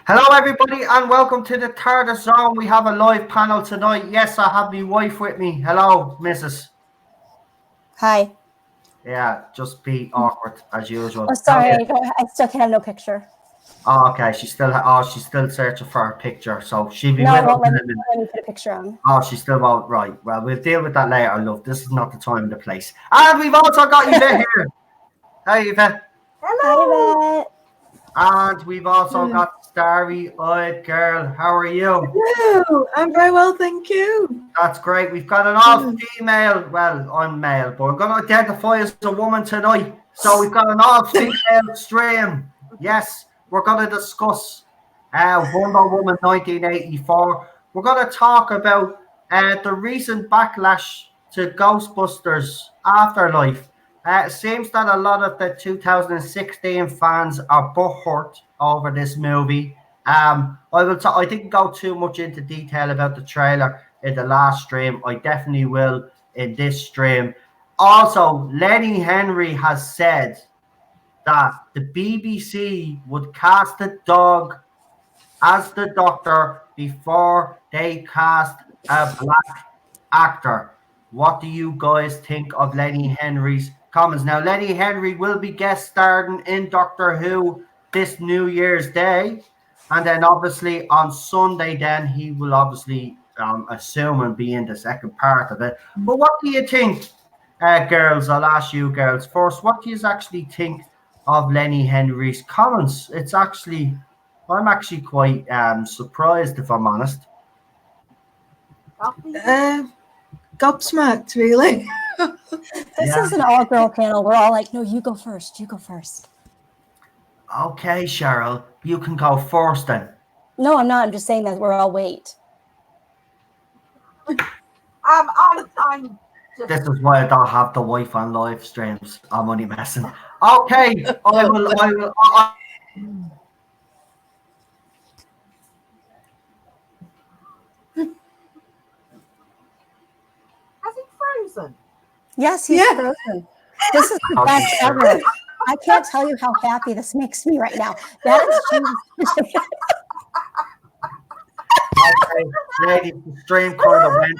Hello, everybody, and welcome to the Tardis Zone. We have a live panel tonight. Yes, I have my wife with me. Hello, Mrs. Hi. Yeah, just be awkward as usual. Oh, sorry. I still can't have no picture. Oh, okay, she's still searching for a picture, so she'll be No, with it us won't in let me, a minute. let me put a picture on. Oh, she still won't. Right. Well, we'll deal with that later, love. This is not the time and the place. And we've also got Yvette here. Hey, Yvette. Hi, Yvette. And we've also got Starry-eyed Girl. How are you? Hello, I'm very well, thank you. That's great. We've got an all-female. Well, I'm male, but I'm going to identify as a woman tonight. So we've got an all-female stream. Yes, we're going to discuss Wonder Woman 1984. We're going to talk about the recent backlash to Ghostbusters Afterlife. It seems that a lot of the 2016 fans are butthurt over this movie. I didn't go too much into detail about the trailer in the last stream. I definitely will in this stream. Also, Lenny Henry has said that the BBC would cast a dog as the Doctor before they cast a black actor. What do you guys think of Lenny Henry's comments? Now, Lenny Henry will be guest starring in Doctor Who this New Year's Day. And then obviously on Sunday, then he will obviously assume and be in the second part of it. But what do you think, girls? I'll ask you girls first. What do you actually think of Lenny Henry's comments? I'm actually quite surprised, if I'm honest. Gobsmacked, really. This is an all-girl panel. We're all like, no, you go first. You go first. Okay, Cheryl, you can go first then. No, I'm not. I'm just saying that we're all wait. I'm just... This is why I don't have the wife on live streams. I'm only messing. Okay, I will. Has he frozen? Yes, he's frozen. This is the best ever. I can't tell you how happy this makes me right now. That is Okay, ladies, the stream kind of went.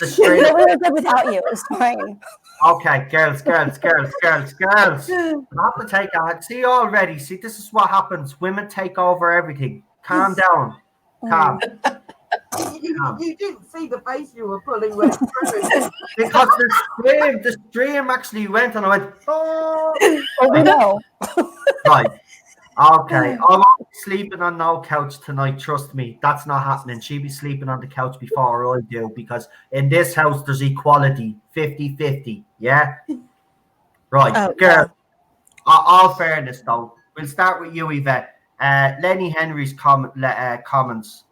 The stream. we were good without you. It was fine. Okay, girls. I have to take out. See already. See, this is what happens. Women take over everything. Calm down. Calm. You didn't see the face you were pulling when Because the stream actually went and I went, oh. We know. Right. Okay. I won't be sleeping on no couch tonight. Trust me. That's not happening. She'll be sleeping on the couch before I do because in this house there's equality 50-50. Yeah? Right. Oh, girl. All fairness though. We'll start with you, Yvette. Lenny Henry's comments.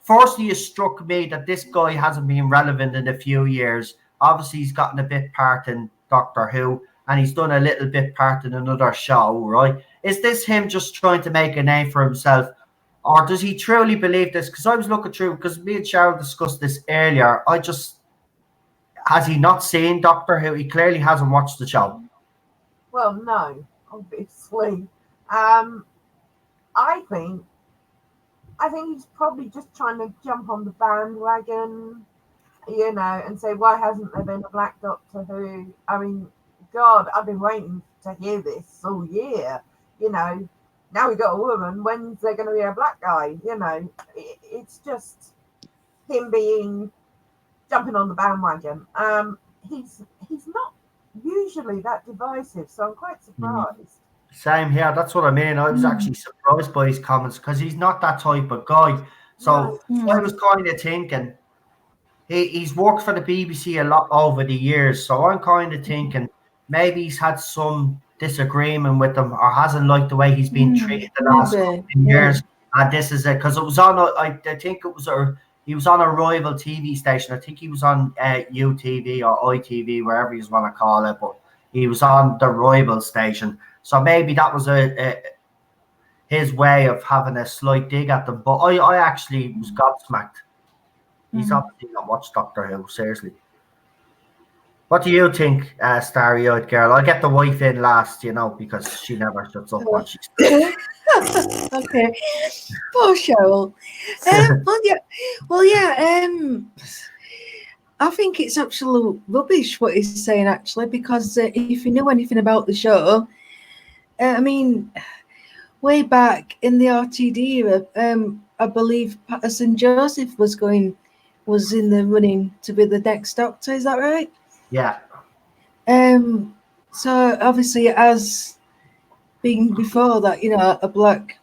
Firstly, it struck me that this guy hasn't been relevant in a few years. Obviously, he's gotten a bit part in Doctor Who, and he's done a little bit part in another show, right? Is this him just trying to make a name for himself, or does he truly believe this? Because I was looking through, because me and Cheryl discussed this earlier. Has he not seen Doctor Who? He clearly hasn't watched the show. Well, no, obviously. I think he's probably just trying to jump on the bandwagon, and say, why hasn't there been a black Doctor Who? I mean, God, I've been waiting to hear this all year. Now we got a woman. When's there going to be a black guy? It's just him jumping on the bandwagon. He's not usually that divisive, so I'm quite surprised. Same here. That's what I mean. I was actually surprised by his comments because he's not that type of guy. So I was kind of thinking he's worked for the BBC a lot over the years. So I'm kind of thinking maybe he's had some disagreement with them or hasn't liked the way he's been treated the last couple of years. And this is it because it was on. I think it was he was on a rival TV station. I think he was on UTV or ITV, wherever you want to call it. But he was on the rival station. So maybe that was his way of having a slight dig at them. But I actually was gobsmacked. He's obviously not watched Doctor Who, seriously. What do you think, Starry-eyed Girl? I'll get the wife in last, because she never shuts up when she's... Okay. Poor Cheryl. I think it's absolute rubbish what he's saying, actually, because if you know anything about the show, I mean, way back in the RTD era, I believe Patterson Joseph was in the running to be the next Doctor. Is that right? Yeah. So obviously, as being before that, a black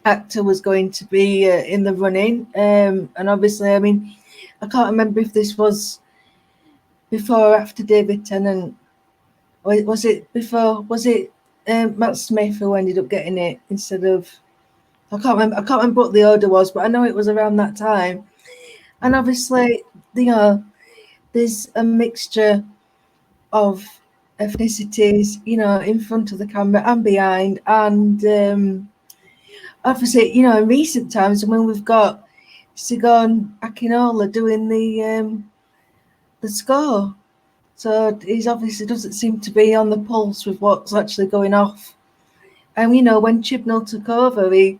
actor was going to be in the running, and obviously, I mean, I can't remember if this was before or after David Tennant. Was it before? Was it Matt Smith who ended up getting it instead of? I can't remember. I can't remember what the order was, but I know it was around that time. And obviously, there's a mixture of ethnicities, in front of the camera and behind. And obviously, in recent times, when we've got Sigourney Akinola doing the score, so he's obviously doesn't seem to be on the pulse with what's actually going off. And when Chibnall took over, he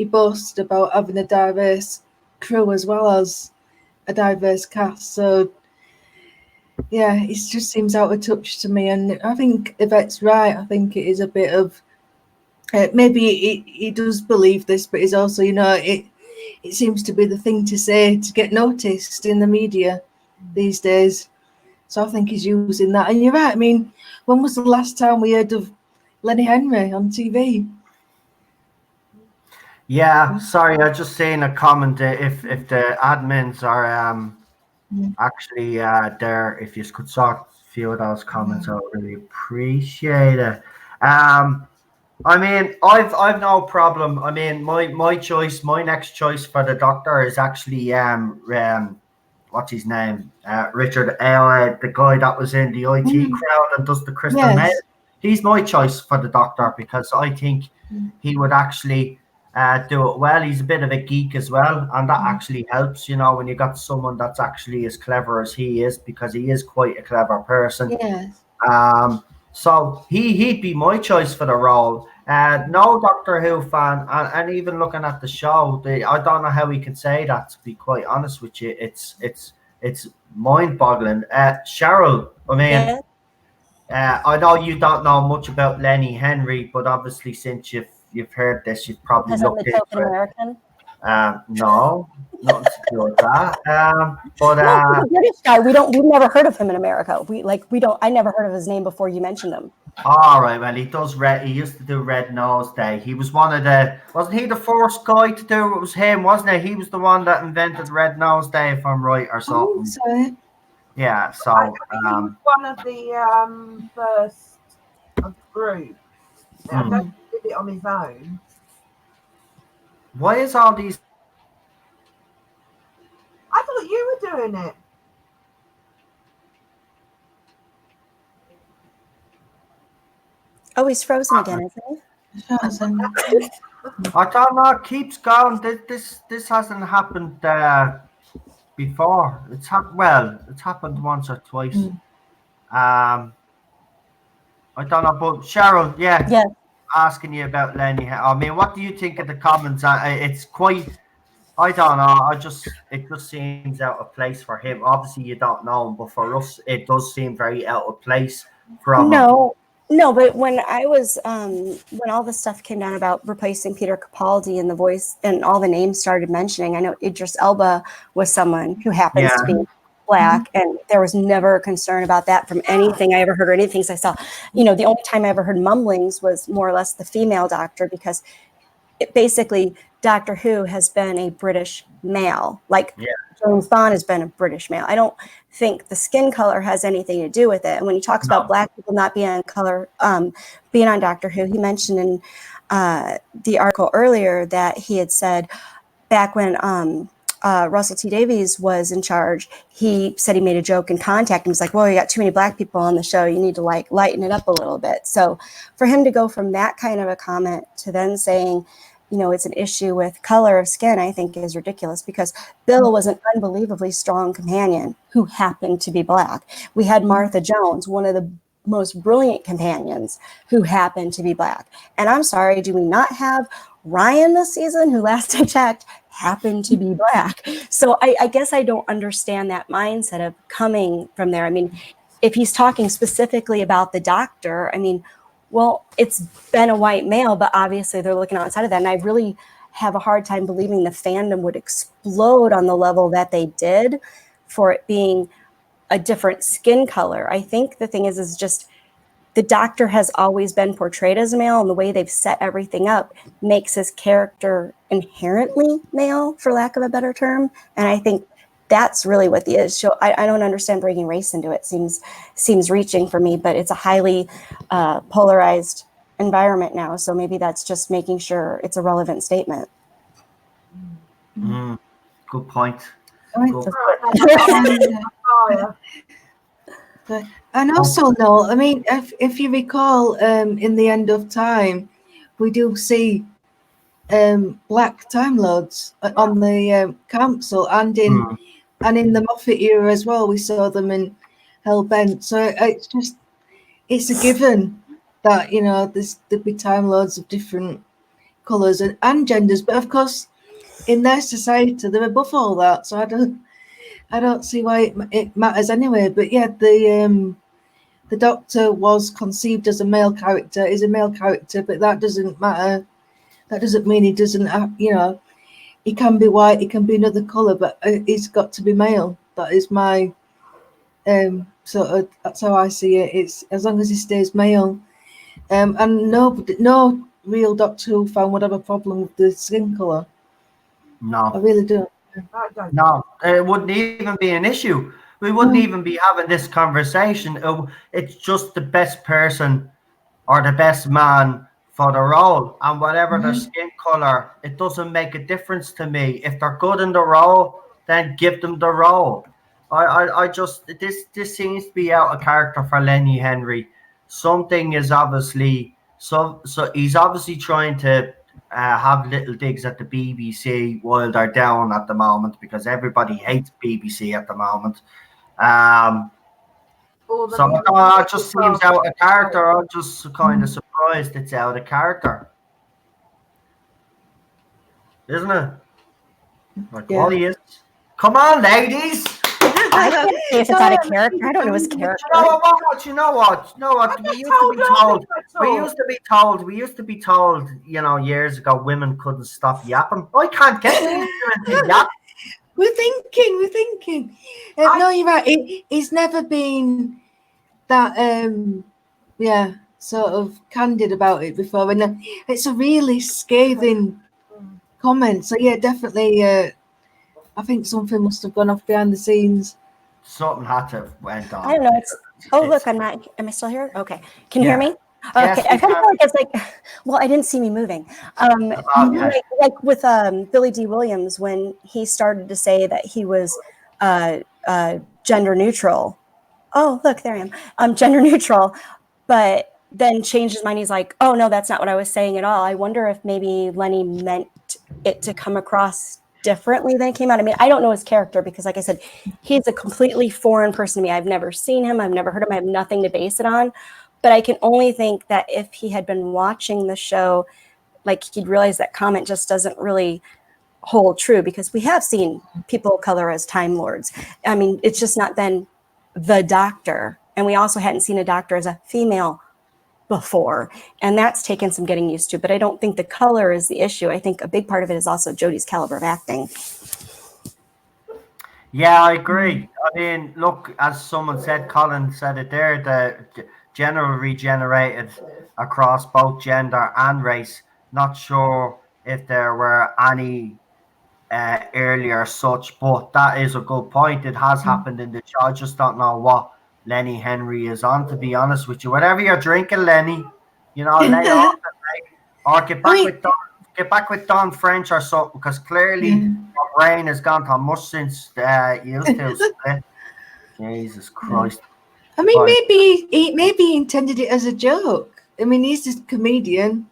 boasted about having a diverse crew as well as a diverse cast. So yeah, it just seems out of touch to me. And I think Yvette's right. I think it is a bit of maybe he does believe this, but it's also it seems to be the thing to say to get noticed in the media these days. So I think he's using that. And you're right. I mean, when was the last time we heard of Lenny Henry on TV? Yeah, sorry, I just seen a comment. If the admins are actually there, if you could sort a few of those comments, I would really appreciate it. I mean, I've no problem. I mean, my choice, my next choice for the Doctor is actually what's his name? Richard, the guy that was in the IT crowd and does the Crystal Mail. He's my choice for the Doctor because I think he would actually do it well. He's a bit of a geek as well, and that actually helps, when you got someone that's actually as clever as he is, because he is quite a clever person. Yes. So he'd be my choice for the role. No Doctor Who fan, and even looking at the show, I don't know how we can say that. To be quite honest with you, it's mind-boggling. Cheryl, I mean. Yeah. I know you don't know much about Lenny Henry, but obviously since you've heard this, you've probably Because I'm looked the into token it. American. No, nothing to do with that. But No, he's a British guy. We've never heard of him in America. I never heard of his name before you mentioned him. all right, well, he used to do Red Nose Day. He was wasn't he the first guy to do it? It was him, wasn't it? He was the one that invented Red Nose Day, if I'm right, or something. Sorry. Yeah, so I think he was one of the first of the group. I don't think he did it on his own. why is all these? I thought you were doing it. Oh, he's frozen again, isn't he? I don't know. It keeps going. This hasn't happened before. It's happened once or twice. I don't know, but Cheryl, Yeah. asking you about Lenny. I mean, what do you think of the comments? It's quite. I don't know. It just seems out of place for him. Obviously, you don't know him, but for us, it does seem very out of place from him. No, but when I was when all the stuff came down about replacing Peter Capaldi and the voice and all the names started mentioning, I know Idris Elba was someone who happens to be Black, and there was never a concern about that from anything I ever heard or anything I saw. The only time I ever heard mumblings was more or less the female doctor, because basically Doctor Who has been a British male, like James Bond has been a British male. I don't think the skin color has anything to do with it. And when he talks about Black people not being on color, being on Doctor Who, he mentioned in the article earlier that he had said back when Russell T Davies was in charge, he said he made a joke in Contact and was like, well, you got too many Black people on the show, you need to lighten it up a little bit. So for him to go from that kind of a comment to then saying, it's an issue with color of skin, I think is ridiculous, because Bill was an unbelievably strong companion who happened to be Black. We had Martha Jones, one of the most brilliant companions who happen to be Black. And I'm sorry, do we not have Ryan this season, who last I checked happened to be Black? So I guess I don't understand that mindset of coming from there. I mean, if he's talking specifically about the Doctor, I mean, well, it's been a white male, but obviously they're looking outside of that. And I really have a hard time believing the fandom would explode on the level that they did for it being a different skin color. I think the thing is just the Doctor has always been portrayed as a male, and the way they've set everything up makes his character inherently male, for lack of a better term. And I think that's really what the issue. I don't understand bringing race into it. Seems reaching for me, but it's a highly polarized environment now. So maybe that's just making sure it's a relevant statement. Good point. And also, Noel, I mean, if you recall, in the End of Time, we do see Black Time Lords on the council, and in the Moffat era as well. We saw them in Hellbent. So it's a given that, you know, there'll be Time Lords of different colours and genders. But of course, in their society, they're above all that. So I don't see why it matters anyway. But yeah, the Doctor was conceived as a male character, is a male character, but that doesn't matter. That doesn't mean he doesn't have, you know, he can be white, he can be another colour, but he's got to be male. That is my that's how I see it. It's as long as he stays male. And no real Doctor Who fan would have a problem with the skin colour. No. I really do. No, it wouldn't even be an issue. We wouldn't even be having this conversation. It's just the best person or the best man for the role, and whatever their skin color, it doesn't make a difference to me. If they're good in the role, then give them the role. I just this seems to be out of character for Lenny Henry. Something is obviously so he's obviously trying to have little digs at the BBC while they're down at the moment, because everybody hates BBC at the moment. So it just seems out of character. I'm just kind of surprised it's out of character, isn't it? Like, what he is. Come on, ladies. I can't say if it's out of character. I don't know his character. You know what? We used to be told, you know, years ago, women couldn't stop yapping. I can't get to yap. We're thinking. No, you're right. He's never been that, sort of candid about it before. And it's a really scathing comment. So, yeah, definitely, I think something must have gone off behind the scenes. Something had to have went on. I don't know. Look, I'm not. Am I still here? Okay. Can you hear me? Yes, okay. I kind of feel like it's like, well, I didn't see me moving. Like with Billy D. Williams, when he started to say that he was gender neutral. Oh, look, there I am. Gender neutral, but then changed his mind. He's like, oh no, that's not what I was saying at all. I wonder if maybe Lenny meant it to come across differently than it came out. I mean, I don't know his character because, like I said, he's a completely foreign person to me. I've never seen him. I've never heard him. I have nothing to base it on. But I can only think that if he had been watching the show, like, he'd realize that comment just doesn't really hold true, because we have seen people of color as Time Lords. I mean, it's just not been the Doctor. And we also hadn't seen a Doctor as a female before. And that's taken some getting used to. But I don't think the color is the issue. I think a big part of it is also Jodie's caliber of acting. Yeah, I agree. I mean, look, as someone said, Colin said it there, the general regenerated across both gender and race. Not sure if there were any earlier such, but that is a good point. It has happened in the show. I just don't know what Lenny Henry is on, to be honest with you. Whatever you're drinking, Lenny, you know, lay off it, or get back with Don French or something, because clearly your brain has gone to mush since you used to split. Jesus Christ. I mean, maybe he intended it as a joke. I mean, he's just a comedian.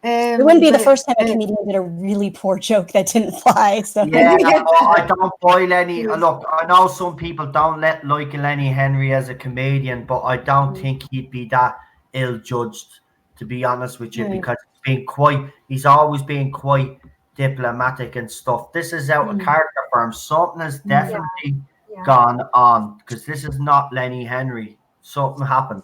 It wouldn't be the but, first time a comedian did a really poor joke that didn't fly. So Yeah, I don't buy Lenny. Look, I know some people don't like Lenny Henry as a comedian, but I don't think he'd be that ill-judged, to be honest with you, because he's always been quite diplomatic and stuff. This is out of character for him. Something has definitely gone on, because this is not Lenny Henry. Something happened.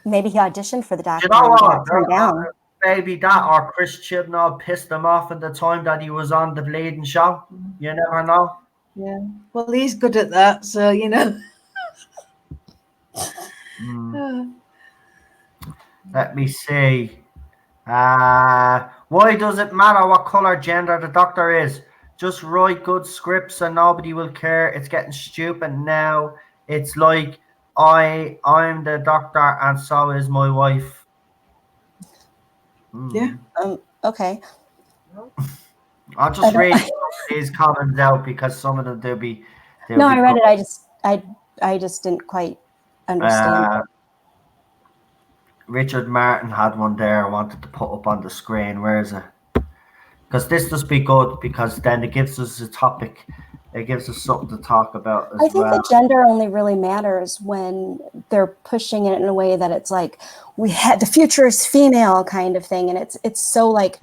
maybe he auditioned for the Do you Doctor know and what? got turned down. Maybe that, or Chris Chibnall pissed him off at the time that he was on the bleeding show. You never know. Yeah. Well, he's good at that, so you know. Let me see. Why does it matter what color, gender the Doctor is? Just write good scripts and nobody will care. It's getting stupid now. It's like I'm the Doctor and so is my wife. Yeah. Okay. I'll just read these comments out because some of them they'll be. No, I read it. I just didn't quite understand. Richard Martin had one there I wanted to put up on the screen. Where is it? Because this does be good, because then it gives us a topic. It gives us something to talk about as I think well. the gender only really matters when they're pushing it in a way that it's like the future is female kind of thing, and it's so like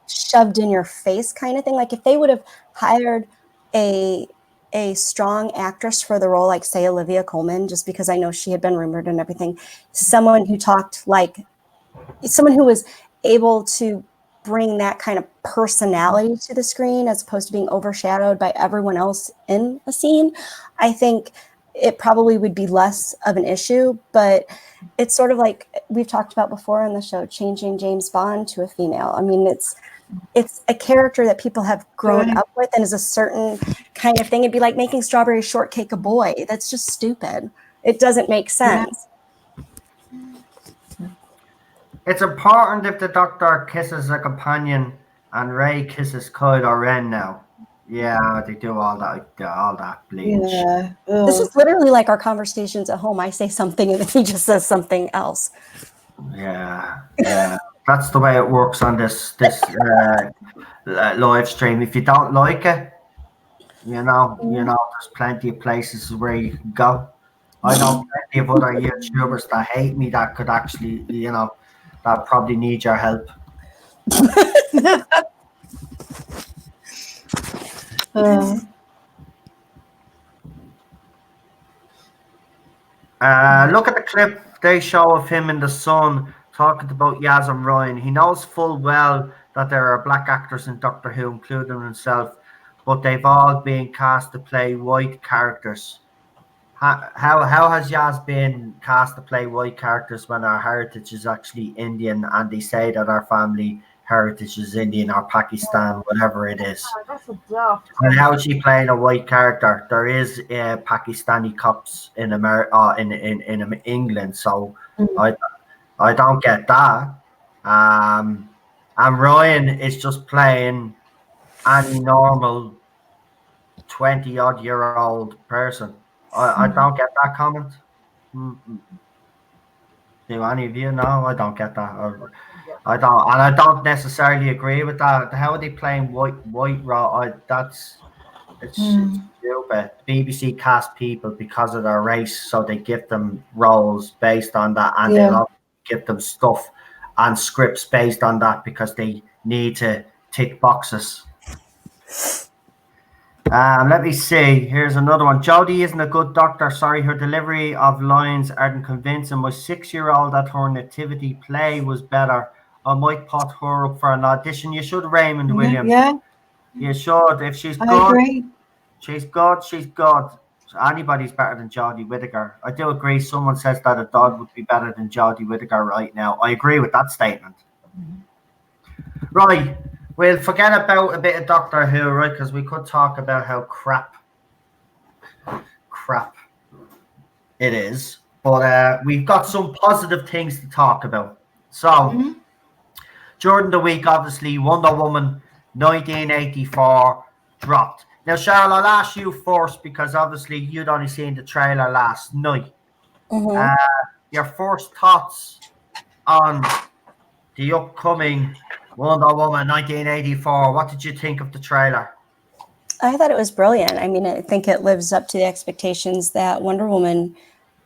shoved in your face kind of thing. Like if they would have hired a strong actress for the role, like say Olivia Colman, just because I know she had been rumored and everything, someone who talked like someone who was able to bring that kind of personality to the screen as opposed to being overshadowed by everyone else in a scene, I think it probably would be less of an issue. But it's sort of like we've talked about before on the show, changing James Bond to a female. I mean, it's a character that people have grown up with and is a certain kind of thing. It'd be like making Strawberry Shortcake a boy. That's just stupid. It doesn't make sense. It's important if the Doctor kisses a companion and Ray kisses Kylo Ren now. Yeah, they do all that bleach. Yeah. This is literally like our conversations at home. I say something and then he just says something else. Yeah. That's the way it works on this live stream. If you don't like it, you know, there's plenty of places where you can go. I know plenty of other YouTubers that hate me that could actually, that probably need your help. Look at the clip they show of him in the sun talking about Yaz and Ryan. He knows full well that there are black actors in Doctor Who, including himself, but they've all been cast to play white characters. How has Yaz been cast to play white characters when our heritage is actually Indian, and they say that our family heritage is Indian or Pakistan, whatever it is? That's a daft. And how is she playing a white character? There is Pakistani cops in America, in England, so I don't get that. And Ryan is just playing any normal 20-odd-year-old person. I don't get that comment. Do any of you? No, I don't get that. I don't, and I don't necessarily agree with that. How are they playing white role? It's stupid. BBC cast people because of their race, so they give them roles based on that, and they'll give them stuff and scripts based on that because they need to tick boxes. Let me see. Here's another one. Jodie isn't a good doctor. Sorry, her delivery of lines aren't convincing. My 6-year-old at her nativity play was better. I might put her up for an audition. You should, Raymond Williams. Yeah. You should. If she's good, I agree. She's good. Anybody's better than Jodie Whittaker. I do agree. Someone says that a dog would be better than Jodie Whittaker right now. I agree with that statement. Right. We'll forget about a bit of Doctor Who, right? Because we could talk about how crap it is. But we've got some positive things to talk about. So, during the week, obviously, Wonder Woman 1984 dropped. Now, Cheryl, I'll ask you first because obviously you'd only seen the trailer last night. Your first thoughts on the upcoming Wonder Woman 1984. What did you think of the trailer? I thought it was brilliant. I mean, I think it lives up to the expectations that Wonder Woman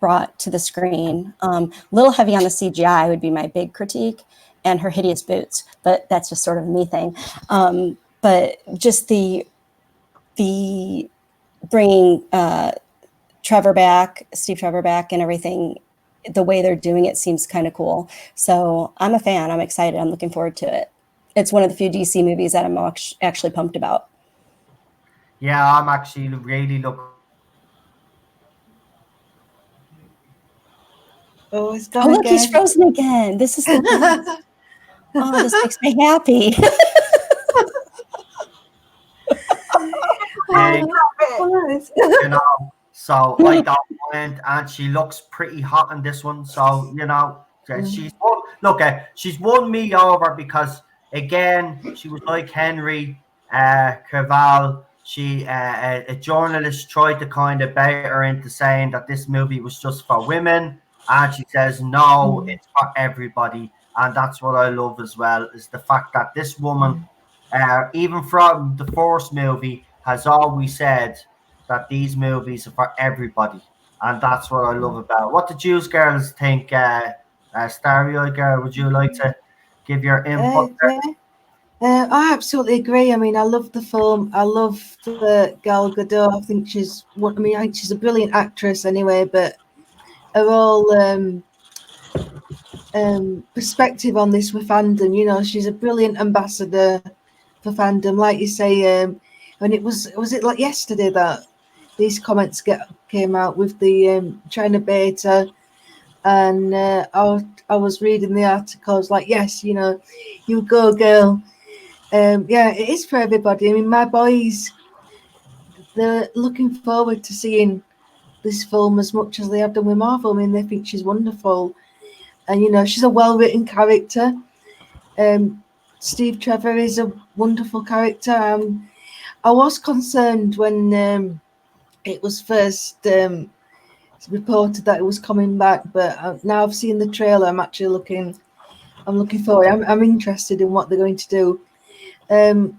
brought to the screen. A little heavy on the CGI would be my big critique, and her hideous boots, but that's just sort of a me thing. But just the bringing Steve Trevor back and everything, the way they're doing it seems kind of cool. So I'm a fan. I'm excited. I'm looking forward to it. It's one of the few DC movies that I'm actually pumped about. Yeah, I'm actually really looking. Oh, it's Oh, gone look, he's again. frozen again. This is the best. Oh, this makes me happy. Hey, Nice. you know, so I don't mind, and she looks pretty hot in this one. So you know, she's she's won me over because again, she was like Henry Cavill. She a journalist tried to kind of bait her into saying that this movie was just for women, and she says no, it's for everybody, and that's what I love as well is the fact that this woman, even from the first movie, has always said that these movies are for everybody, and that's what I love about it. What did you girls think? Starry-eyed girl, would you like to give your input there? I absolutely agree. I mean, I love the film. I love Gal Gadot. I think I think she's a brilliant actress anyway. But her whole perspective on this with fandom, you know, she's a brilliant ambassador for fandom. Like you say, and was it like yesterday that these comments came out with the China beta, and I was reading the articles like, yes, you know, you go girl. Yeah, it is for everybody. I mean, my boys, they're looking forward to seeing this film as much as they have done with Marvel. I mean, they think she's wonderful, and you know, she's a well-written character. Steve Trevor is a wonderful character. I was concerned when it was first reported that it was coming back, but now I've seen the trailer. I'm looking forward. I'm interested in what they're going to do.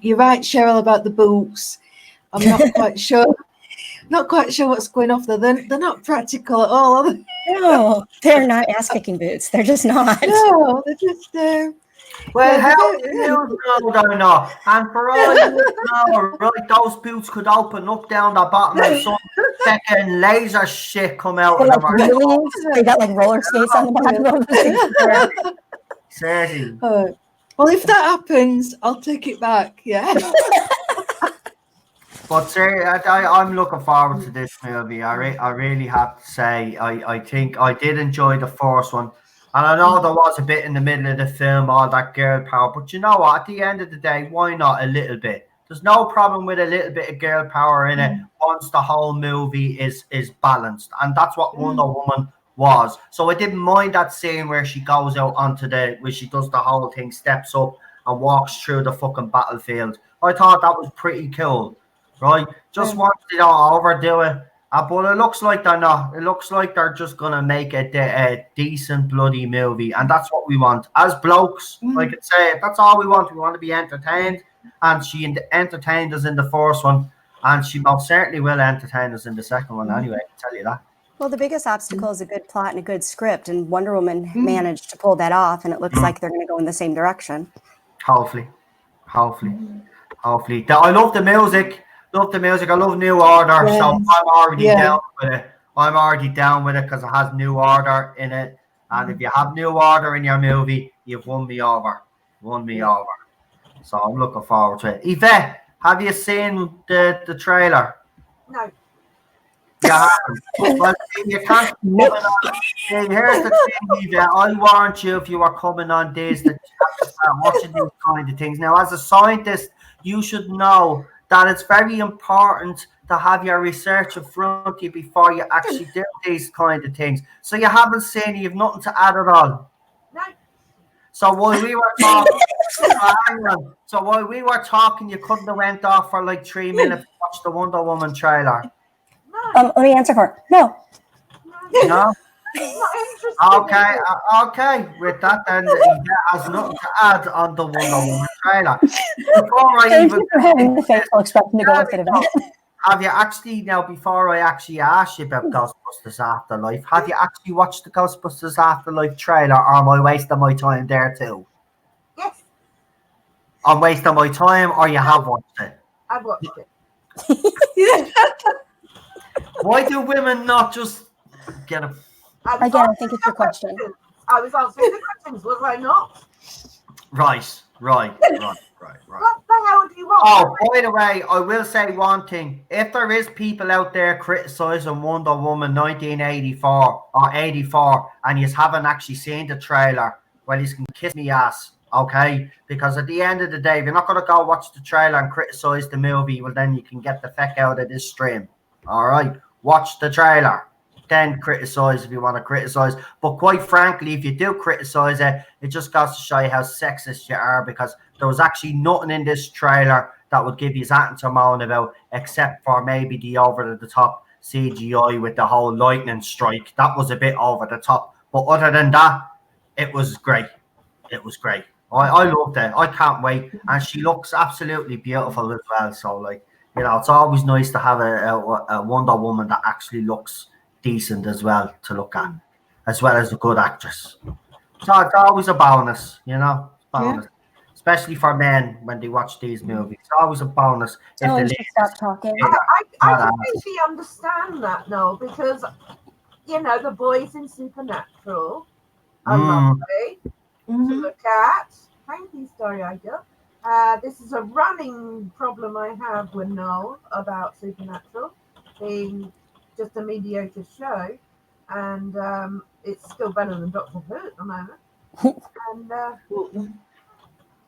You're right, Cheryl, about the boots. I'm not quite sure. Not quite sure what's going off there. They're not practical at all, are they? No, they're not ass-kicking boots. They're just not. No, they're just. Well, Yeah, how do you know, don't know? And for all you know, right, those boots could open up down the bottom and some second laser shit come out They're of them. like wheelies. They got like roller skates on the bottom of the Seriously. Well, if that happens, I'll take it back. Yeah. But seriously, I'm looking forward to this movie. I really have to say, I think I did enjoy the first one. And I know there was a bit in the middle of the film, all that girl power. But you know what? At the end of the day, why not a little bit? There's no problem with a little bit of girl power in it once the whole movie is balanced. And that's what Wonder Woman was. So I didn't mind that scene where she goes out where she does the whole thing, steps up and walks through the fucking battlefield. I thought that was pretty cool, right? Just once they don't overdo it. But it looks like they're not. It looks like they're just going to make a decent bloody movie. And that's what we want. As blokes, I could say, that's all we want. We want to be entertained. And she entertained us in the first one. And she most certainly will entertain us in the second one anyway, I can tell you that. Well, the biggest obstacle is a good plot and a good script. And Wonder Woman managed to pull that off. And it looks like they're going to go in the same direction. Hopefully. I love the music. I love New Order, so I'm already down with it. I'm already down with it because it has New Order in it. And if you have New Order in your movie, you've won me over. So I'm looking forward to it. Yvette, have you seen the trailer? No. Yeah. Well, you can't. Here's the thing, Yvette. I warned you if you were coming on days that you have to start watching these kind of things. Now, as a scientist, you should know that it's very important to have your research in front of you before you actually do these kind of things. So you haven't seen it, you've nothing to add at all. No. So while we were talking, you couldn't have went off for like 3 minutes to watch the Wonder Woman trailer. Let me answer for it. No. No? Not Okay, okay. With that, then he has nothing to add on the Wonder Woman trailer. Before I Thank even you for having the faithful expression to go with it, Yvette. have you actually now? Before I actually ask you about Ghostbusters Afterlife, have you actually watched the Ghostbusters Afterlife trailer, or am I wasting my time there too? Yes, I'm wasting my time, or you have watched it? I've watched it. Why do women not just get a? Again, I think it's your question. I was answering the questions, was I not? Right. What the hell do you want? Oh, by the way, I will say one thing. If there is people out there criticizing Wonder Woman 1984 or 84 and you haven't actually seen the trailer, well, you can kiss me ass, okay? Because at the end of the day, if you're not going to go watch the trailer and criticize the movie, well, then you can get the feck out of this stream, all right? Watch the trailer. Then criticize if you want to criticize. But quite frankly, if you do criticize it, it just goes to show you how sexist you are, because there was actually nothing in this trailer that would give you something to moan about, except for maybe the over-the-top CGI with the whole lightning strike. That was a bit over the top. But other than that, it was great. It was great. I loved it. I can't wait. And she looks absolutely beautiful as well. So, like, you know, it's always nice to have a Wonder Woman that actually looks decent as well to look at, as well as a good actress. So it's always a bonus, you know, bonus. Especially for men when they watch these movies. It's always a bonus. Oh, you should stop talking. I completely understand that, Noel, because, you know, the boys in Supernatural are lovely to look at. Thank you, Story Idea. This is a running problem I have with Noel about Supernatural being just a mediocre show, and it's still better than Doctor Who at the moment. And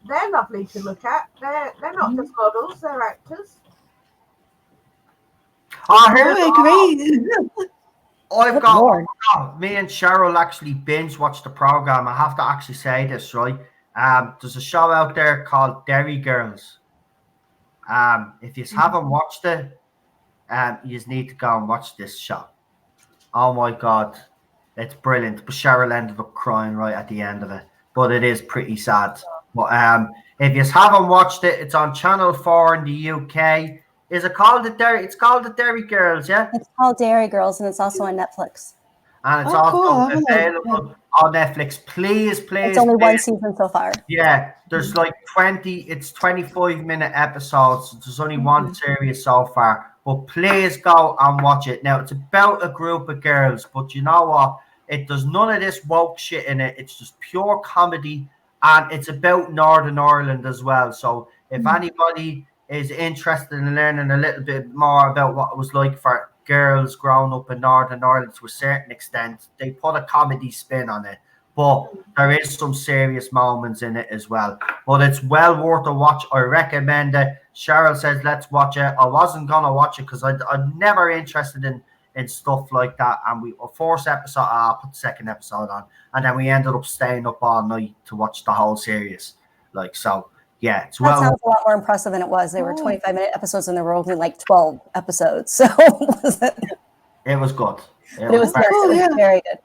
they're lovely to look at. They're not just models; they're actors. I agree. I've got me and Cheryl actually binge watched the program. I have to actually say this, right? There's a show out there called Derry Girls. If you haven't watched it, you just need to go and watch this show. Oh my god, it's brilliant. But Cheryl ended up crying right at the end of it. But it is pretty sad. But if you haven't watched it, it's on Channel 4 in the UK. Is it called the Derry? It's called the Derry Girls, yeah? It's called Dairy Girls, and it's also on Netflix. And it's also available on Netflix. Please. It's only one season so far. Yeah, there's like 25-minute episodes. There's only one series so far. But please go and watch it. Now, it's about a group of girls, but you know what? It does none of this woke shit in it. It's just pure comedy, and it's about Northern Ireland as well. So if anybody is interested in learning a little bit more about what it was like for girls growing up in Northern Ireland to a certain extent, they put a comedy spin on it. But there is some serious moments in it as well. But it's well worth a watch. I recommend it. Cheryl says, let's watch it. I wasn't going to watch it because I'm never interested in stuff like that. And we first episode, I put the second episode on. And then we ended up staying up all night to watch the whole series. Like, so, yeah. It's that sounds a lot more impressive than it was. They were 25-minute episodes and there were only like 12 episodes. So it was good. It was very good.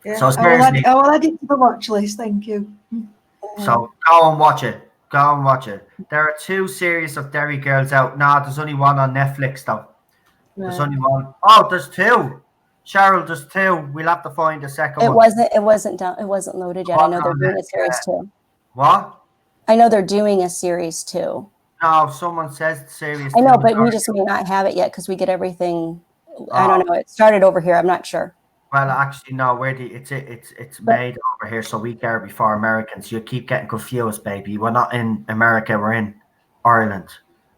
Yeah. So I will add it to the watch list. Thank you. So go and watch it. Go and watch it. There are 2 series of Derry Girls out. No, there's only one on Netflix though. There's only one. Oh, there's 2. Cheryl, there's 2. We'll have to find the second one. It wasn't done. It wasn't loaded yet. I know they're doing a series 2. What? I know they're doing a series 2. No, someone says the series. I know, but we just may not have it yet because we get everything. I don't know. It started over here. I'm not sure. Well, actually, no. It's made over here, so we get it before Americans. You keep getting confused, baby. We're not in America. We're in Ireland,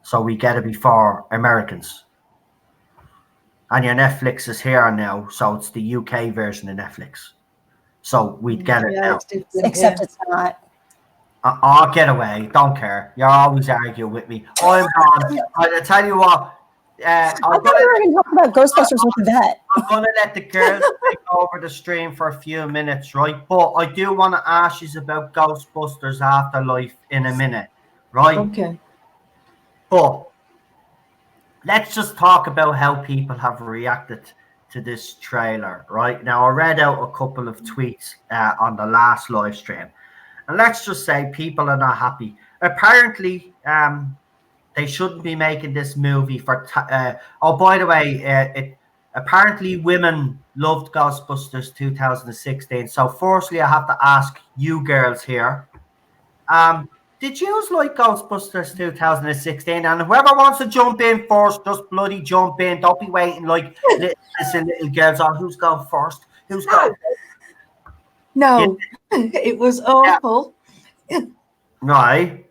so we get it before Americans. And your Netflix is here now, so it's the UK version of Netflix. So we'd get it now. Except it's not. I'll get away. Don't care. You're always arguing with me. I'm gone. I'll tell you what. I thought we were going to talk about Ghostbusters with Yvette. I'm going to let the girls take over the stream for a few minutes, right? But I do want to ask you about Ghostbusters Afterlife in a minute, right? Okay. But let's just talk about how people have reacted to this trailer, right? Now, I read out a couple of tweets on the last live stream, and let's just say people are not happy. Apparently, they shouldn't be making this movie for. Oh, by the way, apparently women loved Ghostbusters 2016. So, firstly, I have to ask you girls here. Did you like Ghostbusters 2016? And whoever wants to jump in first, just bloody jump in. Don't be waiting like little girls on who's going first. Who's going? No, it was awful. Right.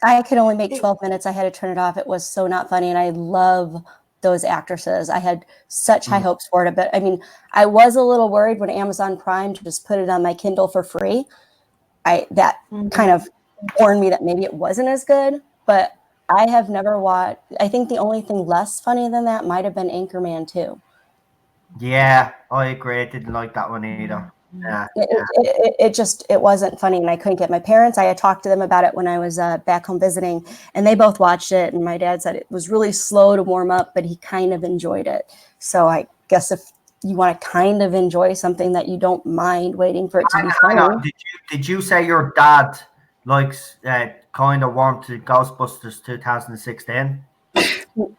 I could only make 12 minutes. I had to turn it off. It was so not funny. And I love those actresses. I had such high hopes for it. But I mean, I was a little worried when Amazon Prime just put it on my Kindle for free. That kind of warned me that maybe it wasn't as good. But I have never watched. I think the only thing less funny than that might have been Anchorman 2. Yeah, I agree. I didn't like that one either. Yeah, It wasn't funny, and I couldn't get my parents. I had talked to them about it when I was back home visiting, and they both watched it. And my dad said it was really slow to warm up, but he kind of enjoyed it. So I guess if you want to kind of enjoy something that you don't mind waiting for it to be funny. Did you say your dad likes kind of wanted Ghostbusters 2016?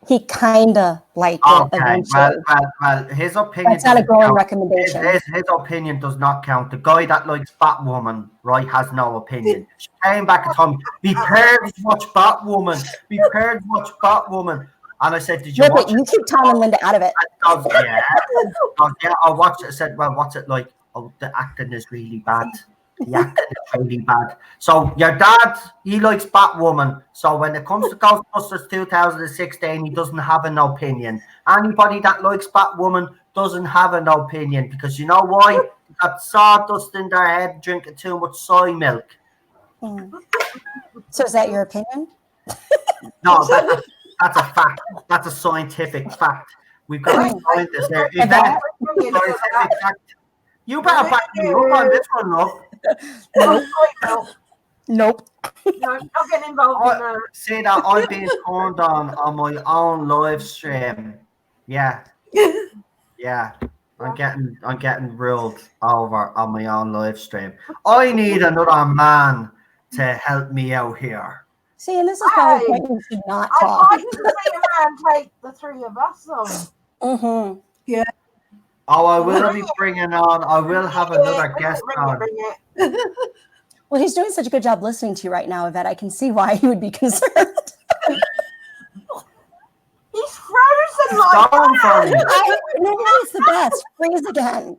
He kind of liked it eventually. Well, his opinion. That's not a growing recommendation. His opinion does not count. The guy that likes Batwoman, right, has no opinion. She came back and told me, be prepared to watch Batwoman. Be prepared to watch Batwoman. And I said, did you watch it? You keep Tom and Linda out of it. Yeah, I watched it. I said, well, what's it like? Oh, the acting is really bad. The acting is really bad. So your dad, he likes Batwoman. So when it comes to Ghostbusters 2016, he doesn't have an opinion. Anybody that likes Batwoman doesn't have an opinion because you know why? They got sawdust in their head drinking too much soy milk. So is that your opinion? No, that's a fact. That's a scientific fact. We've got scientists there. Is that scientific fact? You better back me up on this one, love. Nope. No, not getting involved in that. See that I'm being turned on my own live stream. Yeah. Yeah. I'm getting ruled over on my own live stream. I need another man to help me out here. See, and this is probably the point you should not talk. I'd like to see a man take the three of us on. Yeah. Oh, I will be bringing on. I will have another guest on. Well, he's doing such a good job listening to you right now, Yvette. I can see why he would be concerned. He's frozen like that. No, it's the best. Freeze again.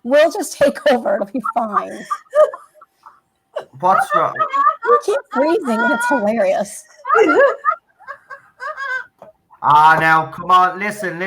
We'll just take over. It'll be fine. What's wrong? You keep freezing, and it's hilarious. Now, come on. Listen.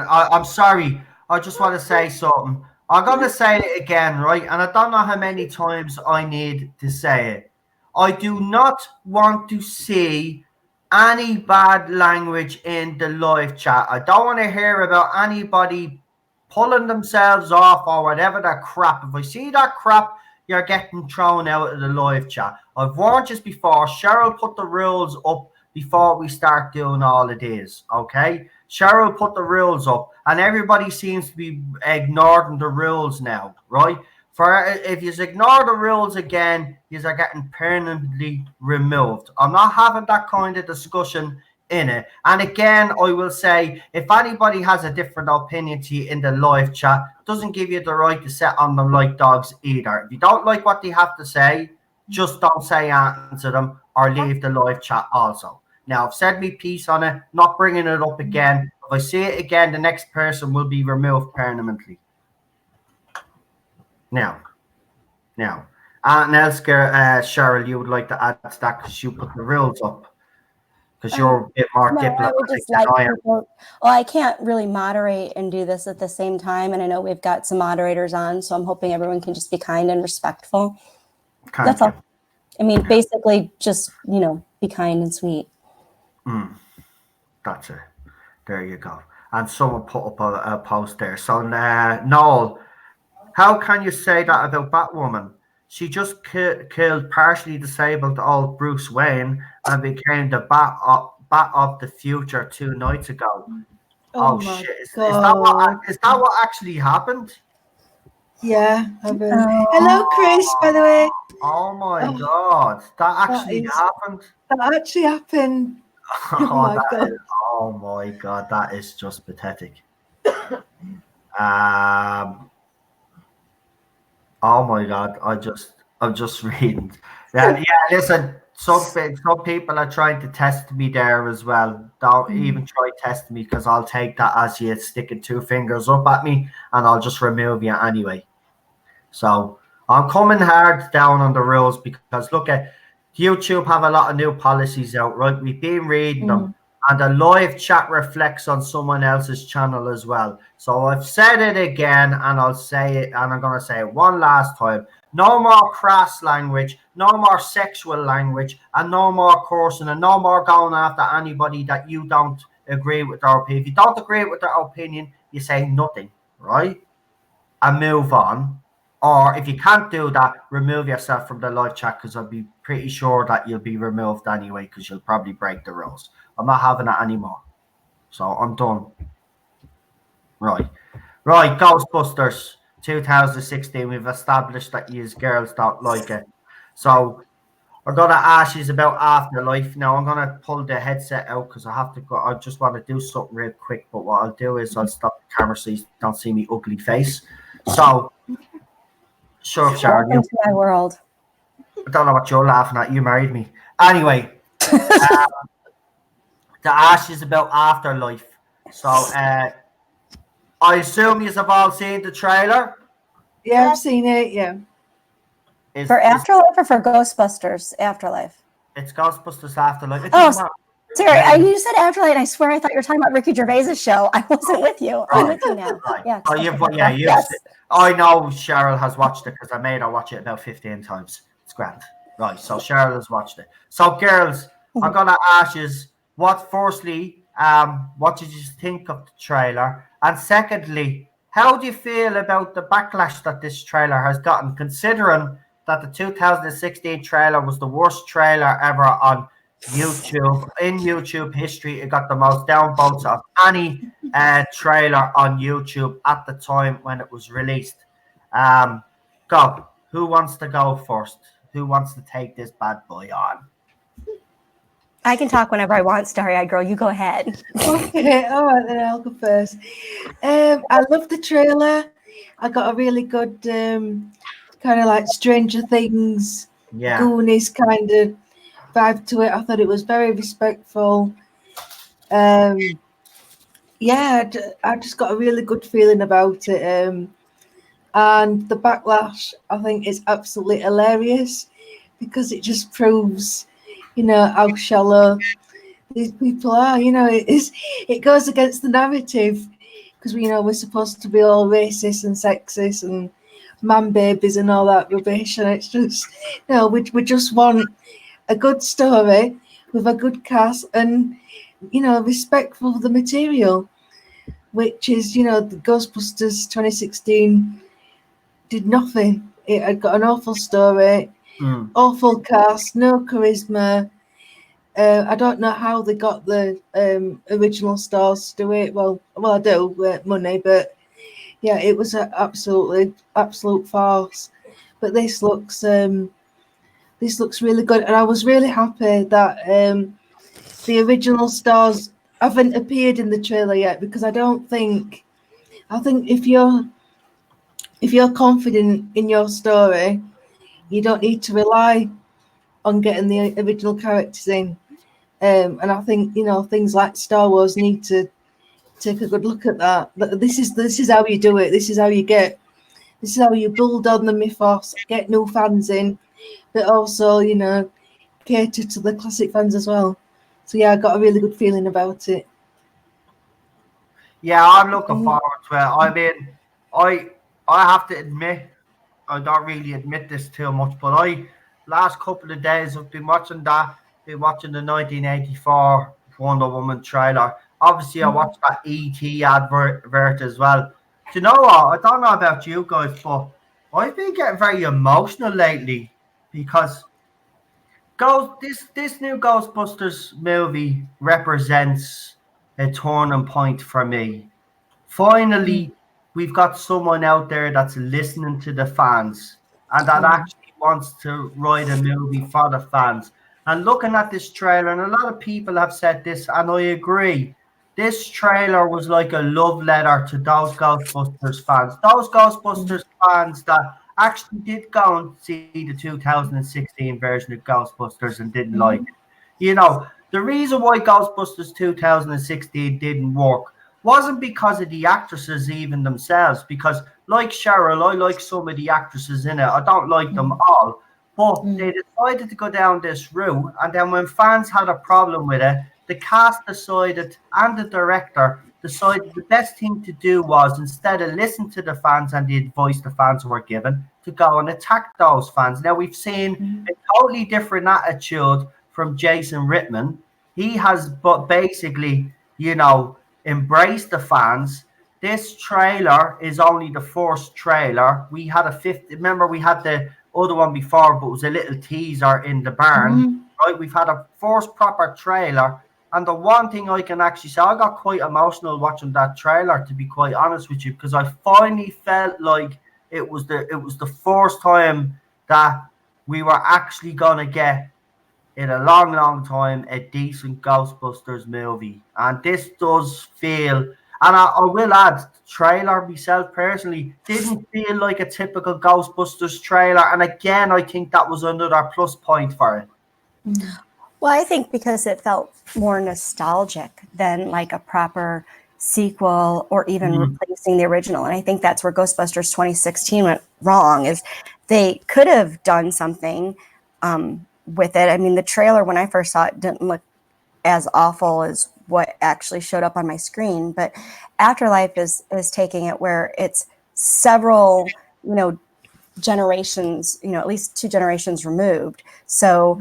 I'm sorry. I just want to say something. I'm going to say it again, right? And I don't know how many times I need to say it. I do not want to see any bad language in the live chat. I don't want to hear about anybody pulling themselves off or whatever that crap. If I see that crap, you're getting thrown out of the live chat. I've warned you before. Cheryl put the rules up before we start doing all of this, okay? Cheryl put the rules up, and everybody seems to be ignoring the rules now, right? If you ignore the rules again, you are getting permanently removed. I'm not having that kind of discussion in it. And again, I will say, if anybody has a different opinion to you in the live chat, doesn't give you the right to sit on them like dogs either. If you don't like what they have to say, just don't say anything to them or leave the live chat also. Now, I've said me piece on it, not bringing it up again. If I see it again, the next person will be removed permanently. Now, Nelsker, Cheryl, you would like to add to that because you put the rules up. Because you're a bit more diplomatic. I would just like people, well, I can't really moderate and do this at the same time. And I know we've got some moderators on, so I'm hoping everyone can just be kind and respectful. That's all. I mean, basically just, be kind and sweet. That's it. There you go. And someone put up a post there. So, Noel, how can you say that about Batwoman? She just killed partially disabled old Bruce Wayne and became the Bat of the future 2 nights ago. Oh my shit! Is God. that what actually happened? Yeah. Oh. Hello, Chris, by the way. Oh my Oh, God! That that actually is happened. that actually happened. Oh Oh, my God. oh my God! That is just pathetic. Um. Oh my God! I'm just reading. Yeah. Listen, some people are trying to test me there as well. Don't even try test me because I'll take that as you sticking two fingers up at me, and I'll just remove you anyway. So I'm coming hard down on the rules because look at YouTube have a lot of new policies out, right? We've been reading them, and the live chat reflects on someone else's channel as well. So I've said it again, and I'll say it, and I'm gonna say it one last time. No more crass language, no more sexual language, and no more cursing, and no more going after anybody that you don't agree with their opinion. If you don't agree with their opinion, you say nothing, right? And move on. Or if you can't do that, remove yourself from the live chat because I'll be pretty sure that you'll be removed anyway because you'll probably break the rules. I'm not having it anymore. So I'm done. Right. Right, Ghostbusters 2016. We've established that you girls don't like it. So I'm gonna ask you about Afterlife. Now I'm gonna pull the headset out because I have to go. I just want to do something real quick. But what I'll do is I'll stop the camera so you don't see me ugly face. So sure, Sharon, Welcome to my world. I don't know what you're laughing at. You married me. Anyway, the ask is about Afterlife. So I assume you've all seen the trailer. Yeah, I've seen it. Yeah. For Afterlife or for Ghostbusters Afterlife? It's Ghostbusters Afterlife. Oh, sorry. You said Afterlife, and I swear I thought you were talking about Ricky Gervais's show. I wasn't with you. I'm with you now. Right. Yeah. Oh, Yes. I know Cheryl has watched it because I made her watch it about 15 times. It's grand. Right. So Cheryl has watched it. So girls, I'm gonna ask you firstly, what did you think of the trailer? And secondly, how do you feel about the backlash that this trailer has gotten, considering that the 2016 trailer was the worst trailer ever on YouTube in YouTube history? It got the most downvotes of any trailer on YouTube at the time when it was released. Go. Who wants to go first? Who wants to take this bad boy on? I can talk whenever I want, Starry-Eyed Girl. You go ahead. Okay, all right, then I'll go first. I love the trailer. I got a really good kind of like Stranger Things, Goonies kind of vibe to it. I thought it was very respectful. Yeah, I just got a really good feeling about it. And the backlash, I think, is absolutely hilarious because it just proves, how shallow these people are. It goes against the narrative because we're supposed to be all racist and sexist and man babies and all that rubbish, and it's just we just want a good story with a good cast and respectful of the material, which is the Ghostbusters 2016 did nothing. It had got an awful story, awful cast, no charisma. I don't know how they got the original stars to do it. Well, I do, money, but yeah, it was an absolute farce. But this looks really good, and I was really happy that the original stars haven't appeared in the trailer yet because I think if you're confident in your story, you don't need to rely on getting the original characters in. And I think things like Star Wars need to take a good look at that. But this is how you do it. This is how you build on the mythos, get new fans in, but also cater to the classic fans as well. So yeah, I got a really good feeling about it. Yeah, I'm looking forward to it. I mean, I have to admit, I don't really admit this too much, but last couple of days I've been watching the 1984 Wonder Woman trailer. Obviously, I watched that ET advert as well. Do you know what? I don't know about you guys, but I've been getting very emotional lately because this new Ghostbusters movie represents a turning point for me. Finally, we've got someone out there that's listening to the fans and that actually wants to write a movie for the fans. And looking at this trailer, and a lot of people have said this, and I agree. This trailer was like a love letter to those Ghostbusters fans. Those Ghostbusters fans that actually did go and see the 2016 version of Ghostbusters and didn't like it. You know, the reason why Ghostbusters 2016 didn't work wasn't because of the actresses even themselves, because like Cheryl, I like some of the actresses in it. I don't like them all. But they decided to go down this route, and then when fans had a problem with it, the cast decided and the director decided the best thing to do was, instead of listen to the fans and the advice the fans were given, to go and attack those fans. Now we've seen a totally different attitude from Jason Rittman. He has but basically, embraced the fans. This trailer is only the first trailer. We had a fifth. Remember, we had the other one before, but it was a little teaser in the barn. Right? We've had a first proper trailer. And the one thing I can actually say, I got quite emotional watching that trailer, to be quite honest with you, because I finally felt like it was the first time that we were actually gonna get, in a long, long time, a decent Ghostbusters movie. And this does feel, and I will add, the trailer myself personally didn't feel like a typical Ghostbusters trailer. And again, I think that was another plus point for it. Well, I think because it felt more nostalgic than like a proper sequel or even replacing the original. And I think that's where Ghostbusters 2016 went wrong, is they could have done something with it. I mean, the trailer, when I first saw it, didn't look as awful as what actually showed up on my screen. But Afterlife is taking it where it's several, generations, at least 2 generations removed. So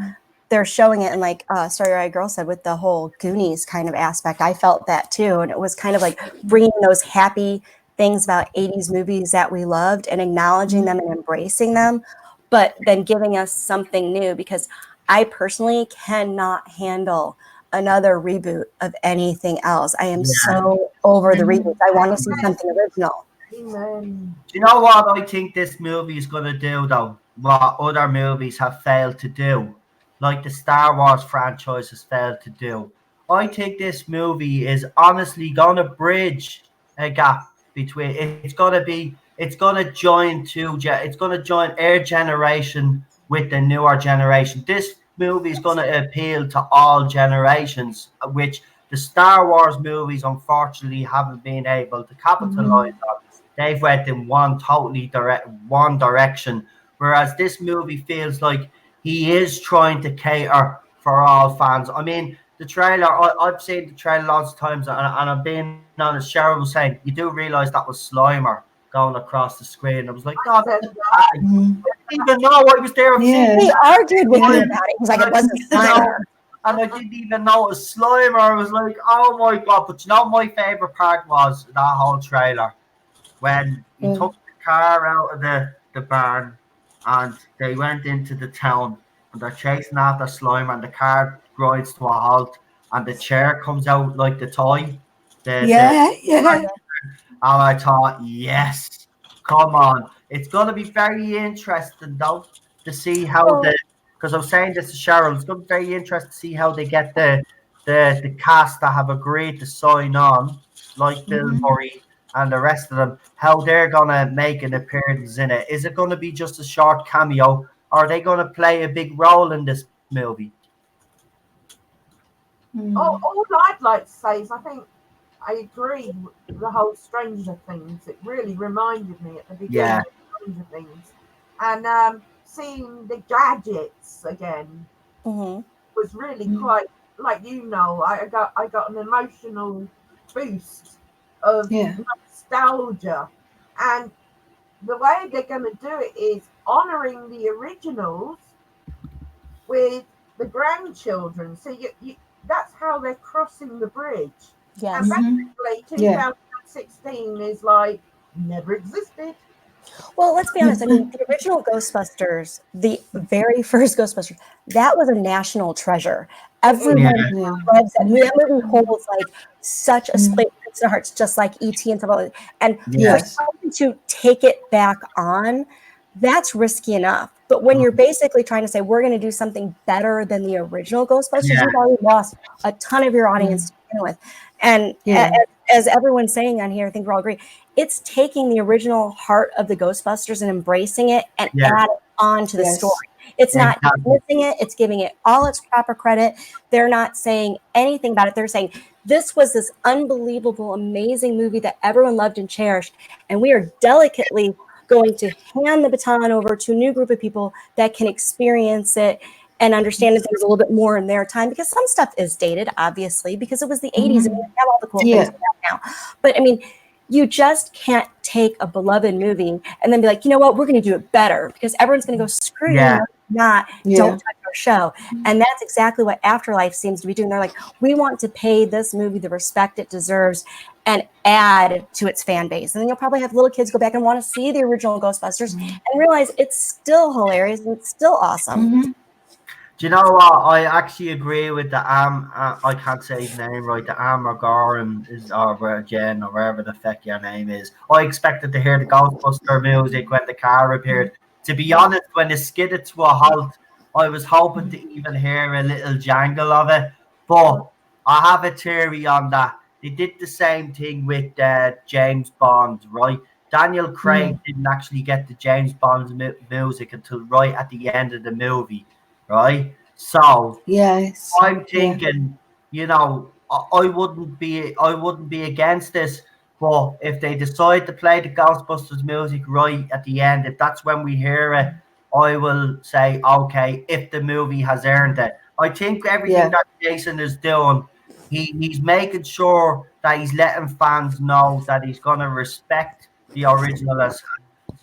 they're showing it in like Starry-Eyed Girl said, with the whole Goonies kind of aspect. I felt that too. And it was kind of like bringing those happy things about 80s movies that we loved and acknowledging them and embracing them, but then giving us something new, because I personally cannot handle another reboot of anything else. I am so over the reboots. I want to see something original. Amen. Do you know what I think this movie is going to do, though? What other movies have failed to do, like the Star Wars franchise has failed to do. I think this movie is honestly going to bridge a gap between. It's going to join it's going to join our generation with the newer generation. This movie is going to appeal to all generations, which the Star Wars movies unfortunately haven't been able to capitalize on. They've went in one direction, whereas this movie feels like he is trying to cater for all fans. I mean, the trailer, I've seen the trailer lots of times, and I'm being honest, Cheryl was saying, you do realise that was Slimer going across the screen. I was like, God, I didn't even know I was there. He argued with me about it. He was like, it wasn't Slimer. And I didn't even know it was Slimer. I was like, oh my God. But my favourite part was that whole trailer, when he took the car out of the barn and they went into the town and they're chasing after Slimer, and the car grinds to a halt and the chair comes out like the toy. And I thought, yes, come on. It's going to be very interesting, though, to see how because I was saying this to Cheryl, it's going to be very interesting to see how they get the cast that have agreed to sign on, like Bill Murray and the rest of them, how they're going to make an appearance in it. Is it going to be just a short cameo, or are they going to play a big role in this movie? All I'd like to say is I think I agree with the whole Stranger Things. It really reminded me at the beginning of Stranger Things. And seeing the gadgets again was really quite, like, I got an emotional boost of nostalgia. And the way they're going to do it is honouring the originals with the grandchildren. So you that's how they're crossing the bridge. Yes. And basically 2016 is like never existed. Well, let's be honest. I mean, the original Ghostbusters, the very first Ghostbusters, that was a national treasure. Everyone loves that. I mean, that movie holds like such a split in their hearts, just like E.T. and stuff like that. And Yes. for someone to take it back on, that's risky enough. But when you're basically trying to say, we're going to do something better than the original Ghostbusters, you've already lost a ton of your audience to begin with. And as everyone's saying on here, I think we're all agree, it's taking the original heart of the Ghostbusters and embracing it and add it on to the story. It's not missing it. It's giving it all its proper credit. They're not saying anything about it. They're saying, this was this unbelievable, amazing movie that everyone loved and cherished. And we are delicately going to hand the baton over to a new group of people that can experience it and understand that there's a little bit more in their time, because some stuff is dated, obviously, because it was the 80s and we have all the cool things now. But I mean, you just can't take a beloved movie and then be like, you know what, we're going to do it better, because everyone's going to go, screw you, don't touch our show. And that's exactly what Afterlife seems to be doing. They're like, we want to pay this movie the respect it deserves and add to its fan base. And then you'll probably have little kids go back and want to see the original Ghostbusters and realize it's still hilarious and it's still awesome. Do you know what? I actually agree with the I can't say his name right. The Amargaran is or Jen or wherever the feck your name is. I expected to hear the Ghostbuster music when the car appeared. To be honest, when it skidded to a halt, I was hoping to even hear a little jangle of it. But I have a theory on that. They did the same thing with James Bond, right? Daniel Craig didn't actually get the James Bond's music until right at the end of the movie. Right, so I'm thinking, you know, I wouldn't be against this, but if they decide to play the Ghostbusters music right at the end, if that's when we hear it, I will say okay, if the movie has earned it. I think everything that Jason is doing, he's making sure that he's letting fans know that he's gonna respect the original, as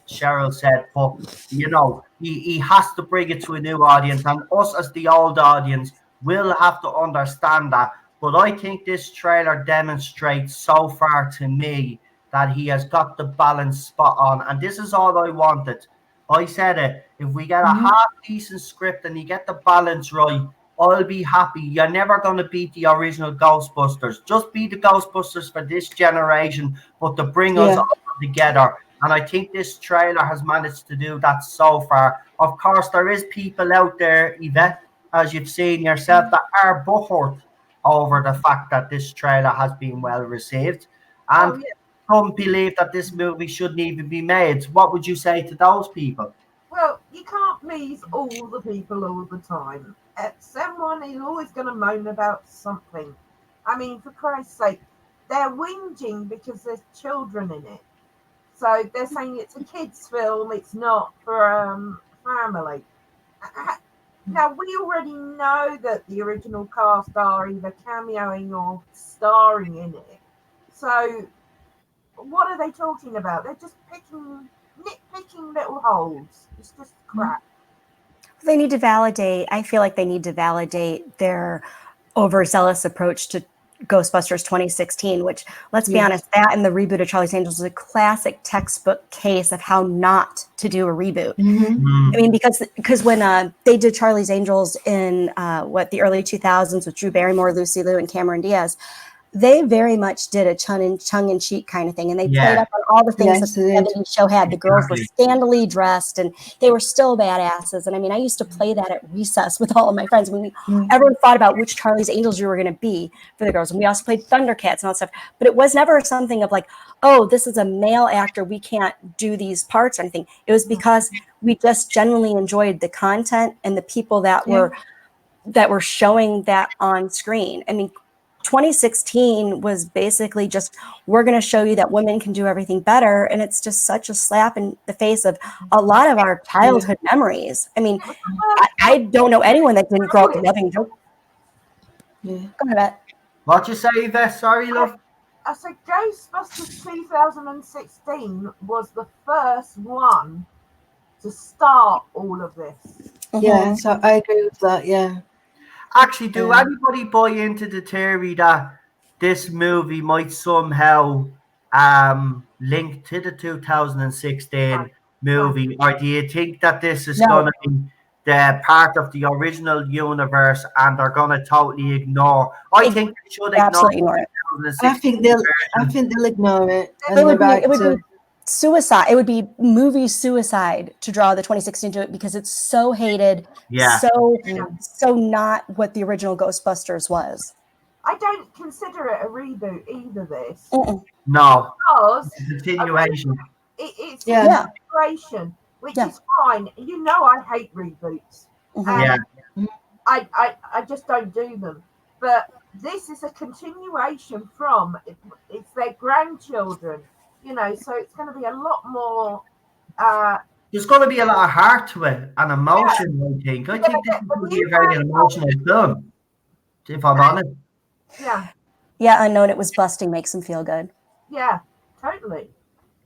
Cheryl said, but you know, he has to bring it to a new audience, and us as the old audience will have to understand that. But I think this trailer demonstrates so far to me that he has got the balance spot on, and this is all I wanted. I said it, if we get a half decent script and you get the balance right, I'll be happy. You're never going to beat the original Ghostbusters. Just be the Ghostbusters for this generation, but to bring us all together. And I think this trailer has managed to do that so far. Of course, there is people out there, Yvette, as you've seen yourself, that are butthurt over the fact that this trailer has been well received. And some believe that this movie shouldn't even be made. What would you say to those people? Well, you can't please all the people all the time. Someone is always going to moan about something. I mean, for Christ's sake, they're whinging because there's children in it. So they're saying it's a kids' film, it's not for family. Now, we already know that the original cast are either cameoing or starring in it. So what are they talking about? They're just nitpicking little holes. It's just crap. They need to validate. I feel like they need to validate their overzealous approach to Ghostbusters 2016, which, let's be honest, that and the reboot of Charlie's Angels is a classic textbook case of how not to do a reboot. I mean, because when they did Charlie's Angels in the early 2000s with Drew Barrymore, Lucy Liu, and Cameron Diaz, they very much did a tongue-in-cheek kind of thing, and they played up on all the things that the 70s show had. The girls were scantily dressed, and they were still badasses. And I mean, I used to play that at recess with all of my friends when everyone thought about which Charlie's Angels you were going to be for the girls. And we also played Thundercats and all that stuff. But it was never something of like, oh, this is a male actor, we can't do these parts or anything. It was because we just genuinely enjoyed the content and the people that were showing that on screen. I mean, 2016 was basically just, we're going to show you that women can do everything better. And it's just such a slap in the face of a lot of our childhood memories. I mean, I don't know anyone that didn't grow up loving Go ahead. What'd you say, Yvette? Sorry, love. I said Ghostbusters 2016 was the first one to start all of this. Yeah, so I agree with that, Actually, do anybody buy into the theory that this movie might somehow link to the 2016 movie, or do you think that this is going to be the part of the original universe and they're going to totally ignore? I think they should ignore it I think they'll ignore it. And It would they're be suicide. It would be movie suicide to draw the 2016 to it because it's so hated, so not what the original Ghostbusters was. I don't consider it a reboot either. This No, because continuation. It's Yeah. a continuation, which Yeah. is fine. You know, I hate reboots. Yeah. I just don't do them. But this is a continuation from it's their grandchildren, you know, so it's going to be a lot more. There's going to be a lot of heart to it and emotion, I think. I think this is going to be a very emotional film, if I'm honest. Yeah. Yeah, unknown it was busting makes them feel good. Yeah, totally.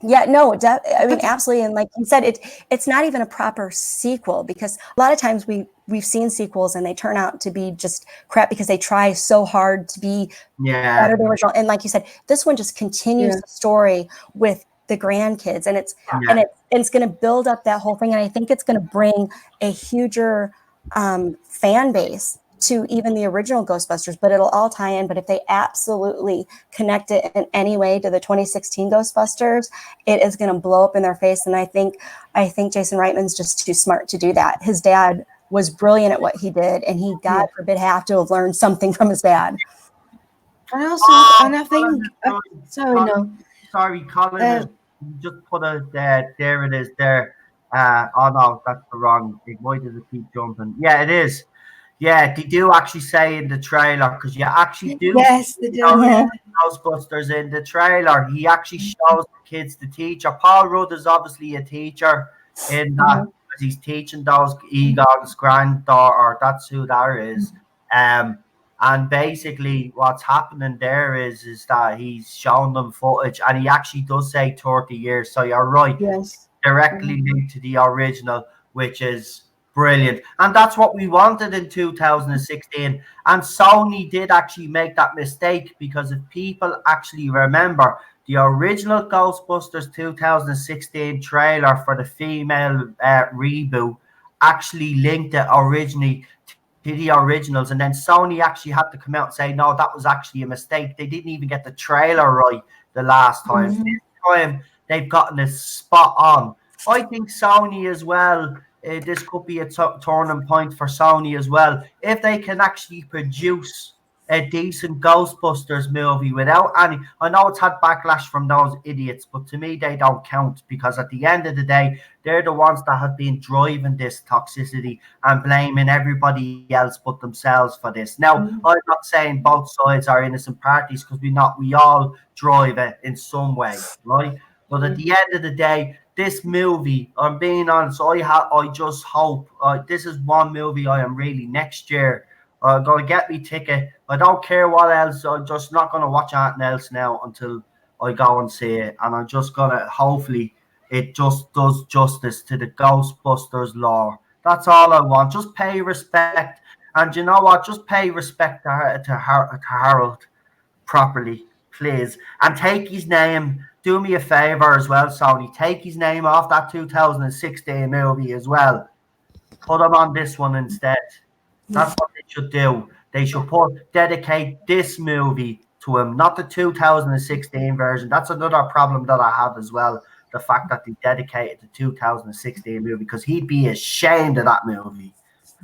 Yeah, no, I mean, absolutely. And like you said, it's not even a proper sequel because a lot of times we've seen sequels and they turn out to be just crap because they try so hard to be better than the original. And like you said, this one just continues the story with the grandkids, and it's going to build up that whole thing. And I think it's going to bring a huger fan base to even the original Ghostbusters, but it'll all tie in. But if they absolutely connect it in any way to the 2016 Ghostbusters, it is going to blow up in their face. And I think Jason Reitman's just too smart to do that. His dad was brilliant at what he did, and he, God forbid, have to have learned something from his dad. And also, and I think, sorry, Colin, just put it there. There it is. There. Oh no, that's the wrong thing. Why does it keep jumping? Yeah, it is. Yeah, they do actually say in the trailer because you actually do. Yes, they do. Ghostbusters in the trailer. He actually shows the kids the teacher. Paul Rudd is obviously a teacher in that because he's teaching those Egon's granddaughter. That's who that is. And basically, what's happening there is that he's showing them footage, and he actually does say 30 years. So you're right. Yes. Directly linked to the original, which is brilliant. And that's what we wanted in 2016. And Sony did actually make that mistake because if people actually remember, the original Ghostbusters 2016 trailer for the female reboot actually linked it originally to the originals, and then Sony actually had to come out and say, no, that was actually a mistake. They didn't even get the trailer right the last time. This time, they've gotten it spot on. I think Sony as well, this could be a turning point for Sony as well. If they can actually produce a decent Ghostbusters movie without any, I know it's had backlash from those idiots, but to me, they don't count because at the end of the day, they're the ones that have been driving this toxicity and blaming everybody else but themselves for this. Now, I'm not saying both sides are innocent parties because we all drive it in some way, right? But at the end of the day, this movie, I'm being honest, I just hope this is one movie I am really next year. I'm going to get me ticket. I don't care what else. I'm just not going to watch anything else now until I go and see it. And I'm just going to, hopefully, it just does justice to the Ghostbusters lore. That's all I want. Just pay respect. And you know what? Just pay respect to Harold properly, please. And take his name. Do me a favor as well, Sony. Take his name off that 2016 movie as well. Put him on this one instead. That's what they should do. They should dedicate this movie to him, not the 2016 version. That's another problem that I have as well. The fact that they dedicated the 2016 movie because he'd be ashamed of that movie.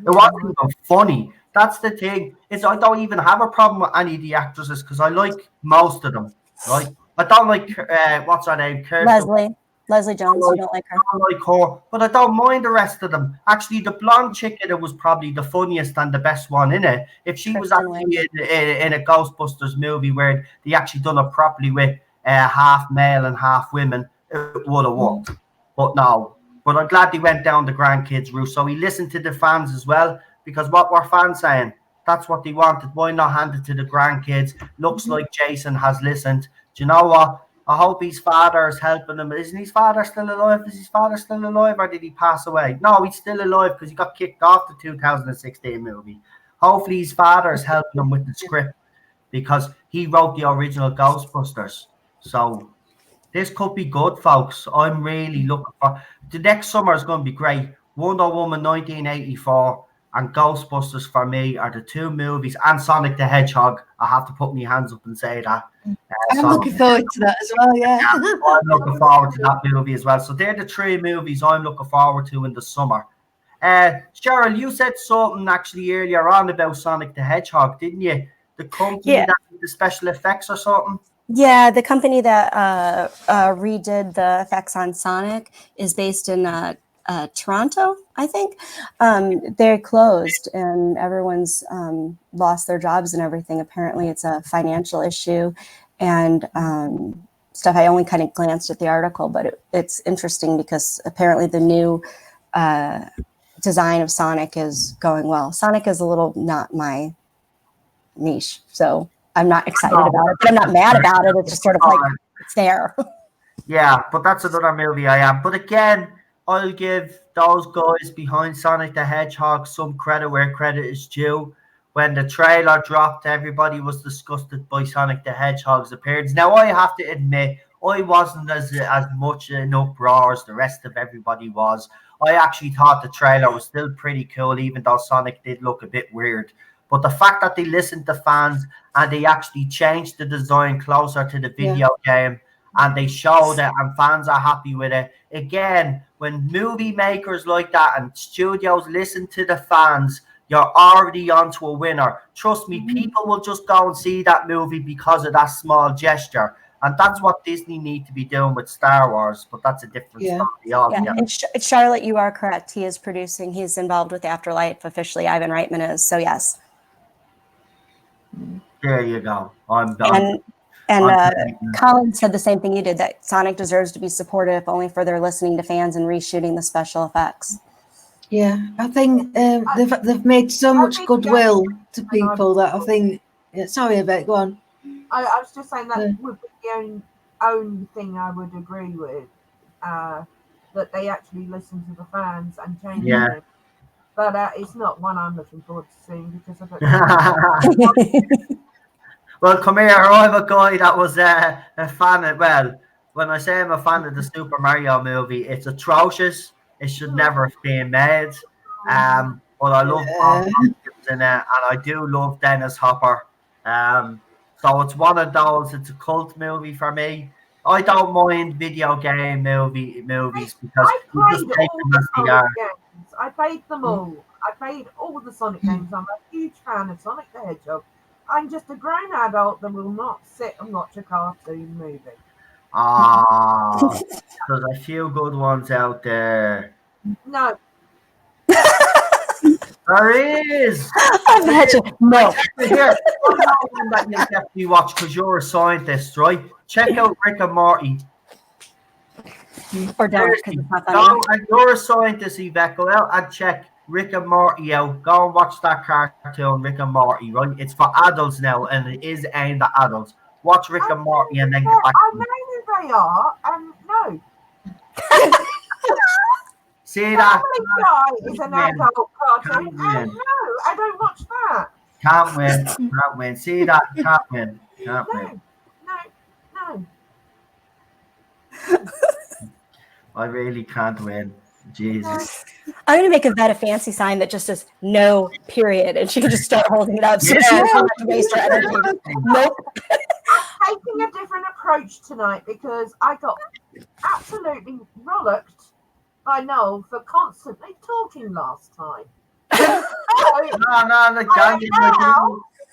It wasn't even funny. That's the thing. I don't even have a problem with any of the actresses because I like most of them. Right? I don't like what's her name? Leslie Jones, you don't like her? I don't like her, but I don't mind the rest of them. Actually, the blonde chick in it was probably the funniest and the best one in it. If she was actually in a Ghostbusters movie where they actually done it properly with half male and half women, it would have worked. But no. But I'm glad they went down the grandkids route. So he listened to the fans as well, because what were fans saying? That's what they wanted. Why not hand it to the grandkids? Looks like Jason has listened. Do you know what? I hope his father is helping him. Isn't his father still alive? Is his father still alive or did he pass away? No, he's still alive because he got kicked off the 2016 movie. Hopefully his father is helping him with the script because he wrote the original Ghostbusters. So this could be good, folks. I'm really looking for... The next summer is going to be great. Wonder Woman 1984. and Ghostbusters for me are the two movies, and Sonic the Hedgehog. I have to put my hands up and say that. I'm looking forward to that as well. Yeah. I'm looking forward to that movie as well. So they're the three movies I'm looking forward to in the summer. Cheryl, you said something actually earlier on about Sonic the Hedgehog, didn't you? The company Yeah. that did the special effects or something? Yeah, the company that redid the effects on Sonic is based in Toronto, I think. They're closed and everyone's lost their jobs and everything. Apparently, it's a financial issue and stuff. I only kind of glanced at the article, but it's interesting because apparently the new design of Sonic is going well. Sonic is a little not my niche, so I'm not excited about it, but I'm not mad about it. It's just sort of like it's there. Yeah, but that's another movie I am. But again, I'll give those guys behind Sonic the Hedgehog some credit where credit is due. When the trailer dropped, everybody was disgusted by Sonic the Hedgehog's appearance. Now, I have to admit, I wasn't as much an uproar as the rest of everybody was. I actually thought the trailer was still pretty cool, even though Sonic did look a bit weird. But the fact that they listened to fans and they actually changed the design closer to the video game and they showed it and fans are happy with it. Again, when movie makers like that and studios listen to the fans, you're already onto a winner. Trust me, people will just go and see that movie because of that small gesture. And that's what Disney need to be doing with Star Wars, but that's a different story. Yeah, and Charlotte, you are correct. He is producing. He's involved with Afterlife officially. Ivan Reitman is. So yes. There you go. I'm done. And Colin said the same thing you did, that Sonic deserves to be supported, if only for their listening to fans and reshooting the special effects. Yeah, I think they've made so much goodwill to people that I think. Sorry, Yvette, go on. I was just saying that would be the only thing I would agree with, that they actually listen to the fans and change it. But it's not one I'm looking forward to seeing because of it. Well, come here. I'm a guy that was a fan of, well, when I say I'm a fan of the Super Mario movie, it's atrocious. It should never have been made. But I love Bob Hoskins in it, and I do love Dennis Hopper. So it's one of those, it's a cult movie for me. I don't mind video game movies because you just take them as they are. Games. I played them all. I played all the Sonic games. I'm a huge fan of Sonic the Hedgehog. I'm just a grown adult that will not sit and watch a cartoon movie. There's a few good ones out there. No. There is. No. Here, one that you definitely watch because you're a scientist, right? Check out Rick and Morty. Or don't, because it's not funny. And you're a scientist, Yvette. Go out and check Rick and Morty out. Go and watch that cartoon, Rick and Morty, right? It's for adults now, and it is aimed at adults. Watch Rick and Morty and then get back to me. I know who they are, and no. See that? Family Guy is an adult cartoon, and no, I don't watch that. Can't win. Can't win. See that? Can't win. Can't win. No. I really can't win. Jesus. I'm going to make Yvette a fancy sign that just says no, period. And she can just start holding it up. So she doesn't have to waste her energy. Nope. I'm taking a different approach tonight because I got absolutely rollicked by Noel for constantly talking last time. No,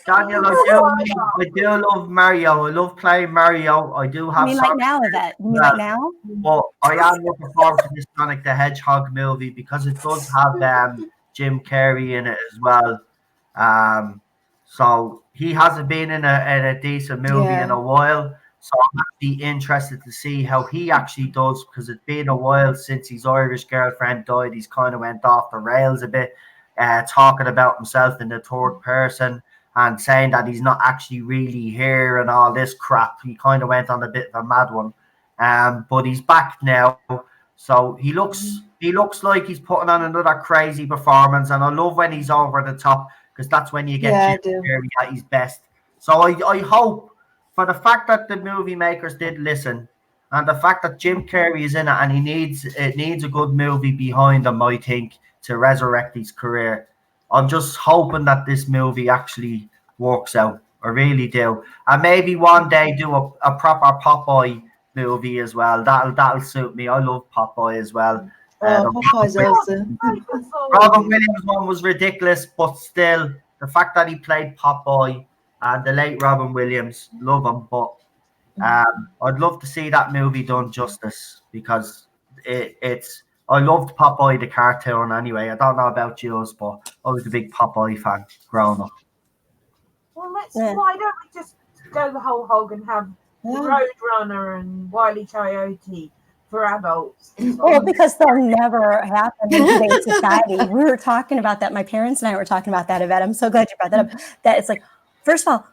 Daniel, I do love Mario. I love playing Mario. I do have. You mean like now, Yvette? You mean like now? But I am looking forward to this Sonic the Hedgehog movie because it does have Jim Carrey in it as well. So he hasn't been in a decent movie in a while. So I'm actually interested to see how he actually does because it's been a while since his Irish girlfriend died. He's kind of went off the rails a bit, talking about himself in the third person and saying that he's not actually really here and all this crap. He kind of went on a bit of a mad one. But he's back now. So he looks like he's putting on another crazy performance. And I love when he's over the top because that's when you get Jim Carrey at his best. So I hope, for the fact that the movie makers did listen and the fact that Jim Carrey is in it and it needs a good movie behind him, I think, to resurrect his career. I'm just hoping that this movie actually works out. I really do. And maybe one day do a proper Popeye movie as well. That'll suit me. I love Popeye as well. Oh, Popeye's awesome. Robin Williams one was ridiculous, but still, the fact that he played Popeye and the late Robin Williams, love him. But I'd love to see that movie done justice because it's. I loved Popeye the cartoon anyway. I don't know about yours, but I was a big Popeye fan growing up. Well, why don't we just go the whole hog and have Roadrunner and Wile E. Coyote for adults? Well, because they'll never happen in today's society. We were talking about that. My parents and I were talking about that, Yvette. I'm so glad you brought that up. That it's like, first of all,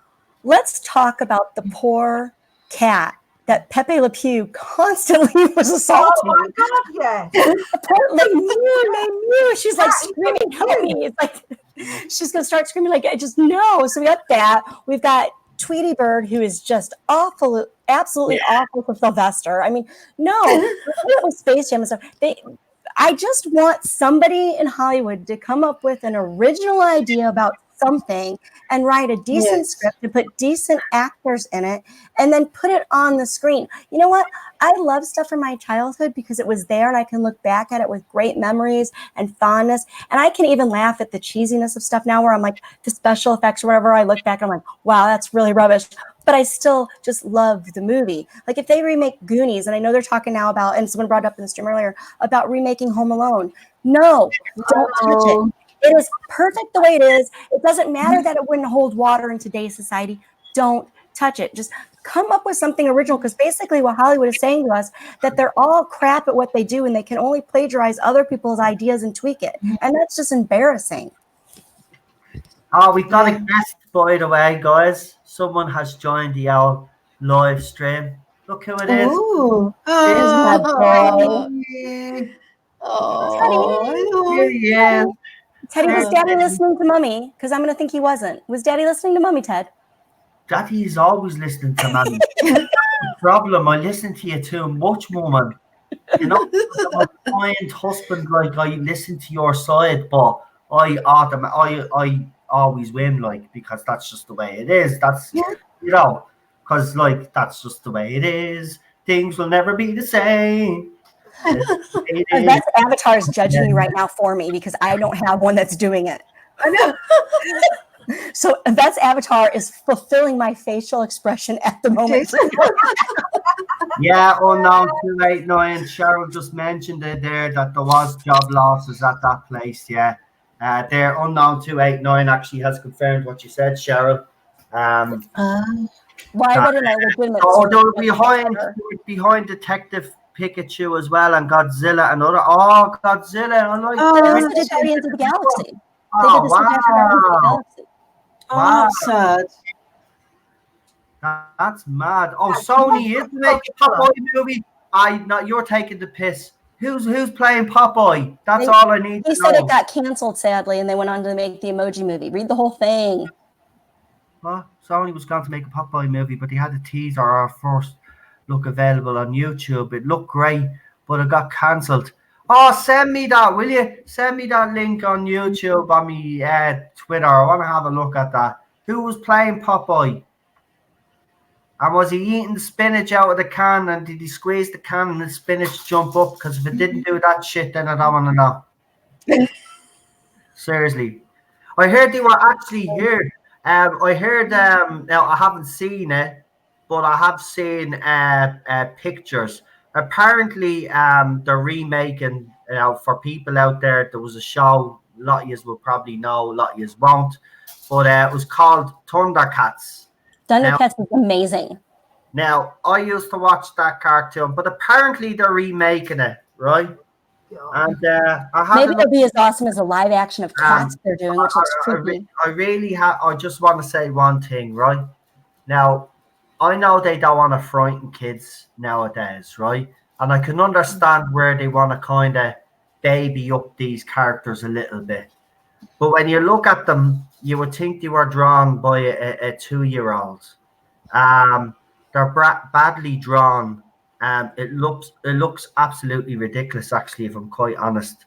let's talk about the poor cat that Pepe Le Pew constantly was assaulting. Oh my God, yes. They knew. She's like screaming, help me. It's like she's gonna start screaming like I just know. So we got that. We've got Tweety Bird, who is just awful, absolutely awful for Sylvester. I mean, no, with Space Jam and stuff. I just want somebody in Hollywood to come up with an original idea about something and write a decent script and put decent actors in it and then put it on the screen. You know what? I love stuff from my childhood because it was there and I can look back at it with great memories and fondness. And I can even laugh at the cheesiness of stuff now where I'm like the special effects or whatever. I look back and I'm like, wow, that's really rubbish. But I still just love the movie. Like if they remake Goonies, and I know they're talking now about, and someone brought up in the stream earlier, about remaking Home Alone. No, don't touch it. It is perfect the way it is. It doesn't matter that it wouldn't hold water in today's society. Don't touch it. Just come up with something original, because basically what Hollywood is saying to us, that they're all crap at what they do and they can only plagiarize other people's ideas and tweak it. And that's just embarrassing. Oh, we got a guest, by the way, guys. Someone has joined the live stream. Look who it is. Ooh. Here he is. Teddy, was Daddy listening to Mummy? Because I'm going to think he wasn't. Was Daddy listening to Mummy, Ted? Daddy's always listening to Mummy. The problem, I listen to you too much, woman. You know, I'm a kind husband, like I listen to your side, but I always win, like, because that's just the way it is. That's you know, because like that's just the way it is. Things will never be the same. That's Avatar's judging me right now for me because I don't have one that's doing it. I know. So that's Avatar is fulfilling my facial expression at the moment. Yeah, unknown 289. Cheryl just mentioned it there that there was job losses at that place. Yeah, there unknown 289 actually has confirmed what you said, Cheryl. Why wouldn't I legitimate? Oh, they're behind Detective Pikachu as well, and Godzilla and other. Oh, Godzilla! I like that. They did Guardians of the Galaxy. They did the stuff after Guardians of the Galaxy. Wow. Oh, that's sad. That's mad. Oh, Sony is making Popeye movie. You're taking the piss. Who's playing Popeye? That's all I need to know. He said it got canceled, sadly, and they went on to make the Emoji Movie. Read the whole thing. Well, Sony was going to make a Popeye movie, but they had a teaser or first look available on YouTube. It looked great, but it got cancelled. Oh, send me that, will you? Send me that link on YouTube on me Twitter. I want to have a look at that. Who was playing Popeye? And was he eating the spinach out of the can? And did he squeeze the can and the spinach jump up? Because if it didn't do that shit, then I don't want to know. Seriously. I heard they were actually here. I heard, now I haven't seen it, but I have seen pictures. Apparently, they're remaking, for people out there, there was a show, a lot of you will probably know, a lot of you won't, but it was called Thundercats. Thundercats is amazing. Now, I used to watch that cartoon, but apparently they're remaking it, right? And maybe it'll be as awesome as a live action of Cats they're doing, which is creepy. I just want to say one thing, right? Now, I know they don't want to frighten kids nowadays, right? And I can understand where they want to kind of baby up these characters a little bit. But when you look at them, you would think they were drawn by a 2-year-old. They're badly drawn. It looks absolutely ridiculous, actually, if I'm quite honest.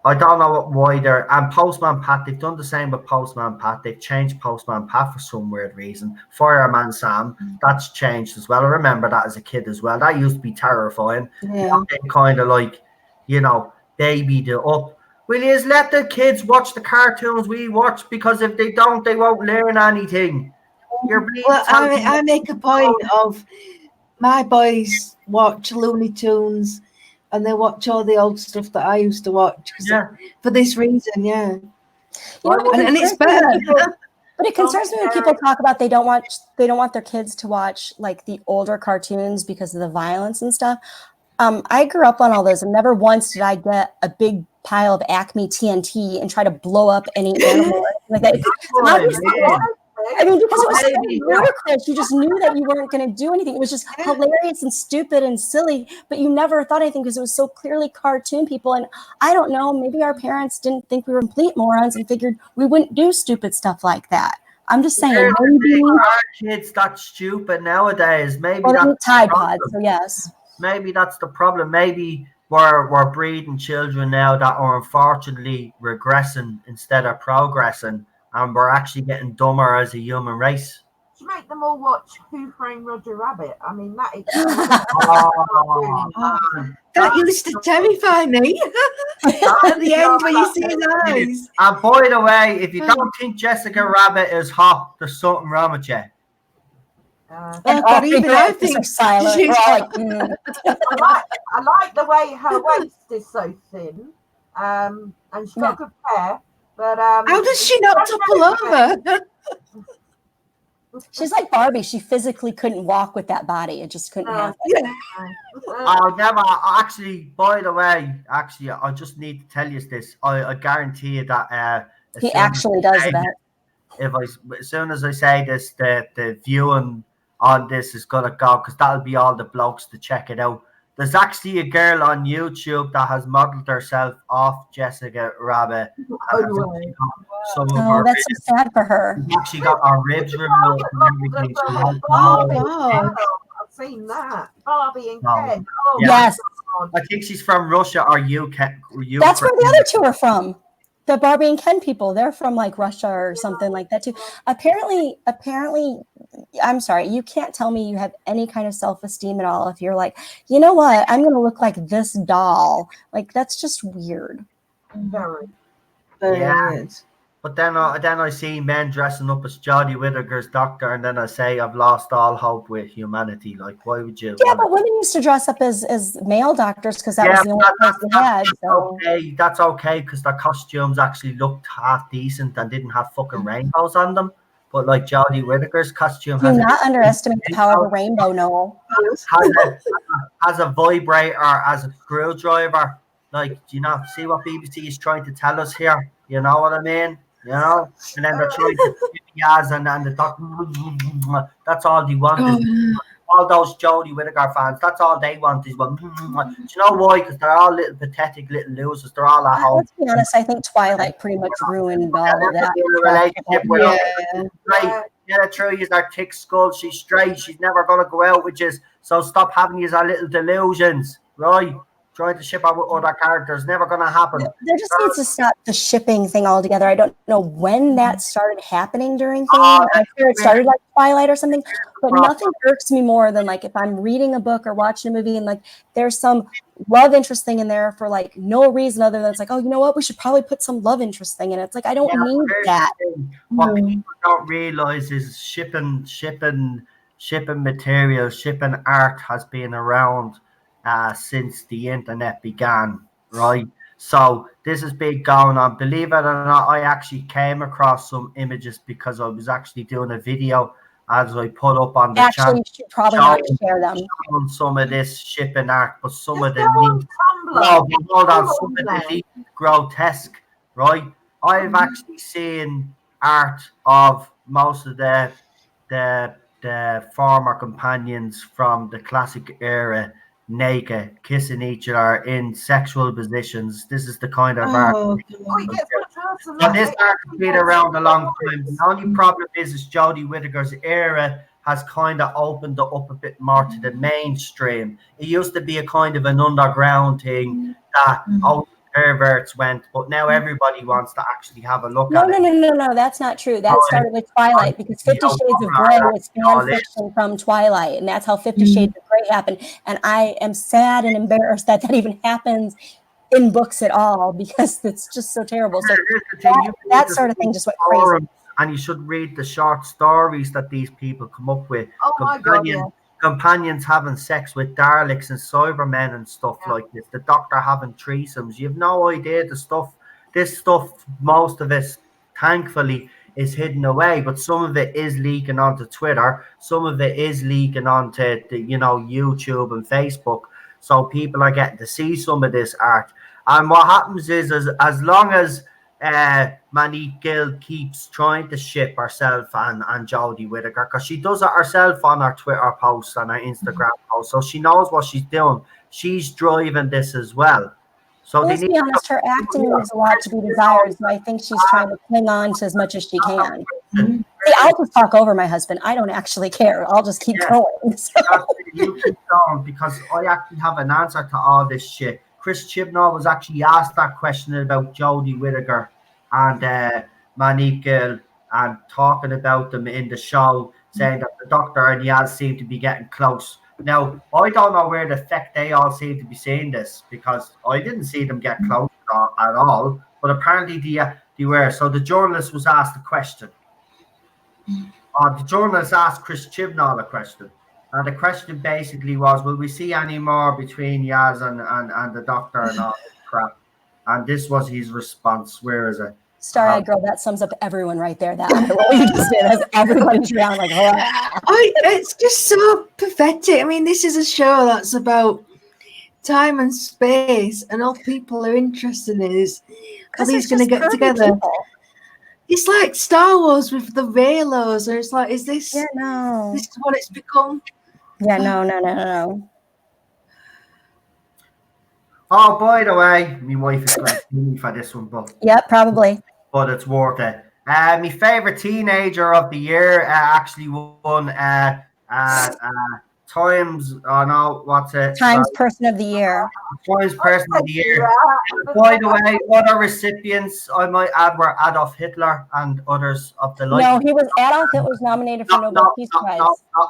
I don't know why they're and Postman Pat. They've done the same with Postman Pat. They've changed Postman Pat for some weird reason. Fireman Sam, that's changed as well. I remember that as a kid as well. That used to be terrifying. Yeah. They kind of like, babied it up. Will you just let the kids watch the cartoons we watch? Because if they don't, they won't learn anything. Well, I make a point of my boys watch Looney Tunes and they watch all the old stuff that I used to watch for this reason, You know, and it's better. But it concerns me when people talk about they don't want their kids to watch like the older cartoons because of the violence and stuff. I grew up on all those, and never once did I get a big pile of Acme TNT and try to blow up any animal like that. I mean, because it was so ludicrous. You just knew that you weren't going to do anything. It was just hilarious and stupid and silly, but you never thought anything because it was so clearly cartoon people. And I don't know, maybe our parents didn't think we were complete morons and figured we wouldn't do stupid stuff like that. I'm just saying. Maybe our kids that stupid nowadays. Maybe that's Tide Pods. So yes. Maybe that's the problem. Maybe we're breeding children now that are unfortunately regressing instead of progressing, and we're actually getting dumber as a human race. You make them all watch Who Framed Roger Rabbit. I mean, that is. That used to terrify me. At the end, when you see his eyes. And by the way, if you don't think Jessica Rabbit is hot, there's something wrong with you. God, even I think silent. I like the way her waist is so thin, and she's got good hair. But how does she not topple over? She's like Barbie. She physically couldn't walk with that body. It just couldn't happen. I'll never. Actually, by the way, I just need to tell you this. I guarantee you that he actually does that. As soon as I say this, the viewing on this is gonna go because that'll be all the blokes to check it out. There's actually a girl on YouTube that has modelled herself off Jessica Rabbit. That's so sad for her. She's actually got her ribs removed and everything. I've seen that. Barbie and Ken. Yes. I think she's from Russia or UK. That's where the other two are from. The Barbie and Ken people, they're from like Russia or something like that too. Apparently, I'm sorry, you can't tell me you have any kind of self-esteem at all if you're like, you know what, I'm going to look like this doll. Like, that's just weird. Very. Yeah. But then I see men dressing up as Jodie Whittaker's doctor, and then I say I've lost all hope with humanity. Like, why would you? Yeah, but women used to dress up as male doctors because that was the only place they had. So. Okay, that's okay because their costumes actually looked half decent and didn't have fucking rainbows on them. But like Jodie Whittaker's costume do not underestimate the power of a rainbow, Noel. Has a vibrator, as a screwdriver. Like, do you not see what BBC is trying to tell us here? You know what I mean? You know, and then they're trying to and the doctor. That's all they want. All those Jodie Whittaker fans. That's all they want is one. Do you know why? Because they're all little pathetic little losers. They're all at home. Let's be honest. I think Twilight pretty much ruined all of that. Relationship with right. Yeah, true. He's our thick skull. She's straight. She's never gonna go out with you. So stop having these little delusions, right? Trying to ship out with other characters, never going to happen. There just needs to stop the shipping thing altogether. I don't know when that started happening during things. I'm sure it started like Twilight or something, but nothing irks me more than like if I'm reading a book or watching a movie and like there's some love interest thing in there for like no reason other than it's like, oh, you know what? We should probably put some love interest thing in it. It's like, I don't need that. What people don't realize is shipping material, shipping art has been around since the internet began, right? So this has been going on. Believe it or not, I actually came across some images because I was actually doing a video as I put up on the channel. You should probably not share them. Showing some of this shipping art, but some of the hold on, some of the grotesque, right? I've actually seen art of most of the former companions from the classic era naked, kissing each other in sexual positions. This is the kind of art. And this art has been around a long time. The only problem is Jodie Whittaker's era has kind of opened it up a bit more to the mainstream. It used to be a kind of an underground thing that only perverts went, but now everybody wants to actually have a look No, at it. no. That's not true. That started with Twilight because 50 Shades of Grey was fan fiction from Twilight, and that's how 50 Shades of Grey happened. And I am sad and embarrassed that even happens in books at all because it's just so terrible. So that sort of thing just went crazy. And you should read the short stories that these people come up with. Oh my God, yeah. Companions having sex with Daleks and Cybermen and stuff like this. The Doctor having threesomes. You have no idea this stuff, most of it, thankfully, is hidden away. But some of it is leaking onto Twitter. Some of it is leaking onto YouTube and Facebook. So people are getting to see some of this art. And what happens is as long as Monique Gill keeps trying to ship herself and Jodie Whittaker, because she does it herself on her Twitter posts and her Instagram posts, so she knows what she's doing. She's driving this as well. So let's be honest, her acting leaves a lot to be desired, so I think she's trying to cling on to as much as she can. See, I'll just talk over my husband. I don't actually care. I'll just keep going. So. You keep going, because I actually have an answer to all this shit. Chris Chibnall was actually asked that question about Jodie Whittaker and Monique Gill, and talking about them in the show, saying that the Doctor and Yaz seem to be getting close. Now, I don't know where the fuck they all seem to be saying this, because I didn't see them get close at all, but apparently they were. So the journalist was asked a question. The journalist asked Chris Chibnall a question. And the question basically was, will we see any more between Yaz and the Doctor and all this crap? And this was his response. Where is it? Starry-eyed girl, that sums up everyone right there. That what you just did has everybody's around like, it's just so pathetic. I mean, this is a show that's about time and space, and all people are interested in is how these going to get together. People. It's like Star Wars with the Reylos, or it's like, is this? Yeah, no. This is what it's become. Yeah, no. Oh, by the way, my wife is going to see me for this one, but yep, probably. But it's worth it. My favorite teenager of the year actually won Times. Oh no, what's it? Times Person of the Year. Times Person of the Year. By the way, other recipients I might add were Adolf Hitler and others of the like. No, Adolf Hitler was nominated for Nobel Peace Prize.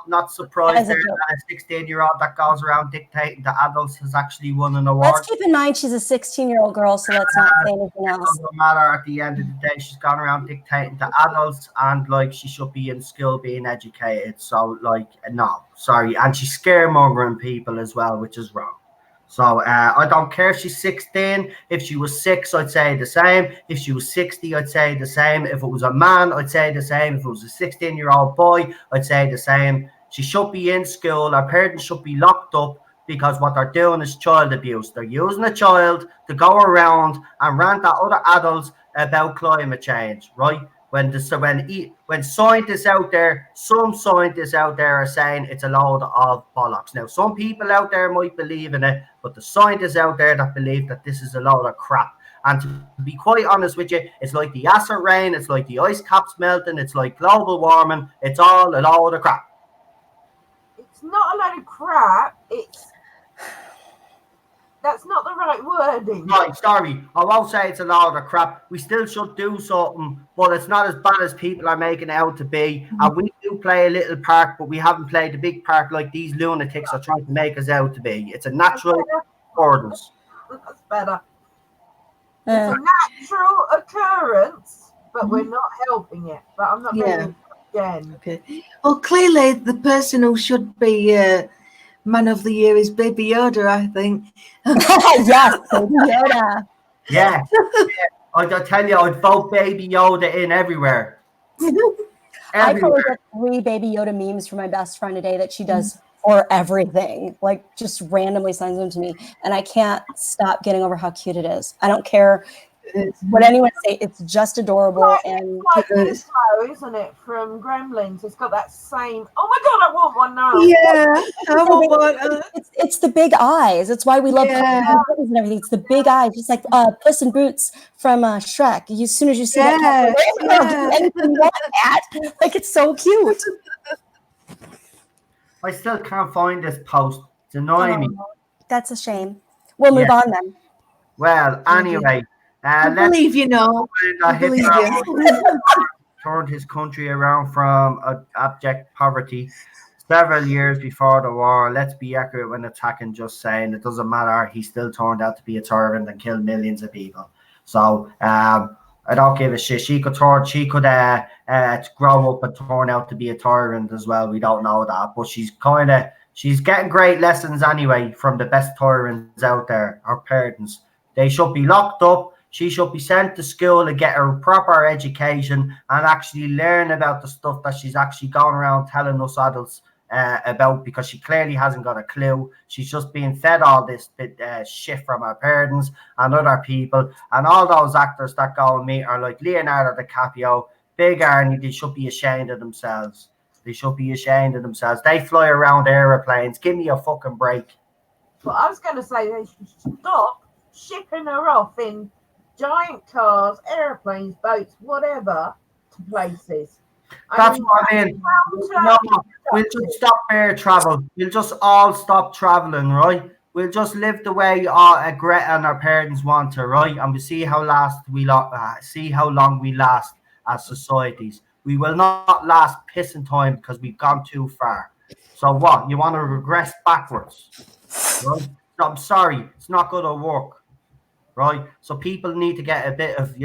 Not surprised there that a 16-year-old that goes around dictating to adults has actually won an award. Let's keep in mind she's a 16-year-old girl, so let's not say anything else. It doesn't matter. At the end of the day, she's gone around dictating to adults, and like she should be in school being educated. So like, no, sorry. And she's scaremongering people as well, which is wrong. So I don't care if she's 16. If she was 6, I'd say the same. If she was 60, I'd say the same. If it was a man, I'd say the same. If it was a 16-year-old boy, I'd say the same. She should be in school. Her parents should be locked up, because what they're doing is child abuse. They're using a child to go around and rant at other adults about climate change, right? When scientists out there, some scientists out there are saying it's a load of bollocks. Now, some people out there might believe in it, but the scientists out there that believe that this is a load of crap. And to be quite honest with you, it's like the acid rain, it's like the ice caps melting, it's like global warming. It's all a load of crap. It's not a load of crap. That's not the right wording. Right, sorry. I won't say it's a load of crap. We still should do something, but it's not as bad as people are making it out to be. And we do play a little part, but we haven't played the big part like these lunatics are trying to make us out to be. It's a natural occurrence. That's better. It's a natural occurrence, but we're not helping it. But I'm not going to again. Okay. Well, clearly the person who should be Man of the Year is Baby Yoda, I think. Yes, Baby Yoda. Yeah. I'll tell you, I'd vote Baby Yoda in everywhere. I probably got 3 Baby Yoda memes from my best friend today that she does for everything. Like, just randomly sends them to me. And I can't stop getting over how cute it is. I don't care what anyone say. It's just adorable. And like Gizmo, isn't it, from Gremlins? It's got that same. Oh my God, I want one now. Yeah, I want one. It's the big eyes. It's why we love buttons and everything. It's the big eyes, just like Puss in Boots from Shrek. As soon as you see that, anything you want that. Like, it's so cute. I still can't find this post. It's annoying me. That's a shame. We'll move on then. Well, anyway, I let's believe you know. I believe you. turned his country around from abject poverty several years before the war. Let's be accurate when attacking, just saying it doesn't matter. He still turned out to be a tyrant and killed millions of people. So I don't give a shit. She could grow up and turn out to be a tyrant as well. We don't know that, but she's getting great lessons anyway from the best tyrants out there. Her parents, they should be locked up. She should be sent to school to get a proper education and actually learn about the stuff that she's actually going around telling us adults about, because she clearly hasn't got a clue. She's just being fed all this shit from her parents and other people. And all those actors that go and meet her, like Leonardo DiCaprio, Big Arnie, they should be ashamed of themselves. They should be ashamed of themselves. They fly around aeroplanes. Give me a fucking break. But I was going to say they should stop shipping her off in giant cars, airplanes, boats, whatever, to places. That's what I mean. No, we'll just stop air travel. We'll just all stop traveling, right? We'll just live the way Greta and our parents want to, right? And we see how long we last as societies. We will not last pissing time because we've gone too far. So what? You want to regress backwards? Right? I'm sorry, it's not going to work. Right, so people need to get a bit of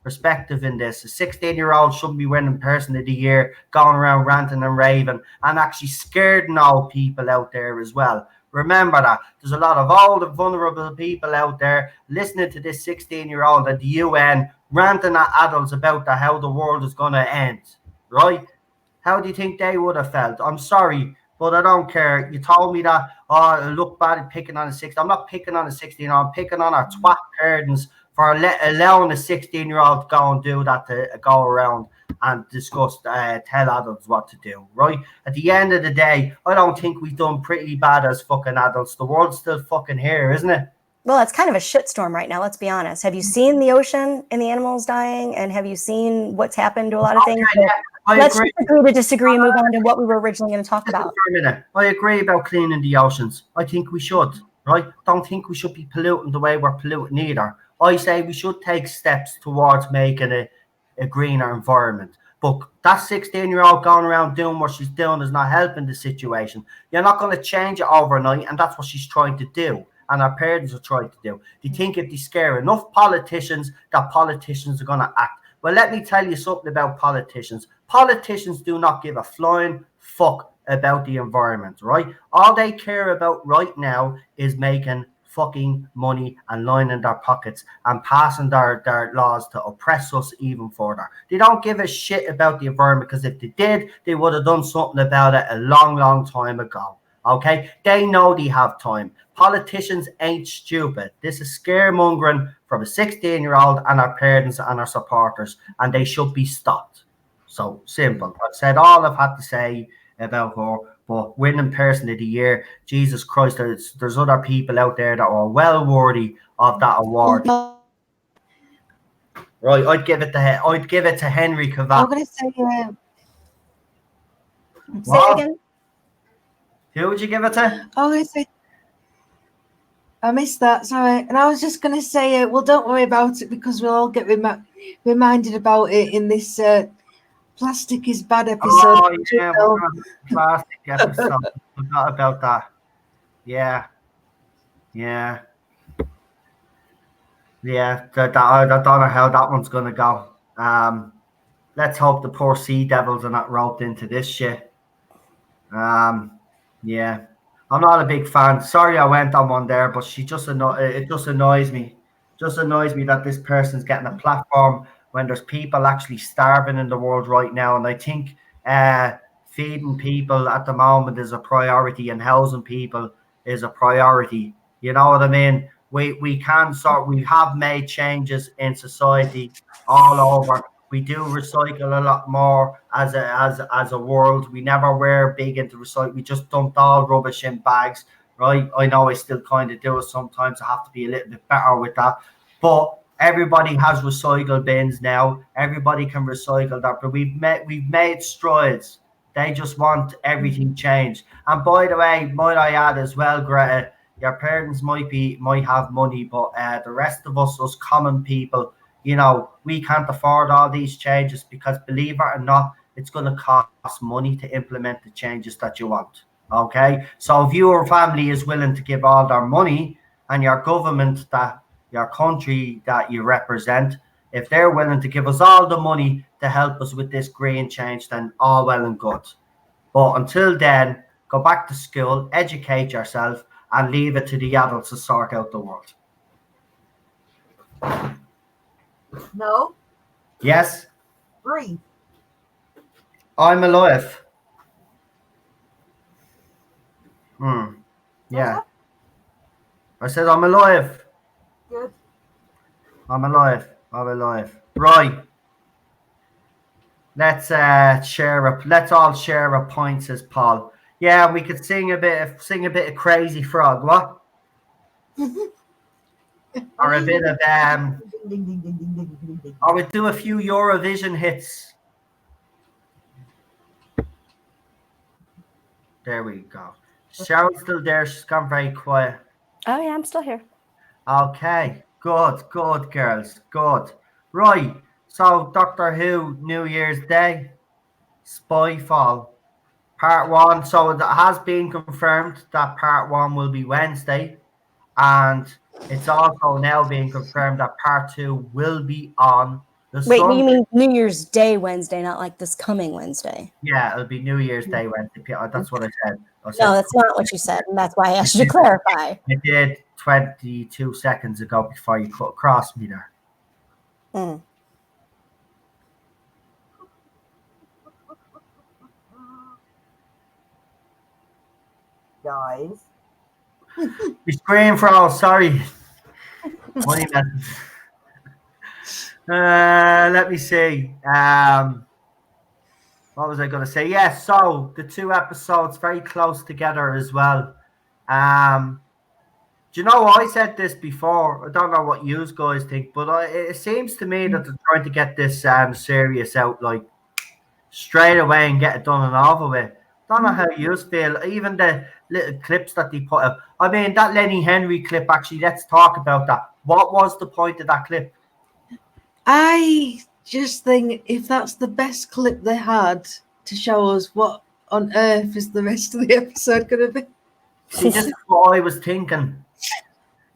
perspective in this. A 16-year-old shouldn't be winning Person of the Year, going around ranting and raving, and actually scaring old people out there as well. Remember that there's a lot of old and vulnerable people out there listening to this 16-year-old at the UN ranting at adults about how the world is going to end. Right? How do you think they would have felt? I'm sorry, but I don't care. You told me that, I look bad at picking on a 16. I'm not picking on a 16-year-old. I'm picking on our twat parents for allowing a 16-year-old to go and do that, to go around and discuss, tell adults what to do, right? At the end of the day, I don't think we've done pretty bad as fucking adults. The world's still fucking here, isn't it? Well, it's kind of a shitstorm right now, let's be honest. Have you seen the ocean and the animals dying? And have you seen what's happened to a lot of things? Yeah, let's just agree to disagree and move on to what we were originally going to talk about. For a minute. I agree about cleaning the oceans. I think we should, right? Don't think we should be polluting the way we're polluting either. I say we should take steps towards making a greener environment. But that 16-year-old going around doing what she's doing is not helping the situation. You're not going to change it overnight, and that's what she's trying to do. And our parents are trying to do. They think if they scare enough politicians, that politicians are going to act. Well, let me tell you something about politicians. Politicians do not give a flying fuck about the environment, right? All they care about right now is making fucking money and lining their pockets and passing their laws to oppress us even further. They don't give a shit about the environment, because if they did, they would have done something about it a long, long time ago. Okay? They know they have time. Politicians ain't stupid. This is scaremongering from a 16-year-old and our parents and our supporters, and they should be stopped. So simple. I've said all I've had to say about her, but winning Person of the Year, Jesus Christ, there's other people out there that are well worthy of that award. Right, I'd give it to Henry Cavill. I'm going to say, say it again. Who would you give it to? I'm going to say, I missed that, sorry. And I was just going to say, well, don't worry about it, because we'll all get reminded about it in this Plastic is Bad episode. Oh, yeah, plastic episode. Forgot about that. Yeah. I don't know how that one's going to go. Let's hope the poor sea devils are not roped into this shit. Yeah. I'm not a big fan. Sorry I went on one there, but it just annoys me. Just annoys me that this person's getting a platform when there's people actually starving in the world right now. And I think feeding people at the moment is a priority, and housing people is a priority. You know what I mean? We have made changes in society all over. We do recycle a lot more as a world. We never were big into recycle. We just dumped all rubbish in bags, right? I know I still kind of do it sometimes. I have to be a little bit better with that. But everybody has recycle bins now. Everybody can recycle that. But we've made strides. They just want everything changed. And by the way, might I add as well, Greta, Your parents might have money, but the rest of us common people, you know, we can't afford all these changes because, believe it or not, it's going to cost money to implement the changes that you want. Okay, so if your family is willing to give all their money, and your government, that your country that you represent, if they're willing to give us all the money to help us with this green change, then all well and good. But until then, go back to school, educate yourself, and leave it to the adults to sort out the world. No, Yes, breathe. I'm alive. Yeah. I said I'm alive. Good. I'm alive. I'm alive. Right. Let's let's all share a point, says Paul. Yeah, we could sing a bit of Crazy Frog, what? Or a bit of Ding, ding, ding, ding, ding, ding, ding, ding. or we'd do a few Eurovision hits. There we go. Cheryl's still there, she's gone very quiet. Oh yeah, I'm still here. Okay, good, girls, good. Right, so Doctor Who, New Year's Day, Spyfall, Part 1. So it has been confirmed that Part 1 will be Wednesday, and it's also now being confirmed that Part 2 will be on the Wait, Sunday. you mean New Year's Day Wednesday, not like this coming Wednesday? Yeah, it'll be New Year's Day Wednesday. That's what I said. No, that's not what you said, and that's why I asked you to clarify. I did 22 seconds ago before you cut across me there. Mm. Guys. You scream for all, sorry. Money man. Let me see. What was I going to say? Yeah, so the 2 episodes very close together as well. Do you know, I said this before. I don't know what you guys think, but it seems to me that they're trying to get this series out like straight away and get it done and over with. Don't know how you feel. Even the little clips that they put up. I mean, that Lenny Henry clip, actually, let's talk about that. What was the point of that clip? I just think if that's the best clip they had to show us, what on earth is the rest of the episode going to be? See, this is what I was thinking.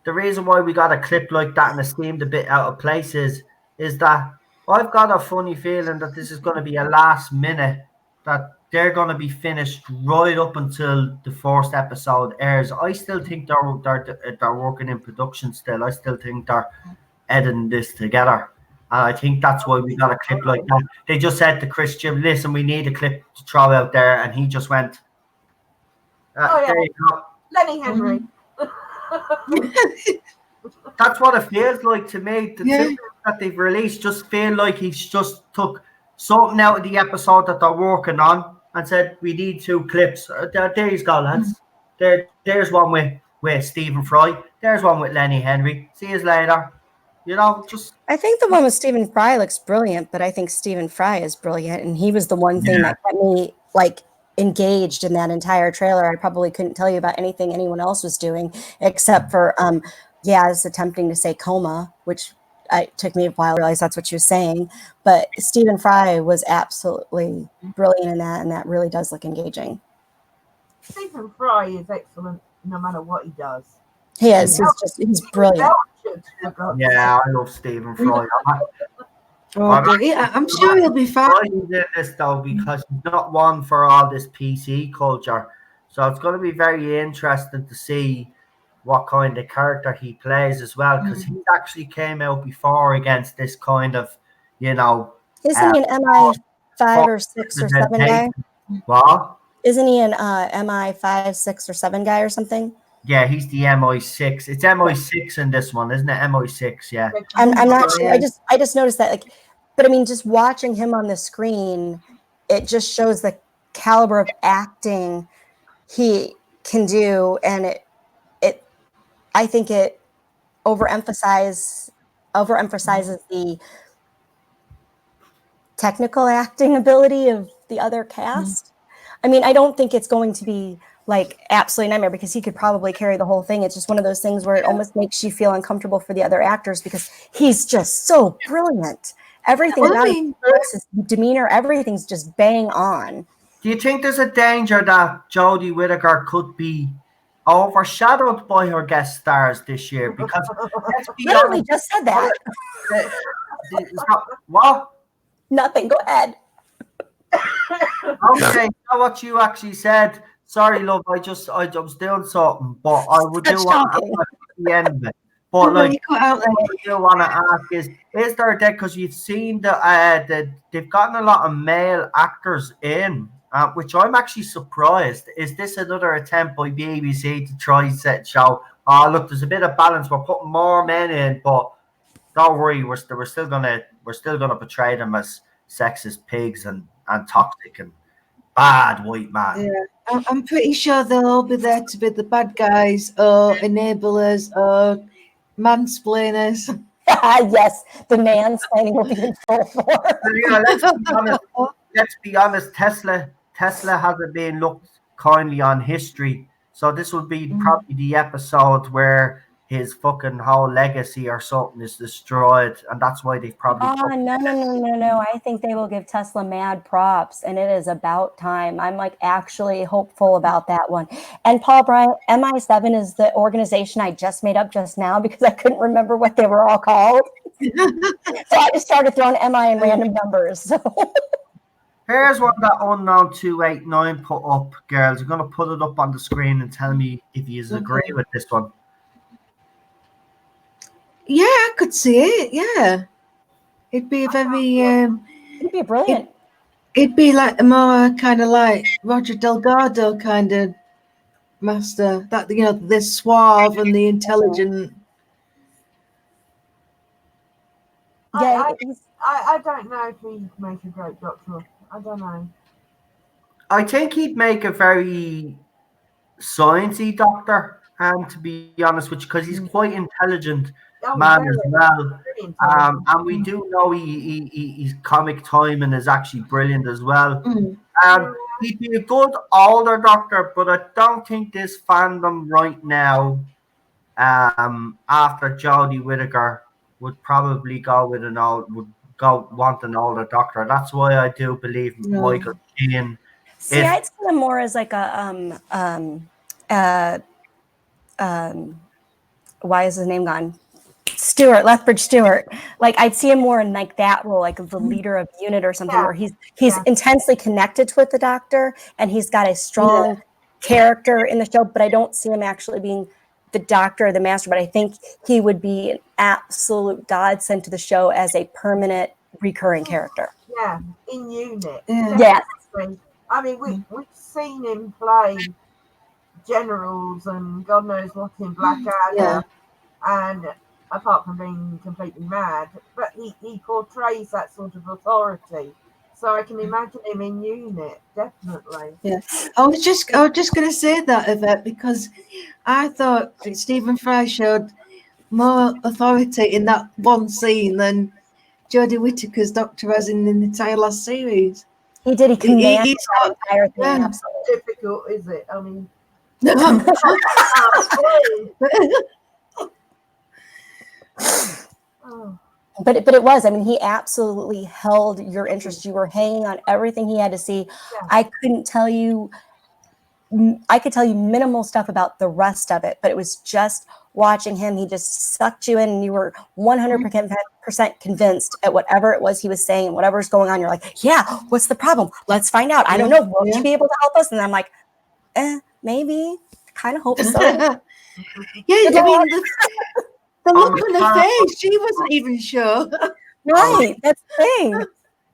The reason why we got a clip like that and it seemed a bit out of place is that I've got a funny feeling that this is going to be a last minute, that they're going to be finished right up until the first episode airs. I still think they're working in production still. I still think they're editing this together. And I think that's why we got a clip like that. They just said to Christian, listen, we need a clip to throw out there. And he just went, there you go. Lenny Henry. That's what it feels like to me. The two that they've released just feel like he's just took something out of the episode that they're working on and said, we need 2 clips. There you go, lads. There's one with Stephen Fry. There's one with Lenny Henry. See you later. You know, just... I think the one with Stephen Fry looks brilliant, but I think Stephen Fry is brilliant, and he was the one thing that kept me, like, engaged in that entire trailer. I probably couldn't tell you about anything anyone else was doing except for Yaz attempting to say coma, which took me a while to realize that's what she was saying. But Stephen Fry was absolutely brilliant in that, and that really does look engaging. Stephen Fry is excellent no matter what he does. He is. He's brilliant. Yeah, I love Stephen Fry. I'm sure he'll be fine. He's in this though because he's not one for all this PC culture, so it's going to be very interesting to see what kind of character he plays as well, because he actually came out before against this kind of, you know. Isn't he an MI5 or 6 or 7 guy? What? Isn't he an MI5, 6 or 7 guy or something? Yeah, he's the MI6. It's MI6 in this one, isn't it? MI6, yeah. I'm not sure. I just noticed that, like, but I mean, just watching him on the screen, it just shows the caliber of acting he can do, and it I think it overemphasizes the technical acting ability of the other cast. I mean, I don't think it's going to be like absolutely nightmare because he could probably carry the whole thing. It's just one of those things where it almost makes you feel uncomfortable for the other actors because he's just so brilliant. Everything about his demeanor, everything's just bang on. Do you think there's a danger that Jodie Whittaker could be overshadowed by her guest stars this year? Because let's be Literally honest, just said that. What? Nothing. Go ahead. Okay, know what you actually said. Sorry, love. I was doing something, but I would do want to ask at the end of it. But like, what I do want to ask is there a deck? Because you've seen that they've gotten a lot of male actors in, which I'm actually surprised. Is this another attempt by BBC to try and show? Oh, look, there's a bit of balance. We're putting more men in, but don't worry, we're still gonna portray them as sexist pigs and toxic and bad white man. Yeah, I'm pretty sure they'll all be there to be the bad guys or enablers or mansplainers. Yes, the mansplaining will be in full form. Let's be honest. Tesla hasn't been looked kindly on history, so this will be probably the episode where his fucking whole legacy or something is destroyed, and that's why they've probably. No! I think they will give Tesla mad props, and it is about time. I'm like actually hopeful about that one. And Paul Bryant, MI7 is the organization I just made up just now because I couldn't remember what they were all called. So I just started throwing MI in random numbers. So. Here's what that unknown 289 put up, girls. I'm gonna put it up on the screen and tell me if you agree with this one. Yeah, I could see it. Yeah, it'd be very. It'd be brilliant. It'd be like a more kind of like Roger Delgado kind of master. That the suave and the intelligent. Yeah, I don't know if he'd make a great Doctor. I don't know. I think he'd make a very sciencey Doctor. To be honest with you, because he's quite intelligent man as well. And we do know his comic timing is actually brilliant as well. He'd be a good older Doctor, but I don't think this fandom right now, after Jodie Whittaker, would probably want an older Doctor. That's why I do believe Michael Sheen. See, I'd see him more as like a why is his name gone? Lethbridge Stewart. Like I'd see him more in like that role, like the leader of the unit or something, where he's intensely connected with the Doctor and he's got a strong character in the show. But I don't see him actually being the Doctor or the Master. But I think he would be an absolute godsend to the show as a permanent recurring character. Yeah, in unit. Yes. I mean, we've seen him play generals and God knows what in Blackadder, and apart from being completely mad, but he portrays that sort of authority. So I can imagine him in unit, definitely. Yeah, I was just going to say that, Yvette, because I thought Stephen Fry showed more authority in that one scene than Jodie Whittaker's Doctor has in the entire last series. He did. He commanded the entire thing. Yeah. Absolutely. Difficult, is it? I mean. But it was. I mean, he absolutely held your interest. You were hanging on everything he had to see. Yeah. I could tell you minimal stuff about the rest of it, but it was just watching him. He just sucked you in, and you were 100% convinced at whatever it was he was saying, whatever's going on. You're like, yeah, what's the problem? Let's find out. I don't know. Will you be able to help us? And I'm like, maybe. Kind of hope so. I mean, the look on her face, she wasn't even sure. Right, that's the thing.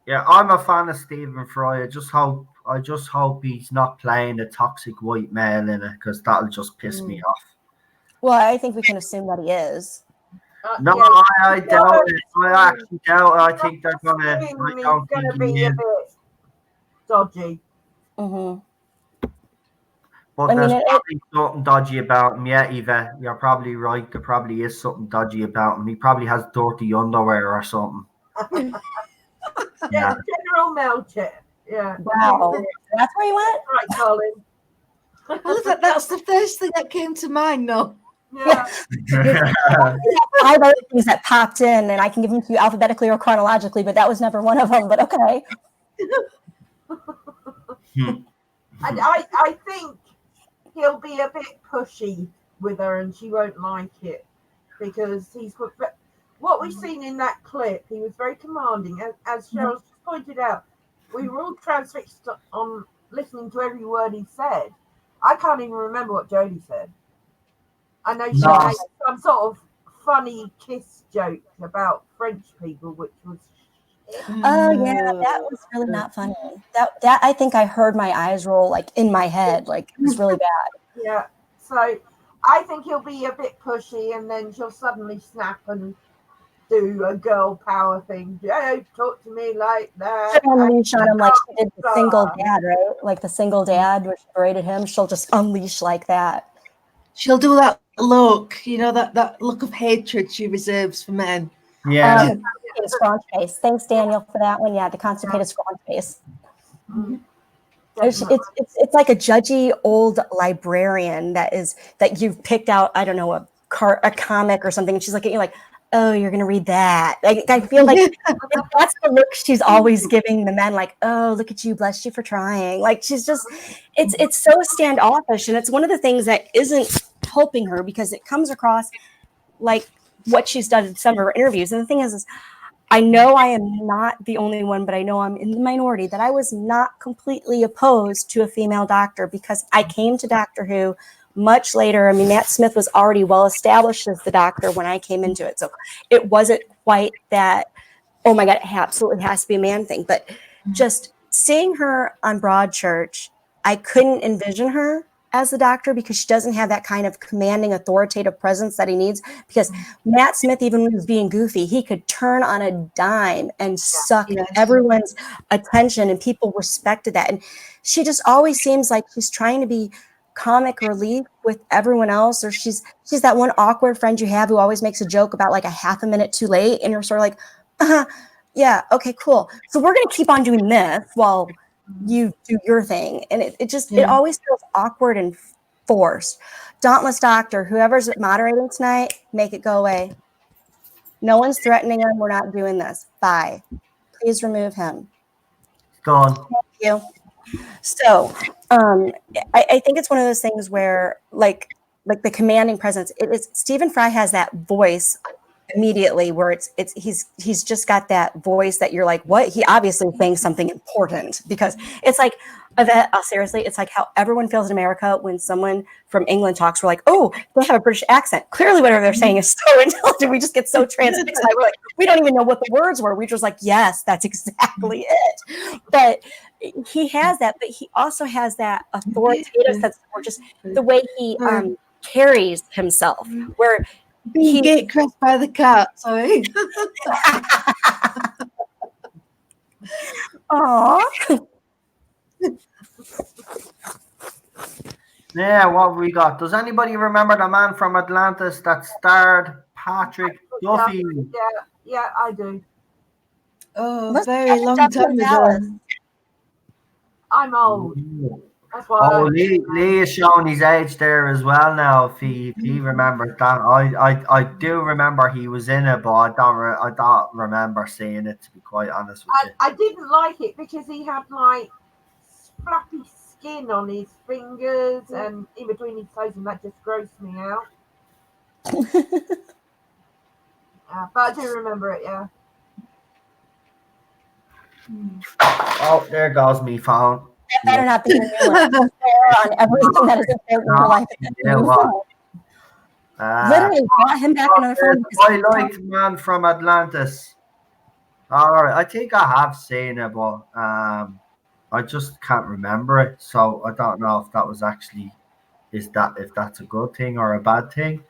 Yeah, I'm a fan of Stephen Fry. I just hope he's not playing a toxic white male in it, because that'll just piss me off. Well, I think we can assume that he is. No, I doubt it. I actually doubt it. I think they're gonna be a bit dodgy. Mm-hmm. But there's probably something dodgy about him. Yeah, Eva, you're probably right. There probably is something dodgy about him. He probably has dirty underwear or something. General Melchett. Yeah. Wow. That's where you went? Right, Colin. I love that. That's the first thing that came to mind. No. Yeah. Five other things that popped in, and I can give them to you alphabetically or chronologically, but that was never one of them. But okay. And I think he'll be a bit pushy with her, and she won't like it because what we've seen in that clip. He was very commanding, as Cheryl's just pointed out. We were all transfixed on listening to every word he said. I can't even remember what Jodie said. I know she made some sort of funny kiss joke about French people, which was. Oh yeah, that was really not funny. That I think I heard my eyes roll like in my head, like it was really bad. Yeah, so I think he'll be a bit pushy, and then she'll suddenly snap and do a girl power thing. Don't talk to me like that. She'll unleash on him like she did the single dad, right? Like the single dad, where she berated him. She'll just unleash like that. She'll do that look, that look of hatred she reserves for men. Yeah. Scraunch face. Thanks, Daniel, for that one. Yeah, the constipated scraunch face. It's like a judgy old librarian that you've picked out. I don't know, a comic or something. And she's looking at you like, oh, you're gonna read that. Like, I feel like that's the look she's always giving the men. Like, oh, look at you, bless you for trying. Like, she's just, it's so standoffish, and it's one of the things that isn't helping her because it comes across like what she's done in some of her interviews. And the thing is I know I am not the only one, but I know I'm in the minority that I was not completely opposed to a female doctor because I came to Doctor Who much later. I mean, Matt Smith was already well established as the doctor when I came into it. So it wasn't quite that, oh my God, it absolutely has to be a man thing. But just seeing her on Broadchurch, I couldn't envision her as the doctor because she doesn't have that kind of commanding, authoritative presence that he needs. Because Matt Smith, even when he was being goofy, he could turn on a dime and suck everyone's attention, and people respected that. And she just always seems like she's trying to be comic relief with everyone else, or she's that one awkward friend you have who always makes a joke about like a half a minute too late, and you're sort of like, yeah, okay, cool. So we're gonna keep on doing this while you do your thing. And it always feels awkward and forced. Dauntless Doctor, whoever's moderating tonight, make it go away. No one's threatening him. We're not doing this. Bye. Please remove him. Gone. Thank you. So I think it's one of those things where like the commanding presence, Stephen Fry has that voice immediately where he's just got that voice that you're like, what? He obviously thinks something important, because it's like, seriously, it's like how everyone feels in America when someone from England talks. We're like, oh, they have a British accent. Clearly whatever they're saying is so intelligent. We just get so transfixed. We're like, we don't even know what the words were. We just like, yes, that's exactly it. But he has that, but he also has that authoritative sense, or just the way he carries himself, where being gate crashed by the cat. Sorry. Aww. Yeah, what have we got? Does anybody remember the man from Atlantis that starred Patrick Duffy? Yeah, I do. Oh, very long time ago. I'm old. That's why Lee is showing his age there as well now. If he remembers that, I do remember he was in it, but I don't remember seeing it, to be quite honest with you. I didn't like it because he had like fluffy skin on his fingers and in between his toes, and that just grossed me out. But I do remember it, yeah. Oh, there goes me phone. That better not be a new one. On everything that is important in your life. Literally brought him back another phone. I liked Man from Atlantis. All right, I think I have seen it, but I just can't remember it. So I don't know if that was actually if that's a good thing or a bad thing.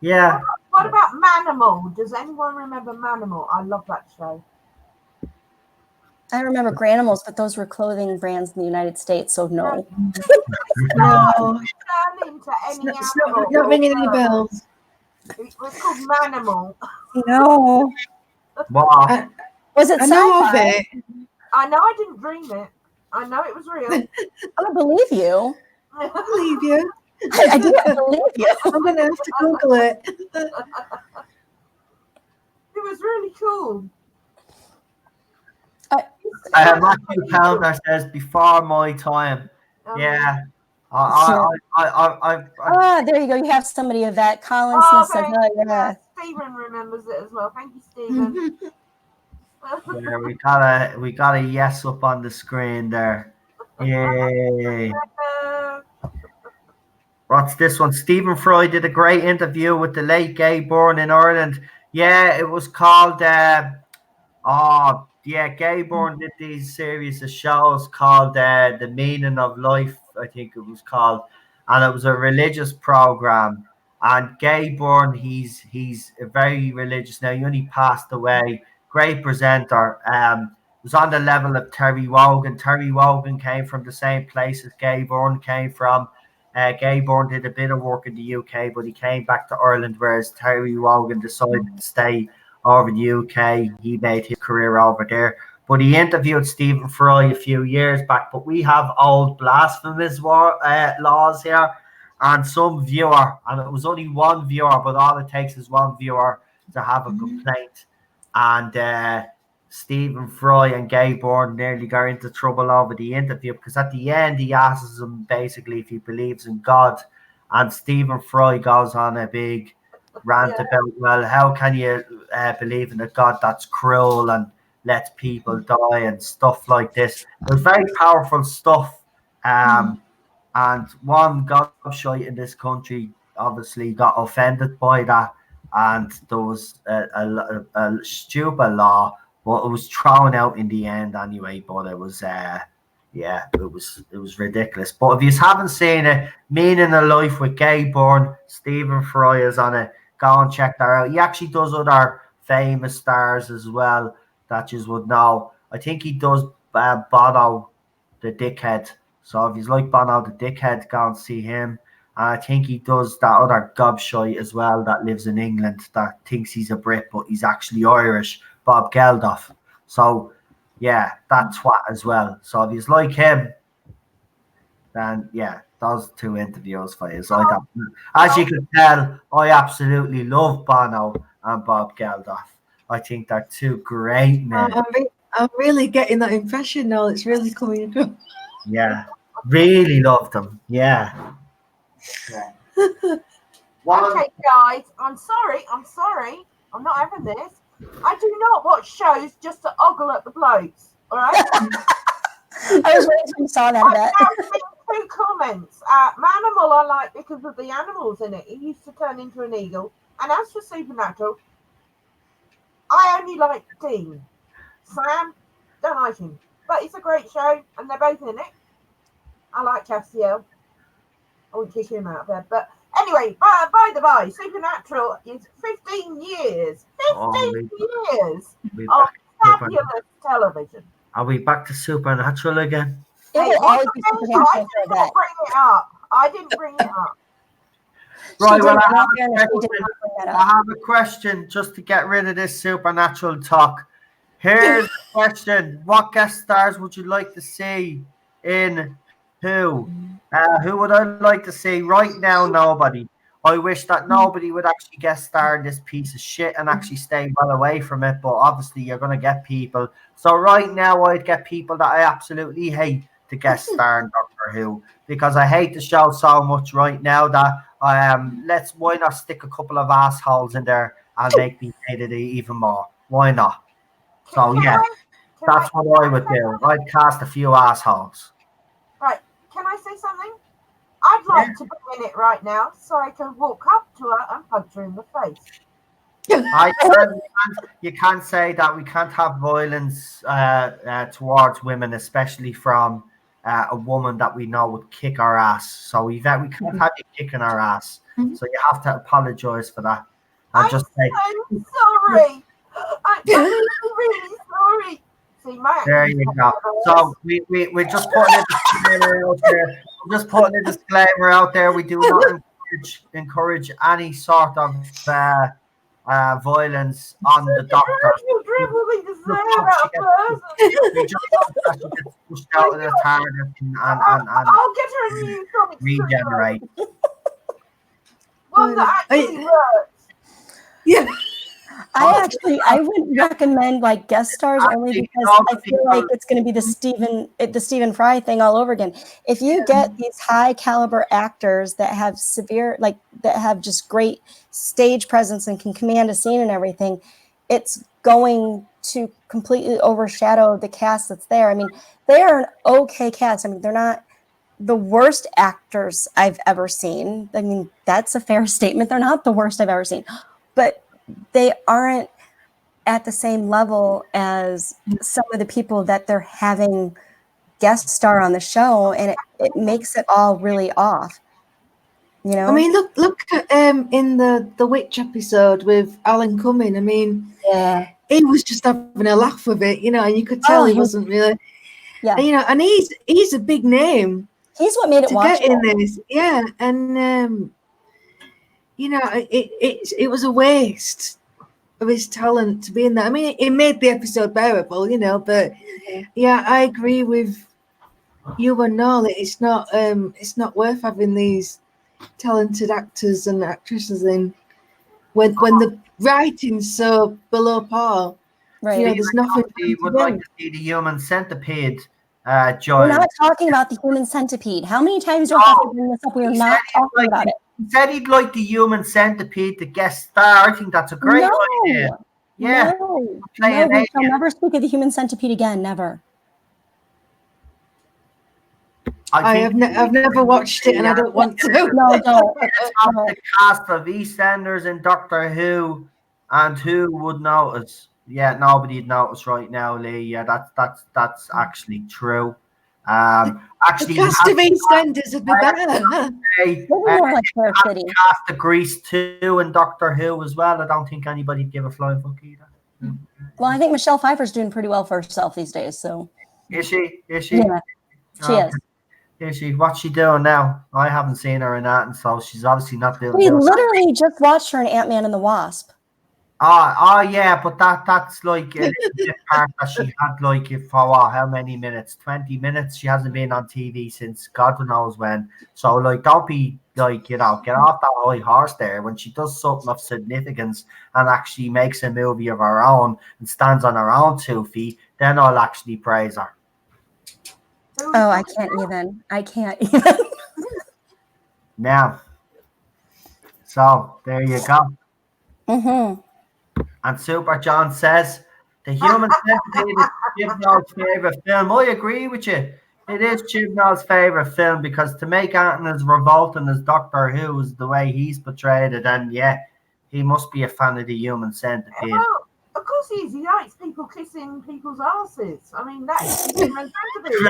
Yeah. What about Manimal? Does anyone remember Manimal? I love that show. I remember Granimals, but those were clothing brands in the United States, so no. No. It's not ringing any bells. It was called Manimal. No. Wow. Was it I know of sci-fi? it. I know, I didn't dream it. I know it was real. I'm gonna believe you. I believe you. I do believe you. I'm going to have to Google it. It was really cool. Matthew Pounder says before my time. Yeah. There you go. You have somebody of that. Colin Oh, Smith says, thank "Oh you. yeah." Stephen remembers it as well. Thank you, Stephen. Yeah, we got a yes up on the screen there. Yay. What's this one? Stephen Fry did a great interview with the late Gay Born in Ireland. Yeah, it was called Gay Born did these series of shows called The Meaning of Life, I think it was called. And it was a religious program. And Gay Born, he's a very religious now. He only passed away. Great presenter. Was on the level of Terry Wogan. Terry Wogan came from the same place as Gay Born came from. Gay Born did a bit of work in the UK, but he came back to Ireland, whereas Terry Wogan decided to stay over in the UK. He made his career over there. But he interviewed Stephen Fry a few years back. But we have old blasphemous laws here, and some viewer, and it was only one viewer, but all it takes is one viewer to have a complaint. And Stephen Fry and Gay Born nearly got into trouble over the interview because at the end he asks him basically if he believes in God, and Stephen Fry goes on a big rant about, well, how can you believe in a God that's cruel and lets people die and stuff like this. It was very powerful stuff. And one gobshite in this country obviously got offended by that, and there was a stupid law, but it was thrown out in the end anyway. But it was it was ridiculous. But if you haven't seen it, Meaning of Life with Gay Born, Stephen Fry is on it. Go and check that out. He actually does other famous stars as well that you would know. I think he does Bono the Dickhead. So if he's like Bono the Dickhead, go and see him. And I think he does that other gobshite as well that lives in England that thinks he's a Brit, but he's actually Irish, Bob Geldof. So, yeah, that twat as well. So if he's like him, then, yeah, those two interviews for you. So as you can tell, I absolutely love Bono and Bob Geldof. I think they're two great men. I'm really getting that impression now. It's really coming across. Yeah, really love them. Yeah. Okay, guys, I'm sorry. I'm not having this. I do not watch shows just to ogle at the blokes. All right. I was waiting until you saw that. I've seen 2 comments. Manimal I like because of the animals in it. He used to turn into an eagle. And as for Supernatural, I only like Dean. Sam, don't like him. But it's a great show, and they're both in it. I like Castiel. I wouldn't kick him out of bed. But anyway, by the by, Supernatural is 15 years. 15 years of fabulous television. Are we back to Supernatural again? It will always be Supernatural for that. I didn't bring it up. Right, well, I have a question just to get rid of this Supernatural talk. Here's the question. What guest stars would you like to see in who? Who would I like to see? Right now, nobody. I wish that nobody would actually guest star in this piece of shit and actually stay well away from it. But obviously, you're going to get people. So right now, I'd get people that I absolutely hate to guest star in Doctor Who because I hate the show so much right now that why not stick a couple of assholes in there and make me hate it even more? Why not? So yeah, that's what I would do. I'd cast a few assholes. Right. Can I say something? I'd like to be in it right now so I can walk up to her and punch her in the face. You can't say that. We can't have violence towards women, especially from a woman that we know would kick our ass. So we can't have you kicking our ass. So you have to apologize for that. I'm so sorry. I'm really sorry. See, there you go. So we're just putting a disclaimer out there. We're just putting a disclaimer out there. We do not encourage any sort of violence pushed out of the Tardis and I'll get her a new comic strip. regenerate. One that actually works. Yeah. I wouldn't recommend like guest stars only because I feel like it's going to be the Stephen Fry thing all over again. If you get these high caliber actors that have that have just great stage presence and can command a scene and everything, it's going to completely overshadow the cast that's there. I mean, they are an okay cast. I mean, they're not the worst actors I've ever seen. I mean, that's a fair statement. They're not the worst I've ever seen, but they aren't at the same level as some of the people that they're having guest star on the show, and it makes it all really off. You know, I mean, look at in the witch episode with Alan Cumming. I mean, yeah, he was just having a laugh with it, you know, and you could tell he wasn't really, yeah, you know, and he's a big name. He's what made it to watchable. get in this, yeah, and you know, it was a waste of his talent to be in that. I mean, it made the episode bearable, you know, but yeah, I agree with you and Noel. It's not worth having these talented actors and actresses in when the writing's so below par. Right. You know, there's nothing. We would like to see the Human Centipede join. We're not talking about the Human Centipede. How many times do I have to bring this up? We're not talking about it. He said he'd like the Human Centipede to guest star. I think that's a great idea. Yeah. No, we shall never speak of the Human Centipede again. Never. I've never watched it, and I don't want to. No, don't. The cast of EastEnders and Doctor Who, and who would notice? Yeah, nobody'd notice right now, Lee. Yeah, that's actually true. Actually, the cast of EastEnders would be better. More like Fair City. Cast of Grease 2 and Doctor Who as well. I don't think anybody'd give a flying fuck either. Well, I think Michelle Pfeiffer's doing pretty well for herself these days. So is she? Is she? Yeah, she is. Is she? What's she doing now? I haven't seen her in that, and so she's obviously not doing. We literally just watched her in Ant-Man and the Wasp. Oh yeah, but that's like a part that she had like for what, how many minutes? 20 minutes. She hasn't been on TV since God knows when. So like, don't be like, you know, get off that high horse there. When she does something of significance and actually makes a movie of her own and stands on her own 2 feet, then I'll actually praise her. Oh, I can't even. Now, so there you go. Mm-hmm. And Super John says the Human Centipede is Chibnall's favorite film. I agree with you. It is Chibnall's favorite film because to make Anton as revolting as Doctor Who is the way he's portrayed it, and yeah, he must be a fan of the Human Centipede. Well, of course he is. He likes people kissing people's asses. I mean, that is the Human Centipede.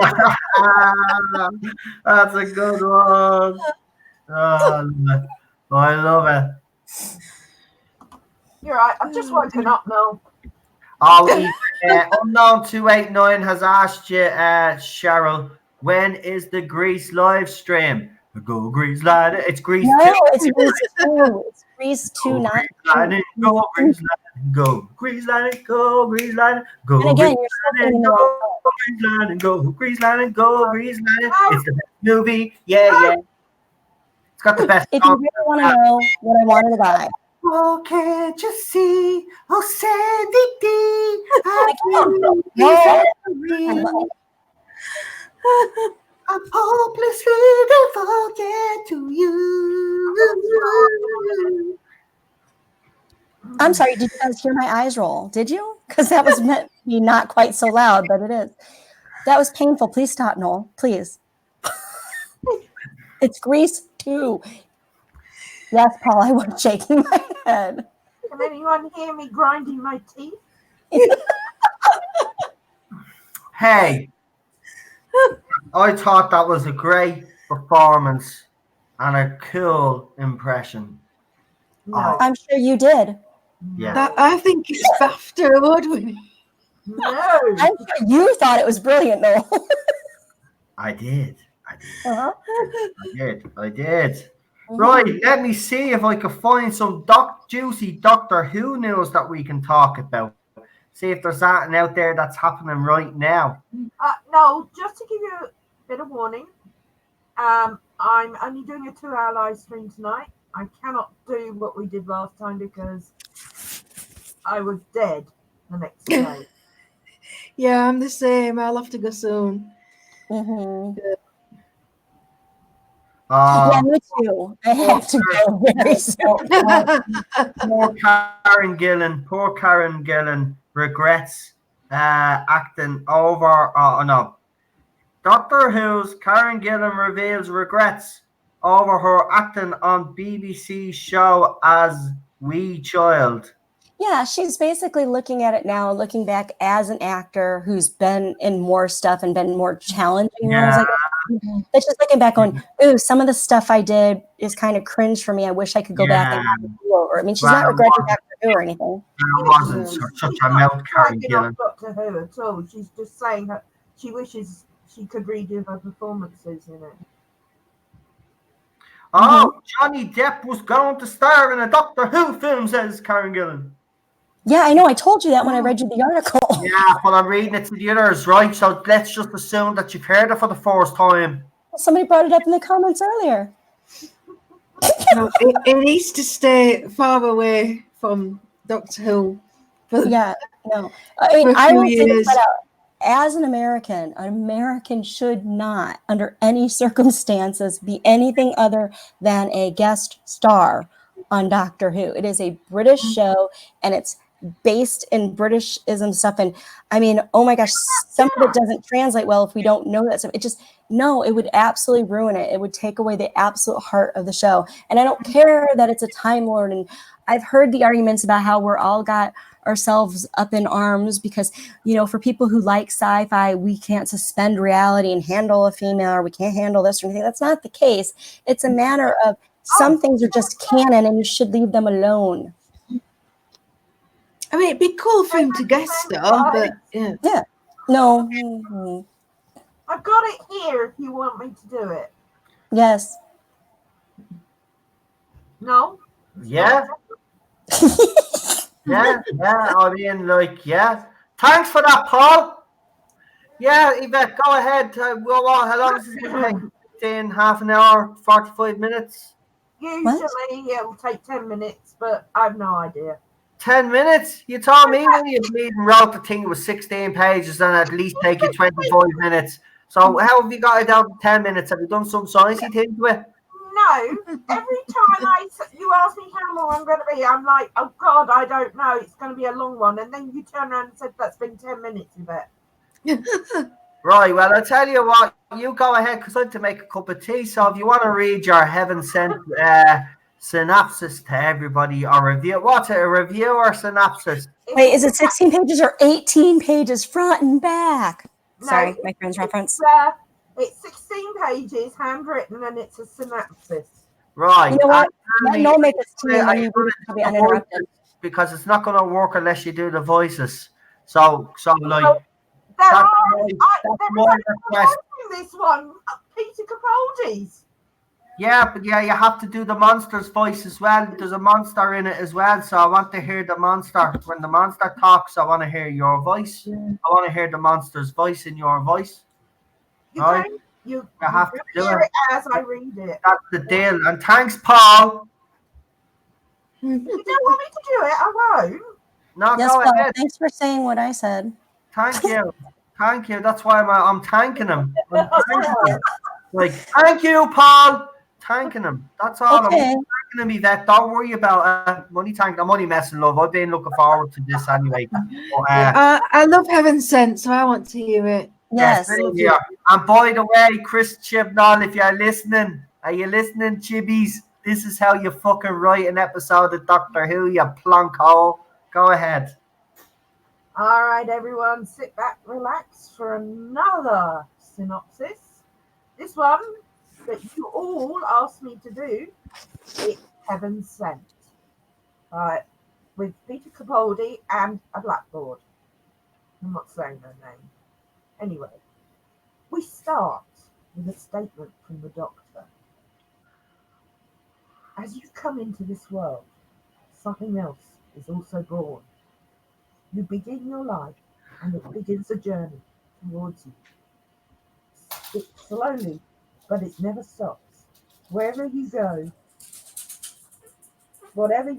That's a good one. Oh, I love it. You're right. I've just woken up now. Oh, Unknown 289 has asked you, Cheryl, when is the Grease live stream? Go Grease Line. It's Grease 2. No, it's Grease 2. It's Grease 2, not 2. Go Grease Line. Go Grease Line. Go Grease Line. Go and again, Grease Line. Go Grease Line. Go Grease Line. Go Grease Line. It's the best movie. Yeah. It's got the best. If you really want to know what I wanted to buy. Oh, can't you see? Oh, Sandy D. I'm hopelessly devoted to you. I'm sorry, did you guys hear my eyes roll? Did you? Because that was meant to be not quite so loud, but it is. That was painful. Please stop, Noel. Please. It's Grease 2. Yes, Paul, I was shaking my head. Can anyone hear me grinding my teeth? Hey, I thought that was a great performance and a cool impression. No. I'm sure you did. Yeah. I think it's BAFTA award winning. No. I'm sure you thought it was brilliant, Noel. I did. Uh-huh. I did. Right, let me see if I can find some juicy Doctor Who news that we can talk about. See if there's something out there that's happening right now. No, just to give you a bit of warning, I'm only doing a 2-hour live stream tonight. I cannot do what we did last time because I was dead the next day. Yeah, I'm the same. I'll have to go soon. Mm-hmm. Um, Yeah, me too. I have to go very soon. Poor Karen Gillan regrets acting over. Oh no, Doctor Who's Karen Gillan reveals regrets over her acting on BBC show as wee child. Yeah, she's basically looking at it now, looking back as an actor who's been in more stuff and been more challenging roles. Yeah. It's just looking back on, ooh, some of the stuff I did is kind of cringe for me. I wish I could go back and have it do over. I mean, she's not regretting Doctor Who or anything. It wasn't such a melt, Karen Gillan. Doctor Who at all. She's just saying that she wishes she could redo her performances in it. Oh, Johnny Depp was going to star in a Doctor Who film, says Karen Gillan. Yeah, I know. I told you that when I read you the article. Yeah, but I'm reading it to the others, right? So let's just assume that you've heard it for the first time. Somebody brought it up in the comments earlier. No, it needs to stay far away from Doctor Who. Yeah, no. I mean, I will say this out. As an American should not, under any circumstances, be anything other than a guest star on Doctor Who. It is a British show, and it's based in Britishism stuff. And I mean, oh my gosh, some of it doesn't translate well if we don't know that stuff. It would absolutely ruin it. It would take away the absolute heart of the show. And I don't care that it's a Time Lord. And I've heard the arguments about how we're all got ourselves up in arms because, for people who like sci-fi, we can't suspend reality and handle a female, or we can't handle this or anything. That's not the case. It's a matter of some things are just canon and you should leave them alone. I mean, it'd be cool for him to guest star, but yeah. Yeah. No. Mm-hmm. I've got it here if you want me to do it. Yes. No? Yeah. Yeah. I mean, yeah. Thanks for that, Paul. Yeah, Yvette, go ahead. How long is this going to take? Half an hour, 45 minutes? Usually it will take 10 minutes, but I've no idea. 10 minutes? You told me when you wrote the thing, it was 16 pages and at least take you 25 minutes. So how have you got it down to 10 minutes? Have you done some sciencey thing to it? No. Every time you ask me how long I'm going to be, I'm like, oh God, I don't know. It's going to be a long one. And then you turn around and said that's been 10 minutes, Yvette. Right, well, I'll tell you what. You go ahead because I have to make a cup of tea. So if you want to read your heaven sent synopsis to everybody or review, what's it, a review or synopsis? Wait, is it 16 pages or 18 pages front and back? Sorry, my friend's reference. It's 16 pages, handwritten, and it's a synopsis. Right. You know what? No, make this tea and then you will be uninterrupted. Because it's not going to work unless you do the voices. So like. There is this one, Peter Capaldi's. Yeah, but you have to do the monster's voice as well. There's a monster in it as well, so I want to hear the monster. When the monster talks, I want to hear your voice. I want to hear the monster's voice in your voice. You have to do it as I read it. That's the deal. And thanks, Paul. You don't want me to do it? I won't. No, yes, go ahead. Thanks for saying what I said. Thank you. Thank you. That's why I'm thanking him. Like, thank you, Paul. Thanking him. That's all. Okay. I'm thanking him, Yvette. Don't worry about I'm only messing, love. I've been looking forward to this anyway. I love Heaven Sent, so I want to hear it. Yes. Yeah. And by the way, Chris Chibnall, if you're listening, are you listening, Chibbies? This is how you fucking write an episode of Doctor Who, you plonk hole. Go ahead. All right, everyone, sit back, relax for another synopsis. This one that you all asked me to do, it's Heaven Sent. With Peter Capaldi and a blackboard. I'm not saying her name. Anyway, we start with a statement from the Doctor. As you come into this world, something else is also born. You begin your life, and it begins a journey towards you. It's slowly, but it never stops. Wherever you go, whatever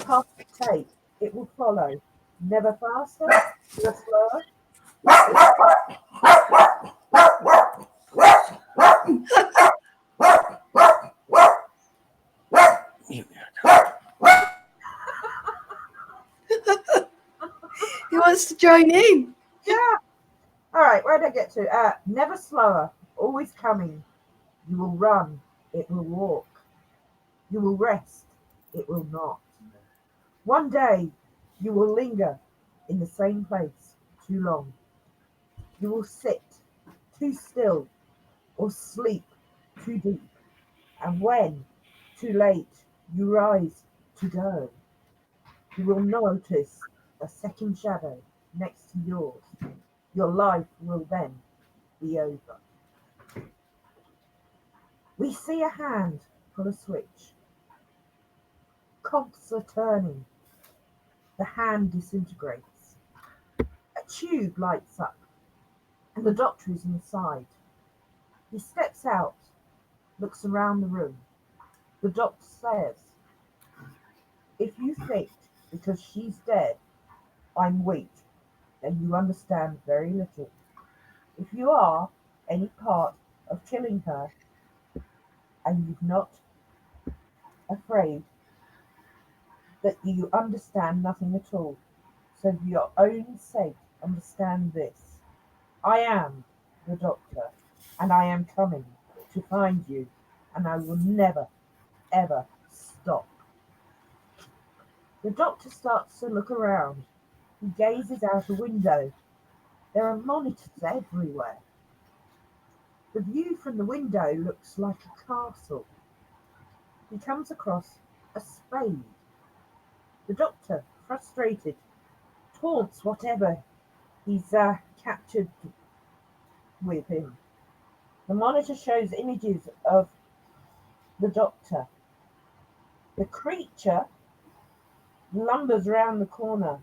path you take, it will follow. Never faster, never slower. He wants to join in. Yeah. All right, where did I get to? Never slower, always coming. You will run, it will walk. You will rest, it will not. One day, you will linger in the same place too long. You will sit too still or sleep too deep. And when, too late, you rise to go, you will notice a second shadow next to yours. Your life will then be over. We see a hand pull a switch. Cogs are turning. The hand disintegrates. A tube lights up, and the doctor is inside. He steps out, looks around the room. The doctor says, "If you think because she's dead, I'm weak, then you understand very little. If you are any part of killing her, and you're not afraid that you understand nothing at all, so for your own sake, understand this. I am the doctor, and I am coming to find you, and I will never, ever stop." The doctor starts to look around. He gazes out a window. There are monitors everywhere. The view from the window looks like a castle. He comes across a spade. The doctor, frustrated, taunts whatever he's captured with him. The monitor shows images of the doctor. The creature lumbers round the corner.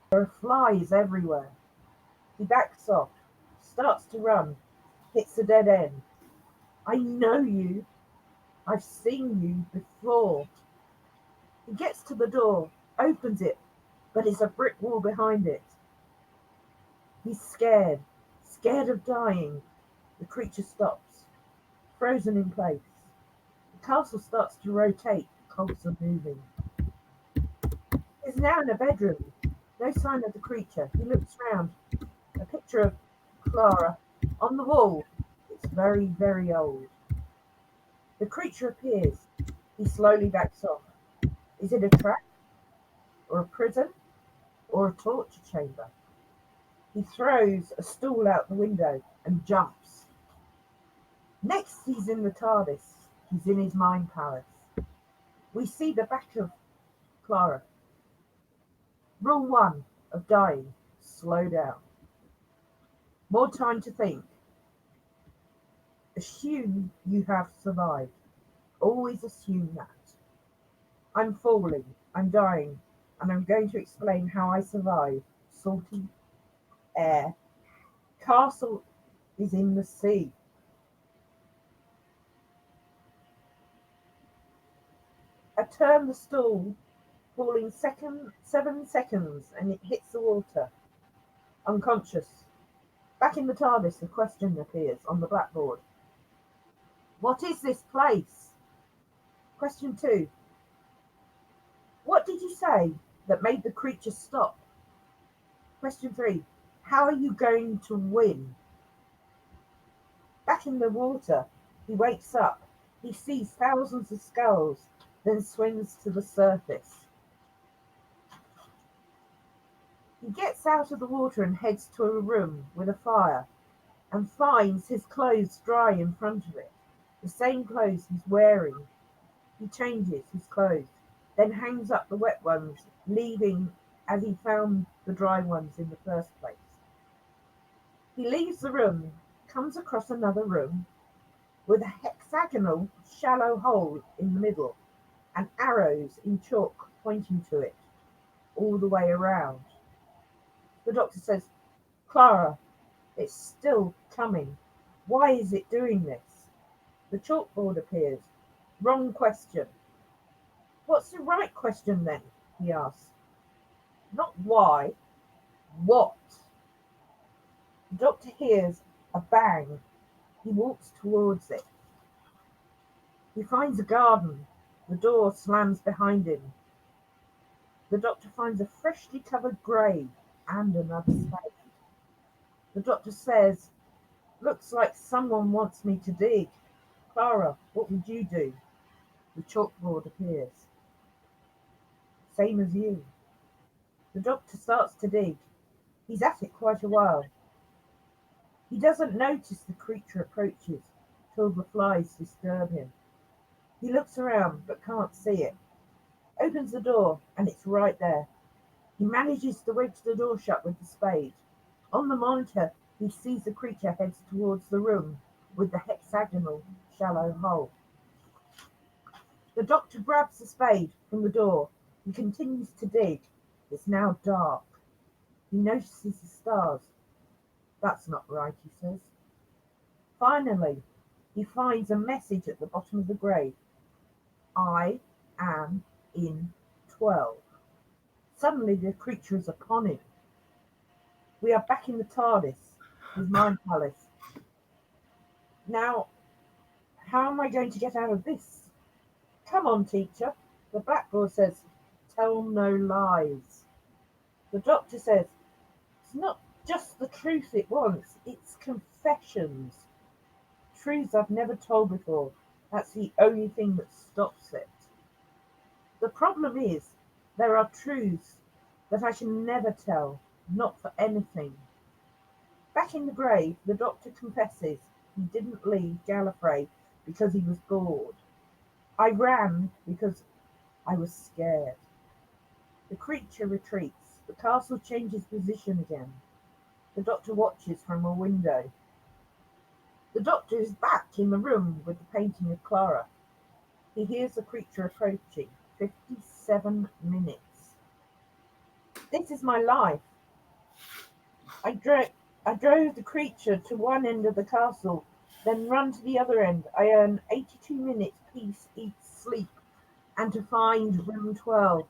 There are flies everywhere. He backs off, starts to run, hits a dead end. "I know you. I've seen you before." He gets to the door, opens it, but it's a brick wall behind it. He's scared, scared of dying. The creature stops, frozen in place. The castle starts to rotate, cogs are moving. He's now in a bedroom. No sign of the creature. He looks round. A picture of Clara on the wall. It's very, very old. The creature appears. He slowly backs off. Is it a trap? Or a prison? Or a torture chamber? He throws a stool out the window and jumps. Next, he's in the Tardis. He's in his mind palace. We see the back of Clara. Rule 1 of dying: slow down. More time to think. Assume you have survived. Always assume that. I'm falling, I'm dying, and I'm going to explain how I survive. Salty air. Castle is in the sea. I turn the stool, falling 7 seconds, and it hits the water. Unconscious. Back in the TARDIS, a question appears on the blackboard. What is this place? Question 2. What did you say that made the creature stop? Question 3. How are you going to win? Back in the water, he wakes up. He sees thousands of skulls, then swims to the surface. He gets out of the water and heads to a room with a fire and finds his clothes dry in front of it, the same clothes he's wearing. He changes his clothes, then hangs up the wet ones, leaving as he found the dry ones in the first place. He leaves the room, comes across another room with a hexagonal shallow hole in the middle and arrows in chalk pointing to it all the way around. The doctor says, Clara, it's still coming. Why is it doing this? The chalkboard appears. Wrong question. What's the right question then? He asks. Not why, what? The doctor hears a bang. He walks towards it. He finds a garden. The door slams behind him. The doctor finds a freshly covered grave and another spade. The doctor says, looks like someone wants me to dig. Clara, what would you do? The chalkboard appears. Same as you. The doctor starts to dig. He's at it quite a while. He doesn't notice the creature approaches till the flies disturb him. He looks around but can't see it. Opens the door and it's right there. He manages to wedge the door shut with the spade. On the monitor, he sees the creature heads towards the room with the hexagonal shallow hole. The doctor grabs the spade from the door. He continues to dig. It's now dark. He notices the stars. That's not right, he says. Finally, he finds a message at the bottom of the grave. I am in 12. Suddenly the creature is upon him. We are back in the Tardis, his mind palace. Now, how am I going to get out of this? Come on, teacher. The blackboard says, tell no lies. The doctor says, it's not just the truth it wants, it's confessions. Truths I've never told before. That's the only thing that stops it. The problem is, there are truths that I can never tell, not for anything. Back in the grave, the doctor confesses he didn't leave Gallifrey because he was bored. I ran because I was scared. The creature retreats. The castle changes position again. The doctor watches from a window. The doctor is back in the room with the painting of Clara. He hears the creature approaching. 57 minutes. This is my life. I drove the creature to one end of the castle, then run to the other end. I earn 82 minutes peace, eat, sleep, and to find room 12.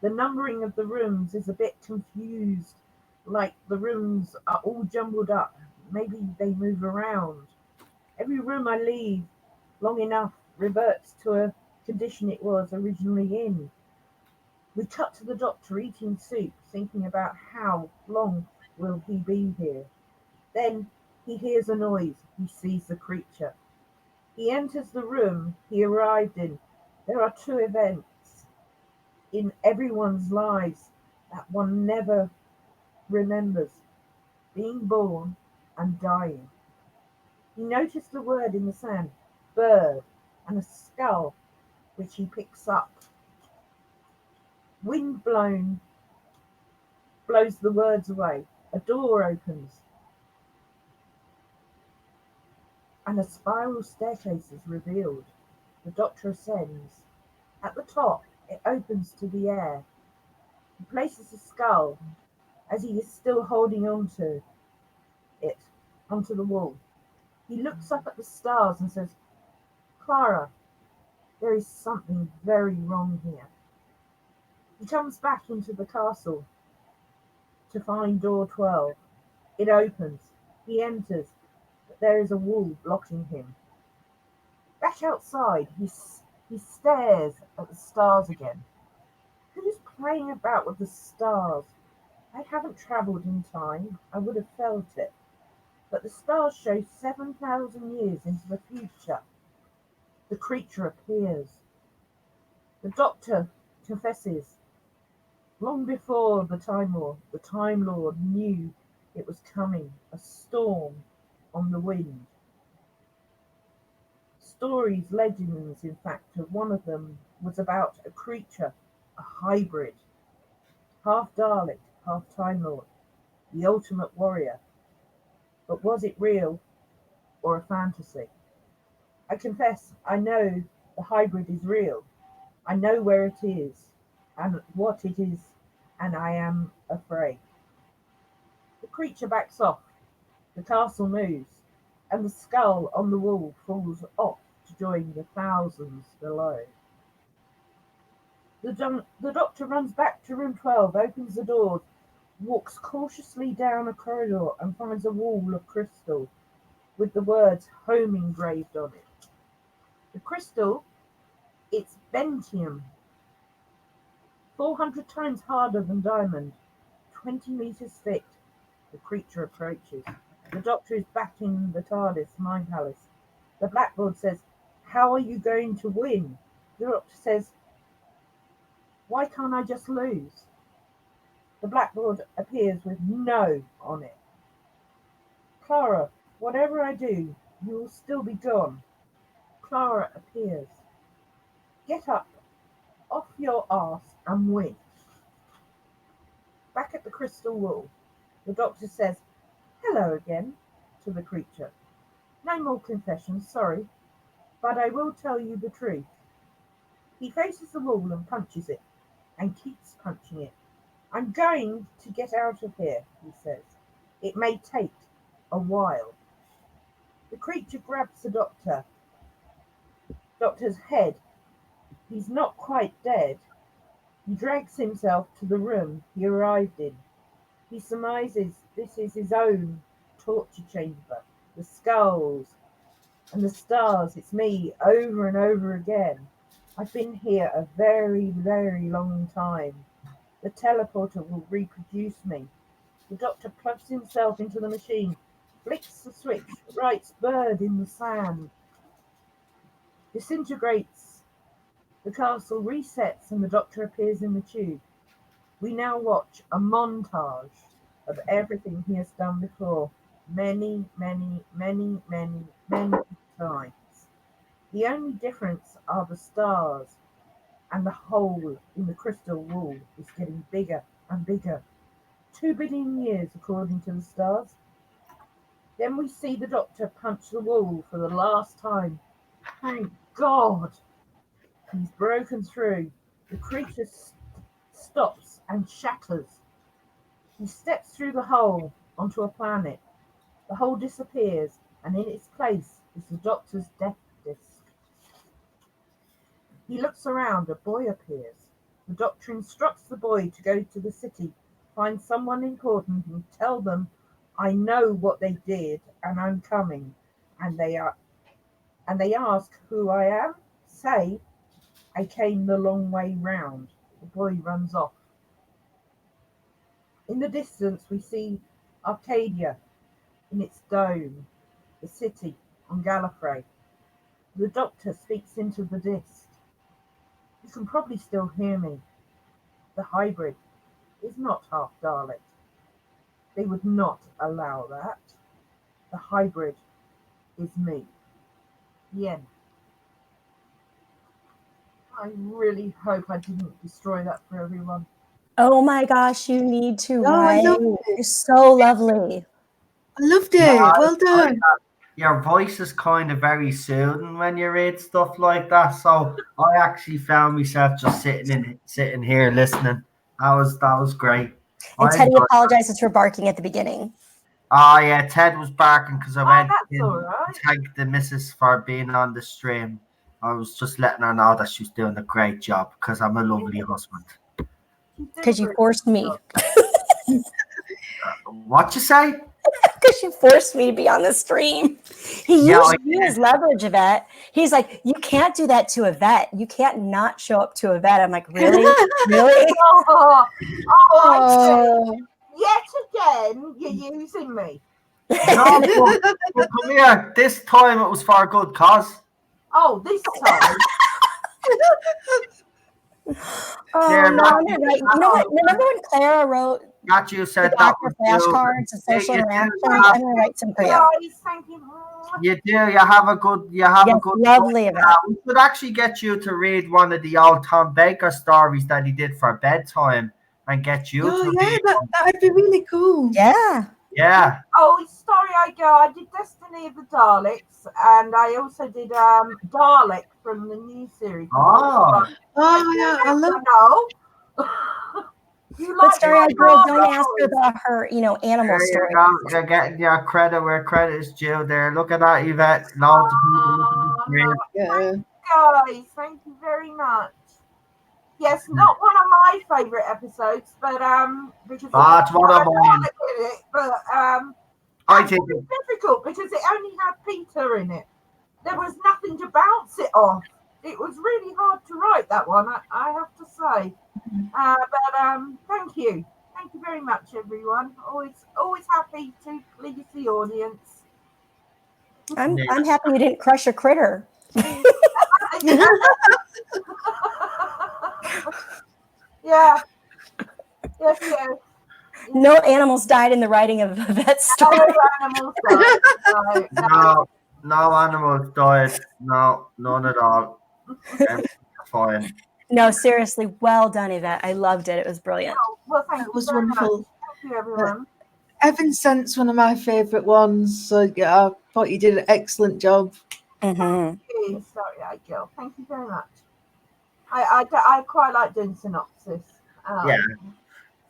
The numbering of the rooms is a bit confused, like the rooms are all jumbled up. Maybe they move around. Every room I leave long enough reverts to a condition it was originally in. We cut to the doctor eating soup, thinking about how long will he be here. Then he hears a noise. He sees the creature. He enters the room he arrived in. There are two events in everyone's lives that one never remembers: being born and dying. He noticed a word in the sand, bird, and a skull, which he picks up. Wind blows the words away. A door opens, and a spiral staircase is revealed. The doctor ascends. At the top, it opens to the air. He places the skull, as he is still holding onto it, onto the wall. He looks up at the stars and says, Clara, there is something very wrong here. He comes back into the castle to find door 12. It opens. He enters, but there is a wall blocking him. Back outside, he stares at the stars again. Who's playing about with the stars? I haven't travelled in time. I would have felt it. But the stars show 7,000 years into the future. The creature appears. The doctor confesses. Long before the Time Lord knew it was coming, a storm on the wind. Stories, legends, in fact, of one of them was about a creature, a hybrid, half Dalek, half Time Lord, the ultimate warrior. But was it real or a fantasy? I confess, I know the hybrid is real. I know where it is and what it is, and I am afraid. creature backs off. The castle moves, and the skull on the wall falls off to join the thousands below. The doctor runs back to room 12, opens the door, walks cautiously down a corridor, and finds a wall of crystal with the words home engraved on it. The crystal, it's bentium, 400 times harder than diamond, 20 meters thick. The creature approaches. The doctor is back in the Tardis, Mind Palace. The blackboard says, "How are you going to win?" The doctor says, "Why can't I just lose?" The blackboard appears with "No" on it. "Clara, whatever I do, you will still be gone." Clara appears. "Get up, off your arse and win." Back at the crystal wall, the doctor says, "Hello again," to the creature. "No more confessions, sorry, but I will tell you the truth." He faces the wall and punches it, and keeps punching it. "I'm going to get out of here," he says. "It may take a while." The creature grabs the doctor's head. He's not quite dead. He drags himself to the room he arrived in. He surmises this is his own torture chamber. The skulls and the stars, it's me over and over again. I've been here a very, very long time. The teleporter will reproduce me. The doctor plugs himself into the machine, flicks the switch, writes "bird" in the sand, disintegrates. The castle resets and the doctor appears in the tube. We now watch a montage of everything he has done before, many, many, many, many, many times. The only difference are the stars, and the hole in the crystal wall is getting bigger and bigger. 2 billion years, according to the stars. Then we see the doctor punch the wall for the last time. Thank God! He's broken through. The creature stops and shatters. He steps through the hole onto a planet. The hole disappears, and in its place is the doctor's death disc. He looks around. A boy appears. The doctor instructs the boy to go to the city, find someone important, and tell them, "I know what they did, and I'm coming." And they ask who I am. Say, "I came the long way round." The boy runs off. In the distance, we see Arcadia in its dome, the city on Gallifrey. The doctor speaks into the disc. "You can probably still hear me. The hybrid is not half Dalek. They would not allow that. The hybrid is me." The end. I really hope I didn't destroy that for everyone. Oh my gosh, you need to Oh, I write. loved it. You're so lovely. I loved it. Yeah, Well done. Your voice is kind of very soothing when you read stuff like that. So I actually found myself just sitting here listening. That was great. And I Teddy enjoyed- apologizes for barking at the beginning. Oh yeah, Ted was barking because I went That's in all right. to thank the missus for being on the stream. I was just letting her know that she's doing a great job because I'm a lovely husband. Because you forced me. What you say? Because you forced me to be on the stream. He Yeah, used I you as leverage, Yvette. He's like, "You can't do that to Yvette. You can't not show up to Yvette." I'm like, "Really? Really?" I see. Oh, Yet again, you're using me. No, but come here. This time it was for a good cause. Oh, this time. Oh, Yeah, no, I'm gonna write. You know what? Remember when Clara wrote Matthew the said that doctor was flashcards and social you do interactions? have- I'm gonna write some for you. Guys, thank you. You do. You have a good. You have a Yes, good. lovely Yvette. We could actually get you to read one of the old Tom Baker stories that he did for bedtime, and get you oh to yeah, read. that'd be really cool. Yeah. Yeah. Oh, sorry, I did Destiny of the Daleks, and I also did Dalek from the new series. Oh. Oh yeah, I love. No. You But like Starry-Eyed my Girl, don't ask her stories. about her, animal There you story. go. You're getting your credit where credit is due there. Look at that, Yvette. Loads of people looking at the screen. Yeah. Guys, thank you very much. Yes, not one of my favourite episodes, but because That's one of mine. it, but I it's think difficult because it only had Peter in it. There was nothing to bounce it off. It was really hard to write that one, I have to say. But thank you very much, everyone. Always happy to please the audience. I'm happy you didn't crush a critter. Yeah. Yes. No animals died in the writing of that story. No animals died. no animals died. No, none at all. Everything's fine. No, seriously, well done, Yvette. I loved it. It was brilliant. Well, thank That you was very wonderful. much. Thank you, everyone. Heaven Sent's one of my favourite ones. So yeah, I thought you did an excellent job. Mm-hmm. Sorry, girl. Thank you very much. I quite like doing synopsis. Yeah.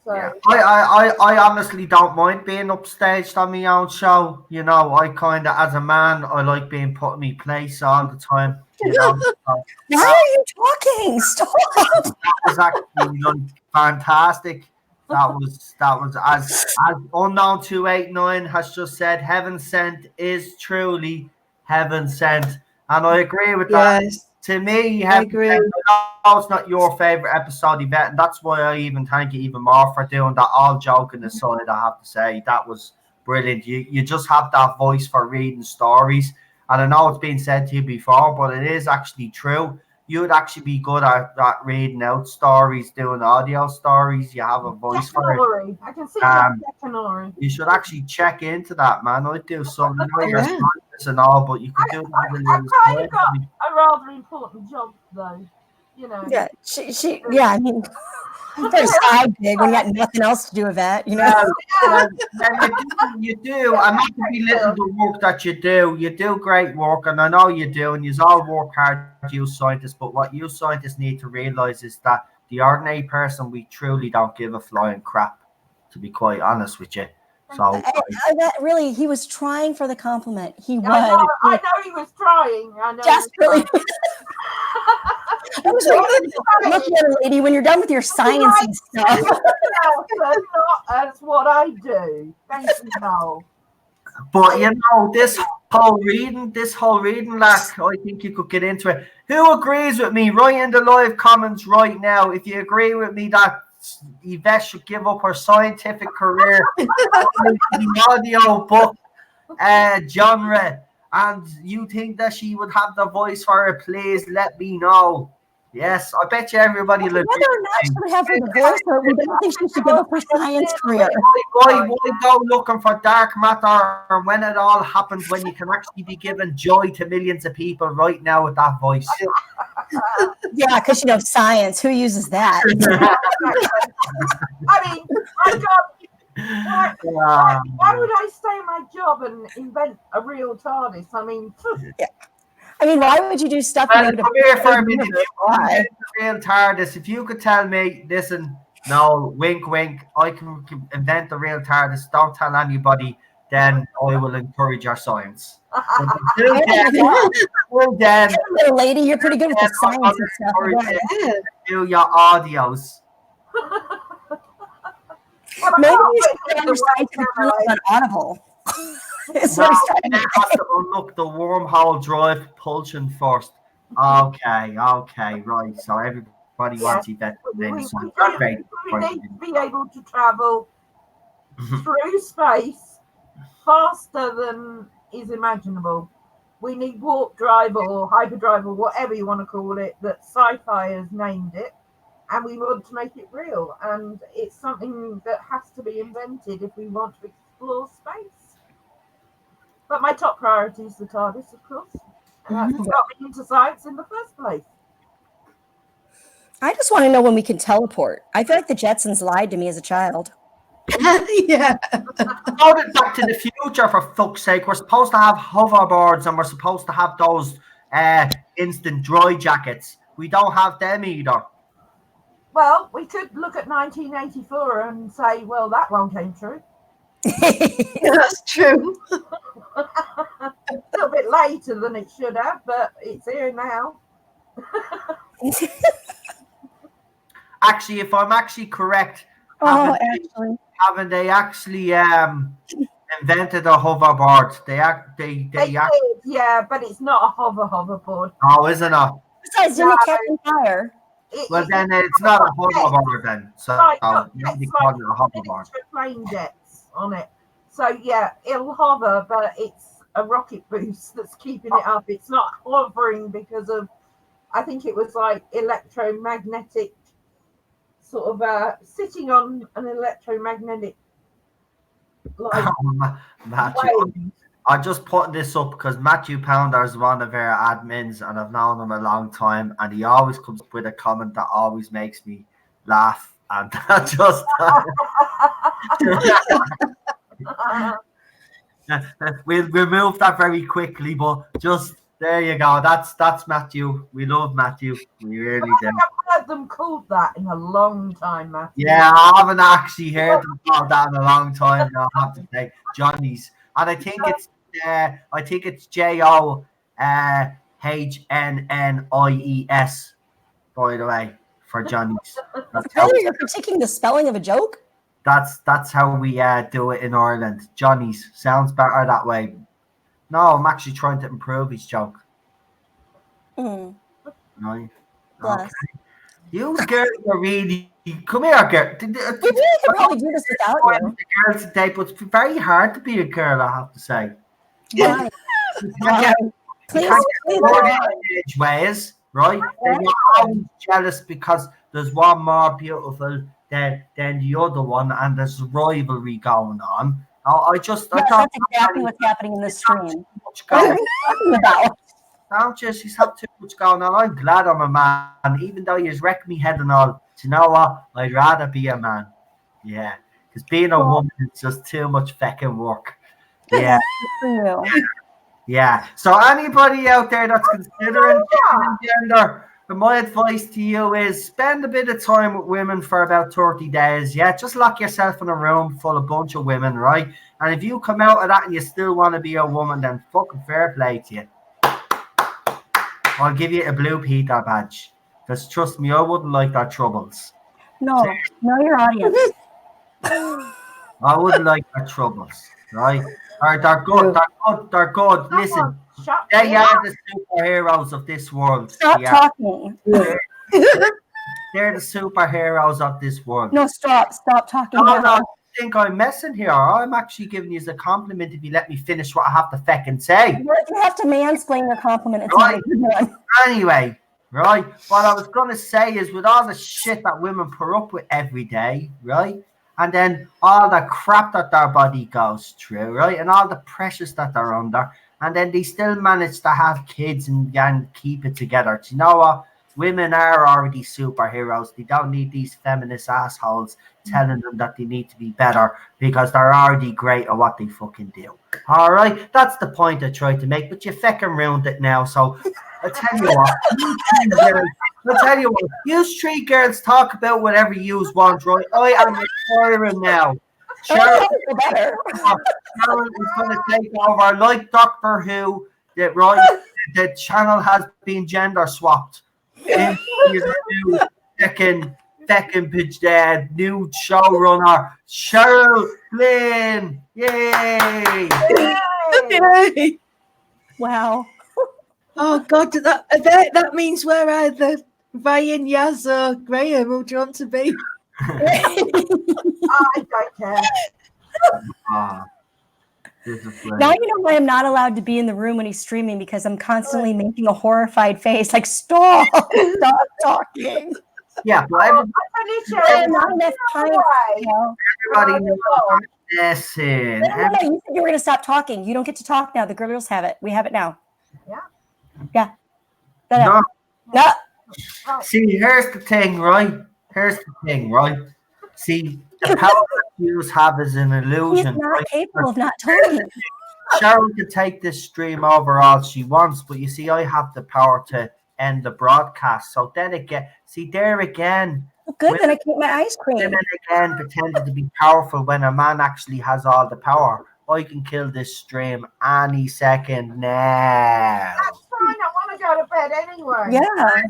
So Yeah. I honestly don't mind being upstaged on my own show. I kind of, as a man, I like being put in my place all the time. So, Why are you talking? Stop. that was actually fantastic. That was as Unknown 289 has just said. Heaven Sent is truly heaven sent, and I agree with that. Yes, To me, I agree. I know it's not your favorite episode, Yvette, and that's why I even thank you even more for doing that. All joking aside, I have to say that was brilliant. You just have that voice for reading stories, and I know it's been said to you before, but it is actually true. You would actually be good at reading out stories, doing audio stories. You have a voice for it. I can see Jackanory. You should actually check into that, man. I'd do something. I know you're a Yeah. scientist and all, but you could do that. I kind of got a rather important job, though. Yeah, she. Yeah, I mean, for a side gig when you got nothing else to do with that, Well, you do. I'm not to belittle the work that you do. You do great work, and I know you do, and you all work hard, you scientists. But what you scientists need to realize is that the ordinary person, we truly don't give a flying crap, to be quite honest with you. So that really, he was trying for the compliment. He was. I know he was trying. I know. Desperately. I was like, look, little lady, when you're done with your science and stuff. That's what I do. Thank you, Noel. But this whole reading, lack, I think you could get into it. Who agrees with me? Write in the live comments right now if you agree with me that Yvette should give up her scientific career the audio book genre, and you think that she would have the voice for it, please let me know. Yes, I bet you everybody will agree. Whether or not she would have her voice, or we don't think she should give up her science career. Why go looking for dark matter when it all happens, when you can actually be giving joy to millions of people right now with that voice? Yeah, because science. Who uses that? I mean, my job. Why would I stay in my job and invent a real TARDIS? I mean, yeah. I mean, why would you do stuff? Well, come here for a minute. Why? Real TARDIS. If you could tell me, listen, no, wink, wink, I can invent the real TARDIS. Don't tell anybody. Then I will encourage your science. Until then, little lady, you're pretty good with the science and stuff. Do your audios. Maybe you should get your scientific on Audible. Have to unlock the wormhole drive propulsion first. Okay, right. So everybody wants Yvette. We need to be able to travel through space faster than is imaginable. We need warp drive or hyperdrive or whatever you want to call it, that sci-fi has named it, and we want to make it real. And it's something that has to be invented if we want to explore space. But my top priority is the TARDIS, of course. And that's got me into science in the first place. I just want to know when we can teleport. I feel like the Jetsons lied to me as a child. Yeah. Back to the Future, for fuck's sake. We're supposed to have hoverboards and we're supposed to have those instant dry jackets. We don't have them either. Well, we could look at 1984 and say, well, that one came true. Yeah, that's true. A little bit later than it should have, but it's here now. Actually, if I'm actually correct, haven't they actually invented a hoverboard? They They did, yeah, but it's not a hoverboard. Oh, is it not? Besides, didn't it catch on fire? Well, then it's not a hoverboard then. So Right, you call it a hoverboard. Plane jets on it. So yeah, it'll hover, but it's a rocket boost that's keeping it up. It's not hovering because of, I think it was like electromagnetic sort of sitting on an electromagnetic like Matthew, I just put this up because Matthew Pounder is one of our admins and I've known him a long time, and he always comes up with a comment that always makes me laugh, and that just we'll remove that very quickly, but just there you go. That's Matthew. We love Matthew. We really do. I've heard them called that in a long time, Matthew. Yeah, I haven't actually heard them called that in a long time. I have to say, Johnny's, and I think it's JOHNNIES. By the way, for Johnny's. You're critiquing the spelling of a joke. That's how we do it in Ireland. Johnny's sounds better that way. No, I'm actually trying to improve his joke. Mm. Right. Okay. You girls are really come here, girl. We really could probably do this without you. Girls today, but it's very hard to be a girl, I have to say. Why? Please, ways, right? They're always jealous because there's one more beautiful than the other one, and there's rivalry going on. That's exactly what's happening in this stream. Don't you? She's had too much going on. I'm glad I'm a man, even though you've wrecked me head and all. Do you know what? I'd rather be a man. Yeah, because being a woman is just too much fucking work. Yeah. Yeah. So anybody out there that's considering gender, my advice to you is spend a bit of time with women for about 30 days. Yeah, just lock yourself in a room full of a bunch of women, right? And if you come out of that and you still want to be a woman, then fucking fair play to you. I'll give you a blue Peter badge. Because trust me, I wouldn't like that troubles. No, your audience. I wouldn't like that troubles, right? They're good. Listen, they are the superheroes of this world. Stop talking. They're the superheroes of this world. No, stop talking. No, I think I'm messing here. I'm actually giving you a compliment if you let me finish what I have to feckin' say. You have to mansplain your compliment. It's right. Anyway, right, what I was going to say is with all the shit that women put up with every day, right, and then all the crap that their body goes through, right, and all the pressures that they're under, and then they still manage to have kids and keep it together. Do you know what? Women are already superheroes. They don't need these feminist assholes telling them that they need to be better because they're already great at what they fucking do. All right? That's the point I tried to make, but you fucking ruined it now. So I'll tell you what. You three girls talk about whatever you want, right? I am retiring now. Sharon is going to take over like Doctor Who. The channel has been gender swapped. Second pitch dad, new showrunner, Cheryl Flynn. Yay! Yay! Wow. Oh God, that means we're either Ryan, Yaz, or Graham. Who do you want to be? I don't care. Now you know why I'm not allowed to be in the room when he's streaming, because I'm constantly making a horrified face, like stop talking. Yeah, not enough time. Everybody knows. Listen. No, you said you were going to stop talking. You don't get to talk now. The girls have it. We have it now. Yeah. No. No. See, here's the thing, right? See, the power that you have is an illusion. He's not capable of not talking. Sharon can take this stream over all she wants, but you see, I have the power to end the broadcast. So then again, see there again, Good, then I can eat my ice cream. Women again pretended to be powerful when a man actually has all the power. I can kill this stream any second now. That's fine. I want to go to bed anyway. Yeah.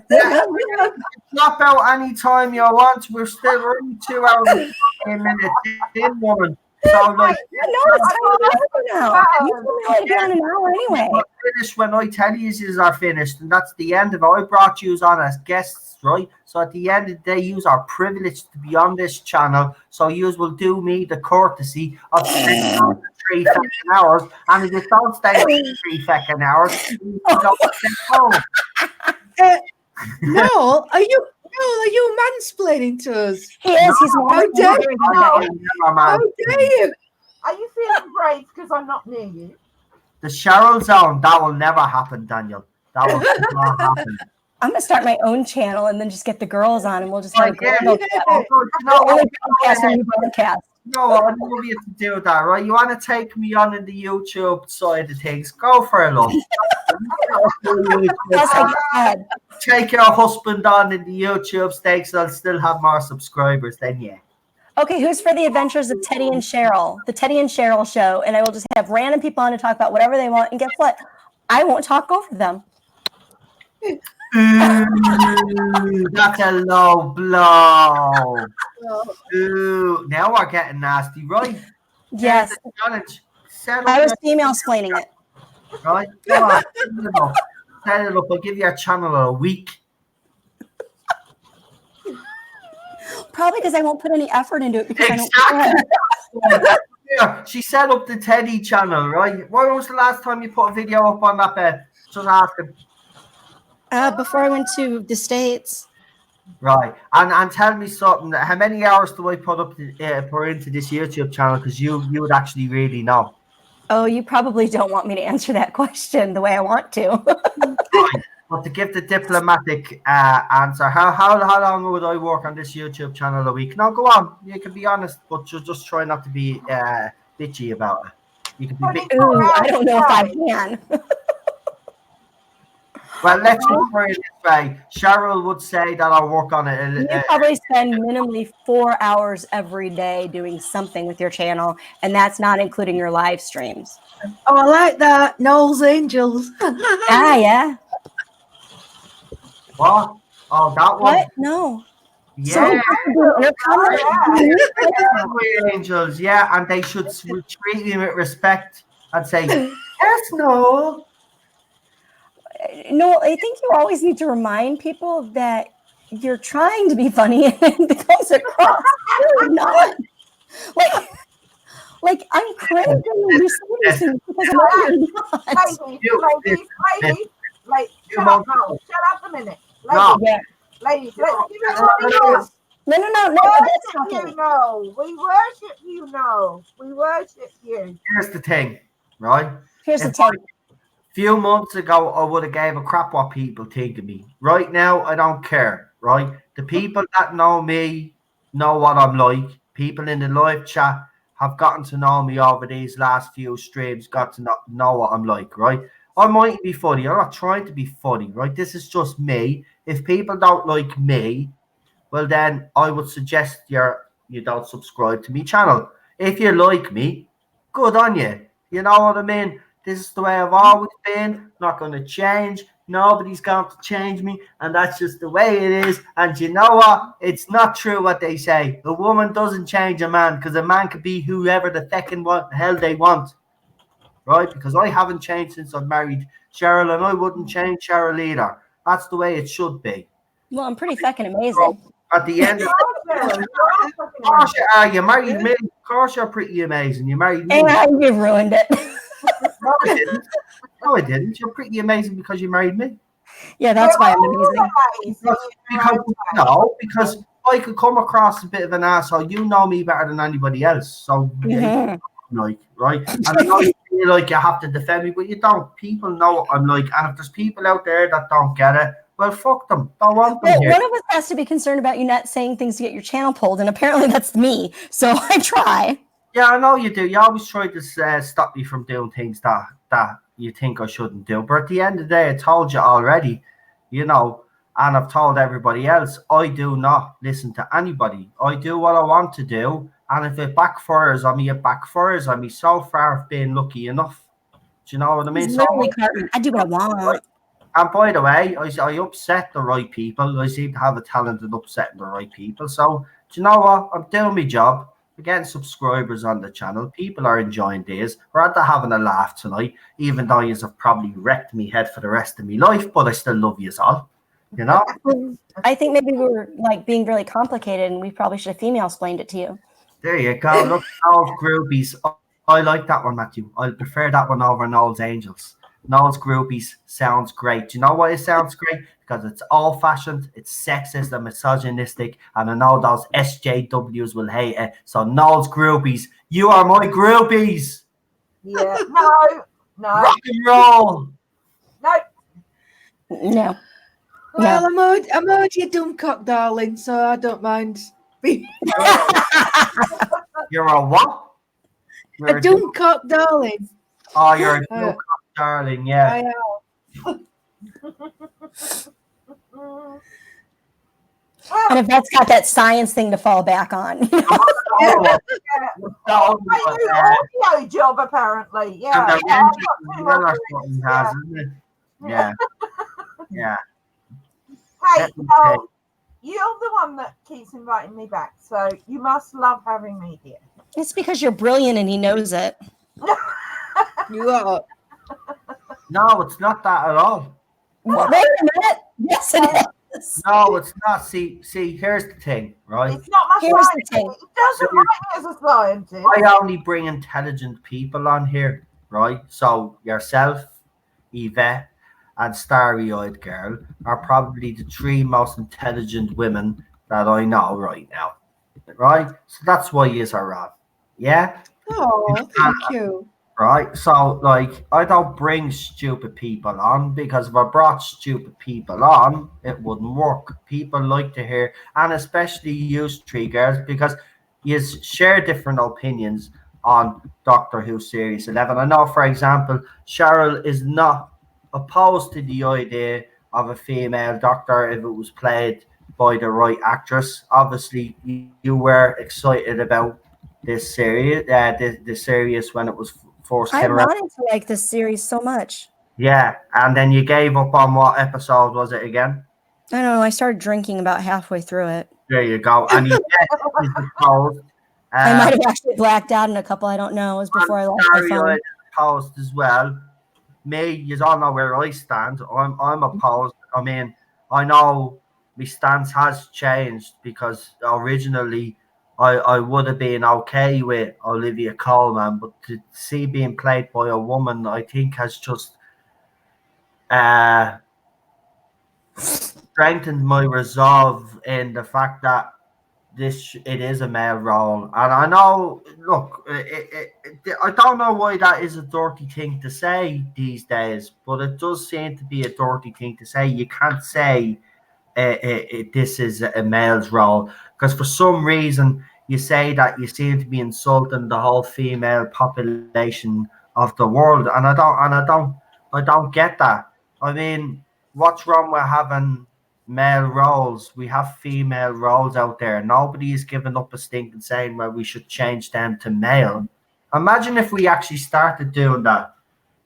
Drop out any time you want. We're only 2 hours and 15 minutes in, woman. So like, No, it's time to go now. You told me I would be on an hour anyway. we're finished when I tell you are finished, and that's the end of it. I brought you on as guests, right? So at the end of the day, you are privileged to be on this channel. So you will do me the courtesy of staying on for 3 fucking hours. And if you don't stay on for 3 fucking hours, you don't stay home. No, are you mansplaining to us? He is. He's How dare you? How Man. dare you? Are you feeling brave because I'm not near you? The Cheryl Zone, that will never happen, Daniel. That will never happen. I'm gonna start my own channel and then just get the girls on, and we'll just have a Yeah. girl Oh, good. You know what? broadcast when you broadcast. No, I don't want you to do that, right? You want to take me on in the YouTube side of things? Go for it, love. Plus, I get ahead. Take your husband on in the YouTube stakes, I'll still have more subscribers than you. Okay, who's for the adventures of Teddy and Cheryl? The Teddy and Cheryl show, and I will just have random people on to talk about whatever they want. And guess what? I won't talk over them. Ooh, that's a low blow. Ooh, now we're getting nasty, right? Yes, Here's the challenge. Set I up was female explaining it. right? Go on. Set it up. I'll give you a channel a week. Probably because I won't put any effort into it because I don't care. Exactly. Yeah, she set up the Teddy channel, right? When was the last time you put a video up on that bed? Just asking. Before I went to the States. Right, and tell me something. How many hours do I put into this YouTube channel? Because you would actually really know. Oh, you probably don't want me to answer that question the way I want to. Right. But to give the diplomatic answer, how long would I work on this YouTube channel a week? No, go on. You can be honest, but just try not to be bitchy about it. You can be bitchy. Ooh, I don't know if I can. Well, let's put it this way. Cheryl would say that I'll work on it. You probably spend minimally 4 hours every day doing something with your channel, and that's not including your live streams. Oh, I like that. Noel's Angels. Yeah. What? Oh, that one? What? No. Yeah. So, Angels, yeah, and they should treat me with respect and say, yes, no. no, I think you always need to remind people that you're trying to be funny and it comes across you're not. Like I'm crazy when you say these things because I'm not. Ladies, shut up now. Shut up a minute. No. Ladies, let's give it something else. No, that's talking. We worship you, no. We worship you. Here's the thing, right? Here's the thing. Few months ago, I would have gave a crap what people think of me. Right now, I don't care, right? The people that know me know what I'm like. People in the live chat have gotten to know me over these last few streams, got to know what I'm like, right? I might be funny. I'm not trying to be funny, right? This is just me. If people don't like me, well, then I would suggest you don't subscribe to my channel. If you like me, good on you. You know what I mean? This is the way I've always been. Not going to change. Nobody's going to change me. And that's just the way it is. And you know what? It's not true what they say. A woman doesn't change a man because a man could be whoever the fucking hell they want. Right? Because I haven't changed since I've married Cheryl, and I wouldn't change Cheryl either. That's the way it should be. Well, I'm pretty fucking amazing. At the end of of course you are. You married me. Of course you're pretty amazing. You married me. And you've ruined it. No, I didn't. No, I didn't. You're pretty amazing because you married me. Yeah, that's why I'm amazing. Because I could come across a bit of an asshole. You know me better than anybody else. So, like, right? And I know you feel like you have to defend me, but you don't. People know what I'm like. And if there's people out there that don't get it, well, fuck them. Don't want them here. One of us has to be concerned about you not saying things to get your channel pulled, and apparently that's me. So I try. Yeah, I know you do. You always try to stop me from doing things that you think I shouldn't do. But at the end of the day, I told you already, you know, And I've told everybody else, I do not listen to anybody. I do what I want to do. And if it backfires on me, it backfires on me. So far, I've been lucky enough. Do you know what I mean? It's literally Cartman. I do what I want. And by the way, I upset the right people. I seem to have a talent in upsetting the right people. So, do you know what? I'm doing my job. We're getting subscribers on the channel. People are enjoying this. We're out there having a laugh tonight, even though you have probably wrecked me head for the rest of my life, but I still love you all. You know? I think maybe we were like being really complicated and we probably should have female explained it to you. There you go. Look, Noel's Groupies. I like that one, Matthew. I prefer that one over Noel's Angels. Noel's Groupies sounds great. Do you know why it sounds great? Because it's old-fashioned, it's sexist and misogynistic, and I know those SJWs will hate it. So Noel's Groupies, you are my groupies. Yeah. No. Rock and roll. No. Well, I'm already a dumb cock, darling, so I don't mind. You're a what? You're A dumb cock, darling. Oh, you're a dumb cock, darling, yeah. I am. And if that's got that science thing to fall back on. Audio job, apparently. Yeah. Yeah. Yeah. Hey, so you're the one that keeps inviting me back, so you must love having me here. It's because you're brilliant and he knows it. You are. No, it's not that at all. Wait a minute. Yes, it is. No, it's not. See, here's the thing, right? It's not my Here's the scientist. thing. It doesn't write me as a scientist. I only bring intelligent people on here, right? So yourself, Yvette, and Starry-Eyed Girl are probably the three most intelligent women that I know right now, right? So that's why you are on. Yeah? Oh, thank you. Right? So, like, I don't bring stupid people on because if I brought stupid people on, it wouldn't work. People like to hear, and especially you three girls, because you share different opinions on Doctor Who Series 11. I know, for example, Cheryl is not opposed to the idea of a female doctor if it was played by the right actress. Obviously, you were excited about this series, the series when it was first I came around. wanted to like this series so much. Yeah, and then you gave up on what episode was it again? I don't know. I started drinking about halfway through it. There you go. And you is opposed. I might have actually blacked out in a couple. I don't know. It was before I lost my phone. Opposed as well. Me, you all know where I stand. I'm opposed. I mean, I know my stance has changed because originally I would have been okay with Olivia Colman, but to see being played by a woman, I think has just strengthened my resolve in the fact that it is a male role. And I know, look, I don't know why that is a dirty thing to say these days, but it does seem to be a dirty thing to say. You can't say this is a male's role because for some reason you say that you seem to be insulting the whole female population of the world, and I don't get that. I mean, what's wrong with having male roles? We have female roles out there. Nobody is giving up a stink and saying, well, we should change them to male. Imagine if we actually started doing that.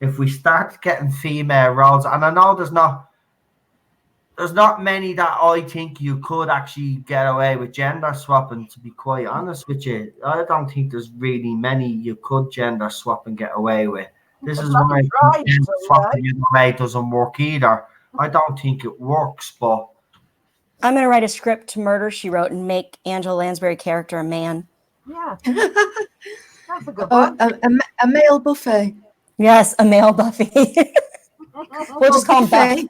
If we start getting female roles, and I know there's not many that I think you could actually get away with gender swapping, to be quite honest with you. I don't think there's really many you could gender swap and get away with. This is why gender swapping in a way doesn't work either. I don't think it works, but I'm going to write a script to Murder, She Wrote and make Angela Lansbury character a man. Yeah. That's a good one. A male buffet. Yes, a male Buffy. We'll just call him Buff.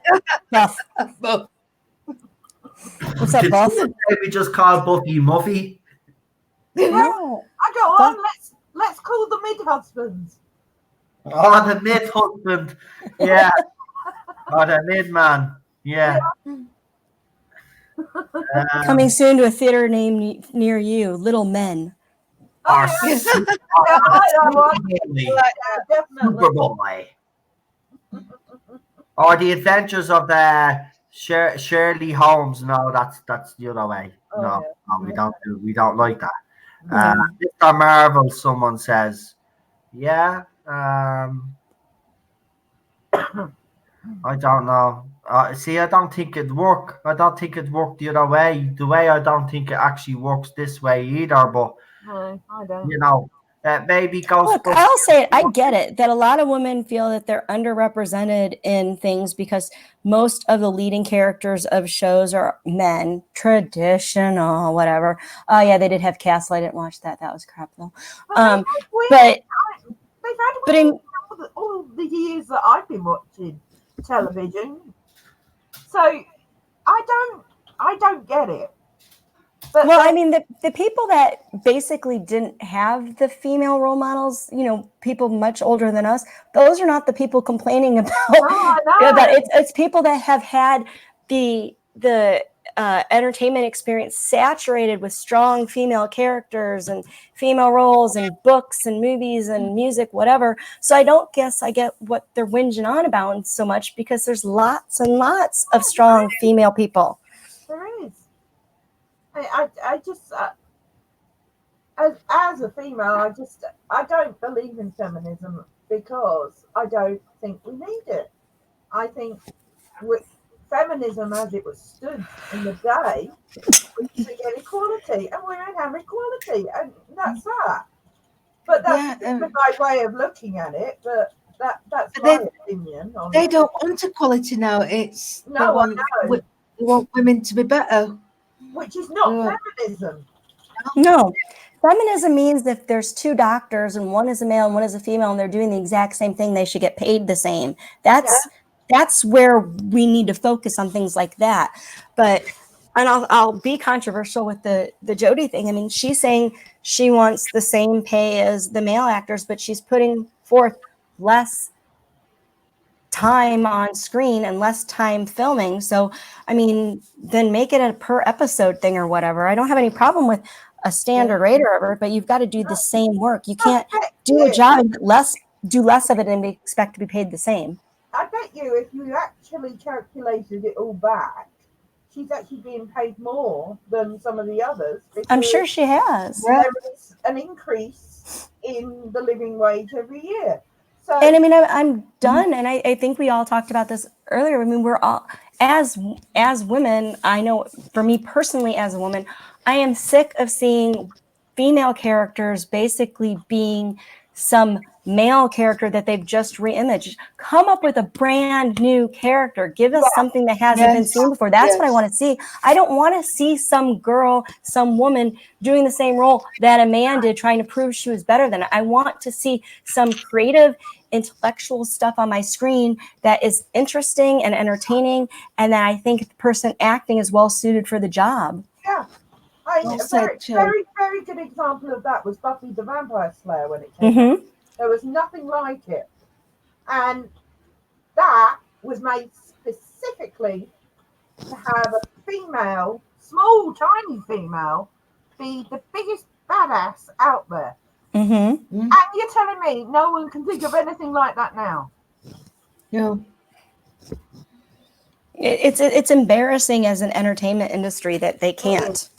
Buff. Buff. What's up, Buff? We just call Buffy Muffy. No. I go on. Let's call the mid husbands. Oh, the mid husband. Yeah. Oh, the mid man. Yeah. Coming soon to a theater near you, Little Men. Our Definitely. Superboy. Or the adventures of the Shirley Holmes. No, that's the other way. Oh, No, yeah. no, we don't like that. No. Mr. Marvel, someone says, yeah. I don't know. See, I don't think it'd work. I don't think it'd work the other way. The way I don't think it actually works this way either. But No, I don't. you know, maybe Look, Ghostbusters. I'll say it. I get it that a lot of women feel that they're underrepresented in things because most of the leading characters of shows are men, traditional, whatever. Oh, yeah, they did have Castle. I didn't watch that. That was crap, though. But But they've had but in all the years that I've been watching television. So I don't get it. But well, I mean, the people that basically didn't have the female role models, you know, people much older than us, those are not the people complaining about. I know. About it's people that have had the entertainment experience saturated with strong female characters and female roles and books and movies and music, whatever. So I don't guess I get what they're whinging on about so much because there's lots and lots of strong female people. There is. I just as a female, I don't believe in feminism because I don't think we need it. I think with feminism as it was stood in the day, we should get equality, and women have equality, and that's that. But that's my way of looking at it. But that's my opinion on They it. don't want equality now. It's they No, I want, know. they want women to be better. Which is not feminism. No. Feminism means if there's two doctors and one is a male and one is a female and they're doing the exact same thing, they should get paid the same. That's where we need to focus on things like that. But and I'll be controversial with the Jodie thing. I mean, she's saying she wants the same pay as the male actors, but she's putting forth less time on screen and less time filming. So, I mean, then make it a per episode thing or whatever. I don't have any problem with a standard rate or whatever, but you've got to do the same work. You can't do a job and do less of it and expect to be paid the same. I bet you if you actually calculated it all back, she's actually being paid more than some of the others. I'm sure she has. There is an increase in the living wage every year. So, and I mean, I'm done. And I think we all talked about this earlier. I mean, we're all, as women, I know for me personally as a woman, I am sick of seeing female characters basically being some male character that they've just reimaged. Come up with a brand new character. Give us something that hasn't been seen before. That's what I want to see. I don't want to see some girl, some woman doing the same role that a man did, trying to prove she was better than it. I want to see some creative, intellectual stuff on my screen that is interesting and entertaining, and that I think the person acting is well suited for the job. Yeah. A very good example of that was Buffy the Vampire Slayer when it came out. There was nothing like it. And that was made specifically to have a female, small, tiny female, be the biggest badass out there. And you're telling me no one can think of anything like that now? No. It's embarrassing as an entertainment industry that they can't.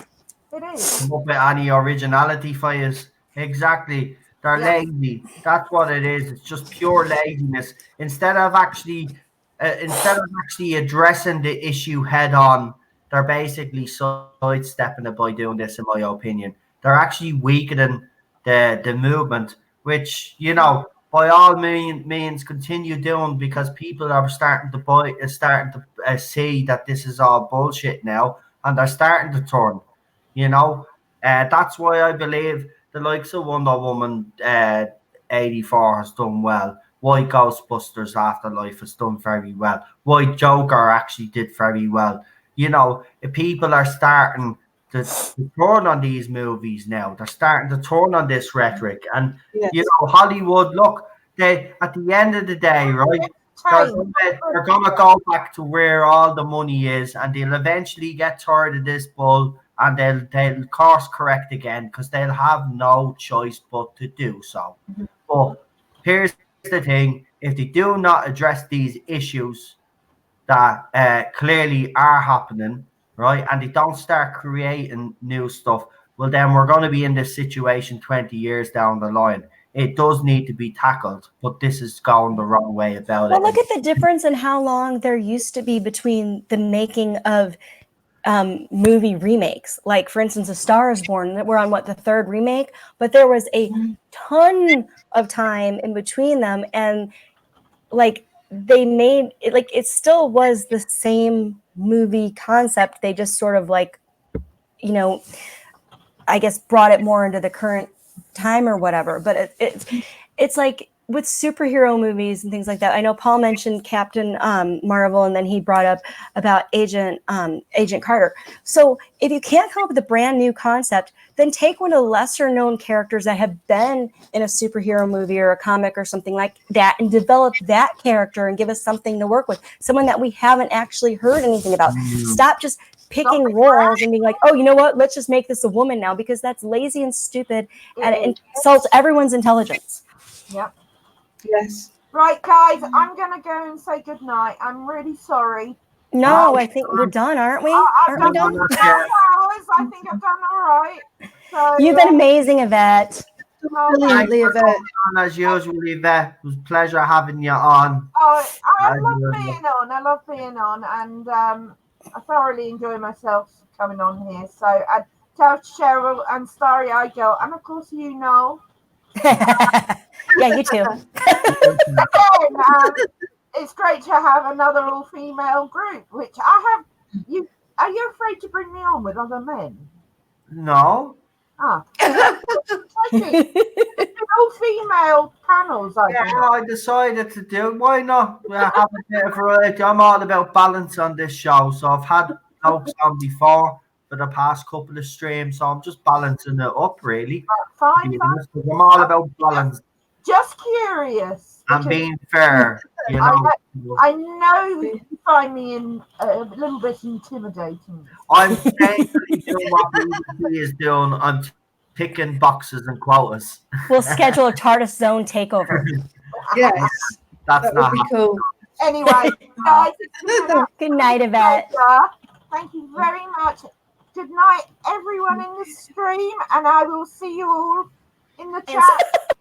It is. Come up with any originality for you. Exactly. They're lazy. That's what it is. It's just pure laziness. Instead of actually addressing the issue head on, they're basically sidestepping it by doing this, in my opinion. They're actually weakening the movement, which, you know, by all means continue doing, because people are starting to see that this is all bullshit now, and they're starting to turn. You know, that's why I believe the likes of Wonder Woman 84 has done well. Why Ghostbusters Afterlife has done very well. Why Joker actually did very well. You know, if people are starting to turn on these movies now. They're starting to turn on this rhetoric. And, you know, Hollywood, look, they at the end of the day, right, they're going to go back to where all the money is, and they'll eventually get tired of this bull, and they'll course correct again, because they'll have no choice but to do so. But here's the thing: if they do not address these issues, that clearly are happening, right? And they don't start creating new stuff, well, then we're going to be in this situation 20 years down the line. It does need to be tackled, but this is going the wrong way about Well, it. look at the difference in how long there used to be between the making of movie remakes. Like, for instance, A Star is Born, we're on the third remake, but there was a ton of time in between them, and like they made it, like it still was the same movie concept. They just sort of like, I guess brought it more into the current time or whatever. But it's like with superhero movies and things like that. I know Paul mentioned Captain Marvel, and then he brought up about Agent Carter. So if you can't come up with a brand new concept, then take one of the lesser known characters that have been in a superhero movie or a comic or something like that, and develop that character and give us something to work with. Someone that we haven't actually heard anything about. Stop just picking roles and being like, oh, you know what? Let's just make this a woman now, because that's lazy and stupid and it insults everyone's intelligence. Yep. Yes. Right, guys, I'm going to go and say goodnight. I'm really sorry. No, I think we're done, aren't we? I've Aren't we done done? 12 hours. I think I've done all right. So, You've been amazing, Yvette. Brilliantly, Yvette. As usual, Yvette, it was a pleasure having you on. I love being on. I love being on, and I thoroughly enjoy myself coming on here. So, and tell Cheryl and Starry I go, and of course, Yeah, you too. Again, it's great to have another all-female group, which I have. Are you afraid to bring me on with other men? No. All-female panels. I decided to do. Why not? Have a bit of variety. I'm all about balance on this show, so I've had folks on before for the past couple of streams, so I'm just balancing it up, really. Fine. I'm all about balance. Just curious. And being fair, you know. I know you find me a little bit intimidating. I'm basically doing what BBC is doing. I'm ticking boxes and quotas. We'll schedule a Tardis zone takeover. Yes. That's That not would be cool. Anyway, guys, Good night, Yvette. thank you very much. Good night, everyone in the stream, and I will see you all in the chat.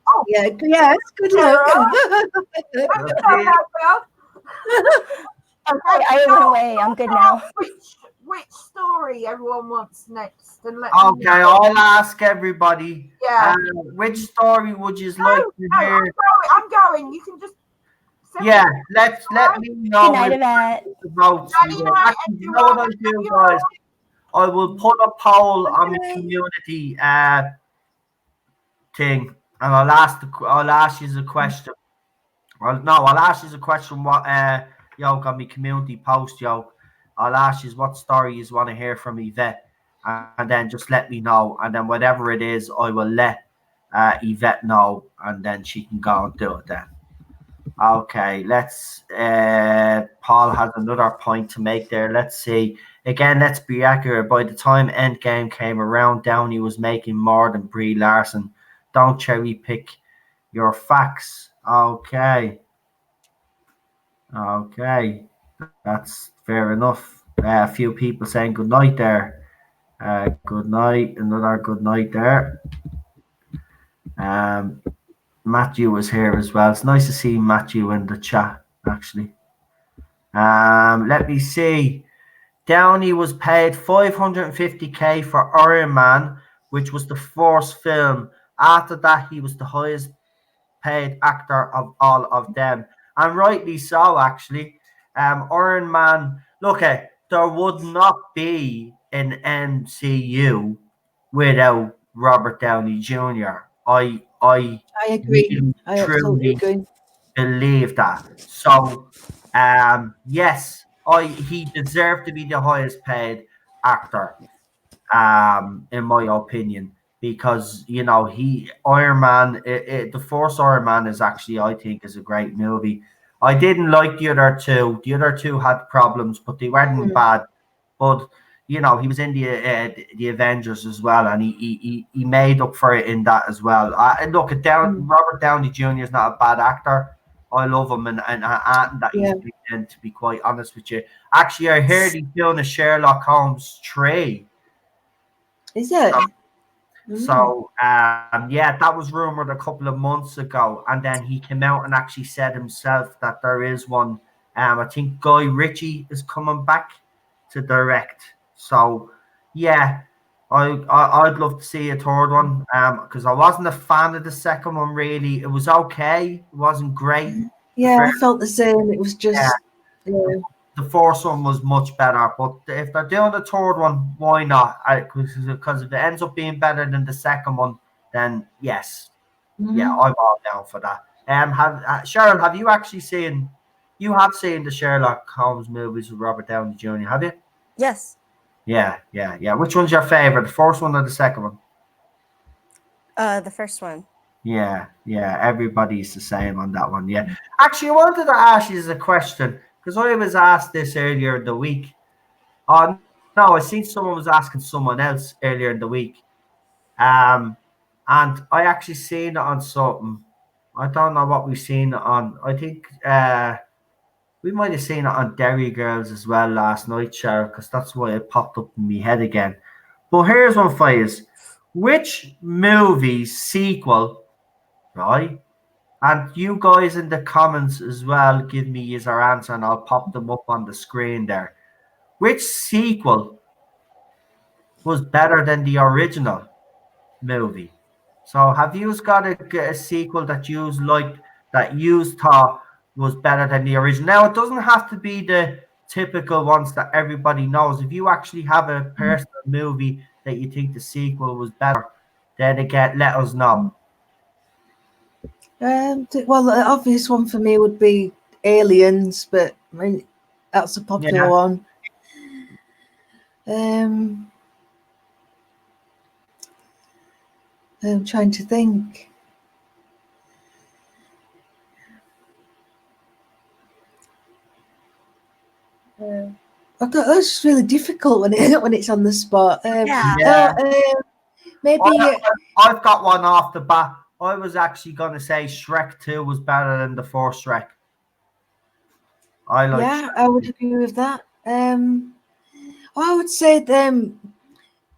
Oh, Yeah. Yes. Good luck. I went away. I'm good now. Which story everyone wants next? And Okay, I'll ask everybody. Yeah. Which story would you like to hear? I'm going. You can just. Yeah, let me know. Good night, Yvette. The votes. Actually, you know what I'll do, guys? I will put a poll on the community thing, and I'll ask you a question. I'll ask you a question. What yoke on my community post, yoke. I'll ask you what story you want to hear from Yvette, and then just let me know, and then whatever it is, I will let Yvette know, and then she can go and do it then. Okay, let's. Paul has another point to make there. Let's see. Again, let's be accurate. By the time Endgame came around, Downey was making more than Brie Larson. Don't cherry pick your facts. Okay, that's fair enough. A few people saying good night there. Good night. Another good night there. Matthew was here as well. It's nice to see Matthew in the chat, actually. Let me see. Downey was paid $550K for Iron Man, which was the first film. After that, he was the highest paid actor of all of them. And rightly so, actually. Iron Man, look, there would not be an MCU without Robert Downey Jr. I agree. Really, I absolutely agree. Believe that. So, yes, he deserved to be the highest paid actor, in my opinion, because Iron Man, the first Iron Man is actually, I think, is a great movie. I didn't like the other two. The other two had problems, but they weren't bad. But he was in the Avengers as well, and he made up for it in that as well. Look, Robert Downey Jr. is not a bad actor. I love him and that he's Yeah. been in, to be quite honest with you. Actually, I heard he's doing a Sherlock Holmes 3. Is it? So yeah, that was rumored a couple of months ago, and then he came out and actually said himself that there is one. I think Guy Ritchie is coming back to direct. So yeah, I'd love to see a third one. Because I wasn't a fan of the second one really. It was okay. It wasn't great. Yeah, I felt the same. It was Yeah, just yeah. the first one was much better, but if they're doing the third one, why not? Because if it ends up being better than the second one, then yes, yeah, Mhm. I'm all down for that. Cheryl, have you actually seen? You have seen the Sherlock Holmes movies with Robert Downey Jr., have you? Yes. Yeah. Which one's your favorite, the first one or the second one? The first one. Yeah. Everybody's the same on that one. Yeah. Actually, I wanted to ask you a question because I was asked this earlier in the week. No, I seen someone was asking someone else earlier in the week. And I actually seen it on something. I don't know what we've seen it on. I think we might have seen it on Derry Girls as well last night, Cheryl, because that's why it popped up in my head again. But here's one for you. Which movie sequel, right? And you guys in the comments as well give me your answer and I'll pop them up on the screen there. Which sequel was better than the original movie? So have you got a sequel that you liked that you thought was better than the original? Now it doesn't have to be the typical ones that everybody knows. If you actually have a personal movie that you think the sequel was better, then again let us know. Well, the obvious one for me would be Aliens, but I mean that's a popular Yeah. one. I'm trying to think. That's really difficult when when it's on the spot. Yeah. Maybe I've got one off the bat. I was actually going to say Shrek 2 was better than the first Shrek. I like yeah, Shrek I would 2. agree with that. I would say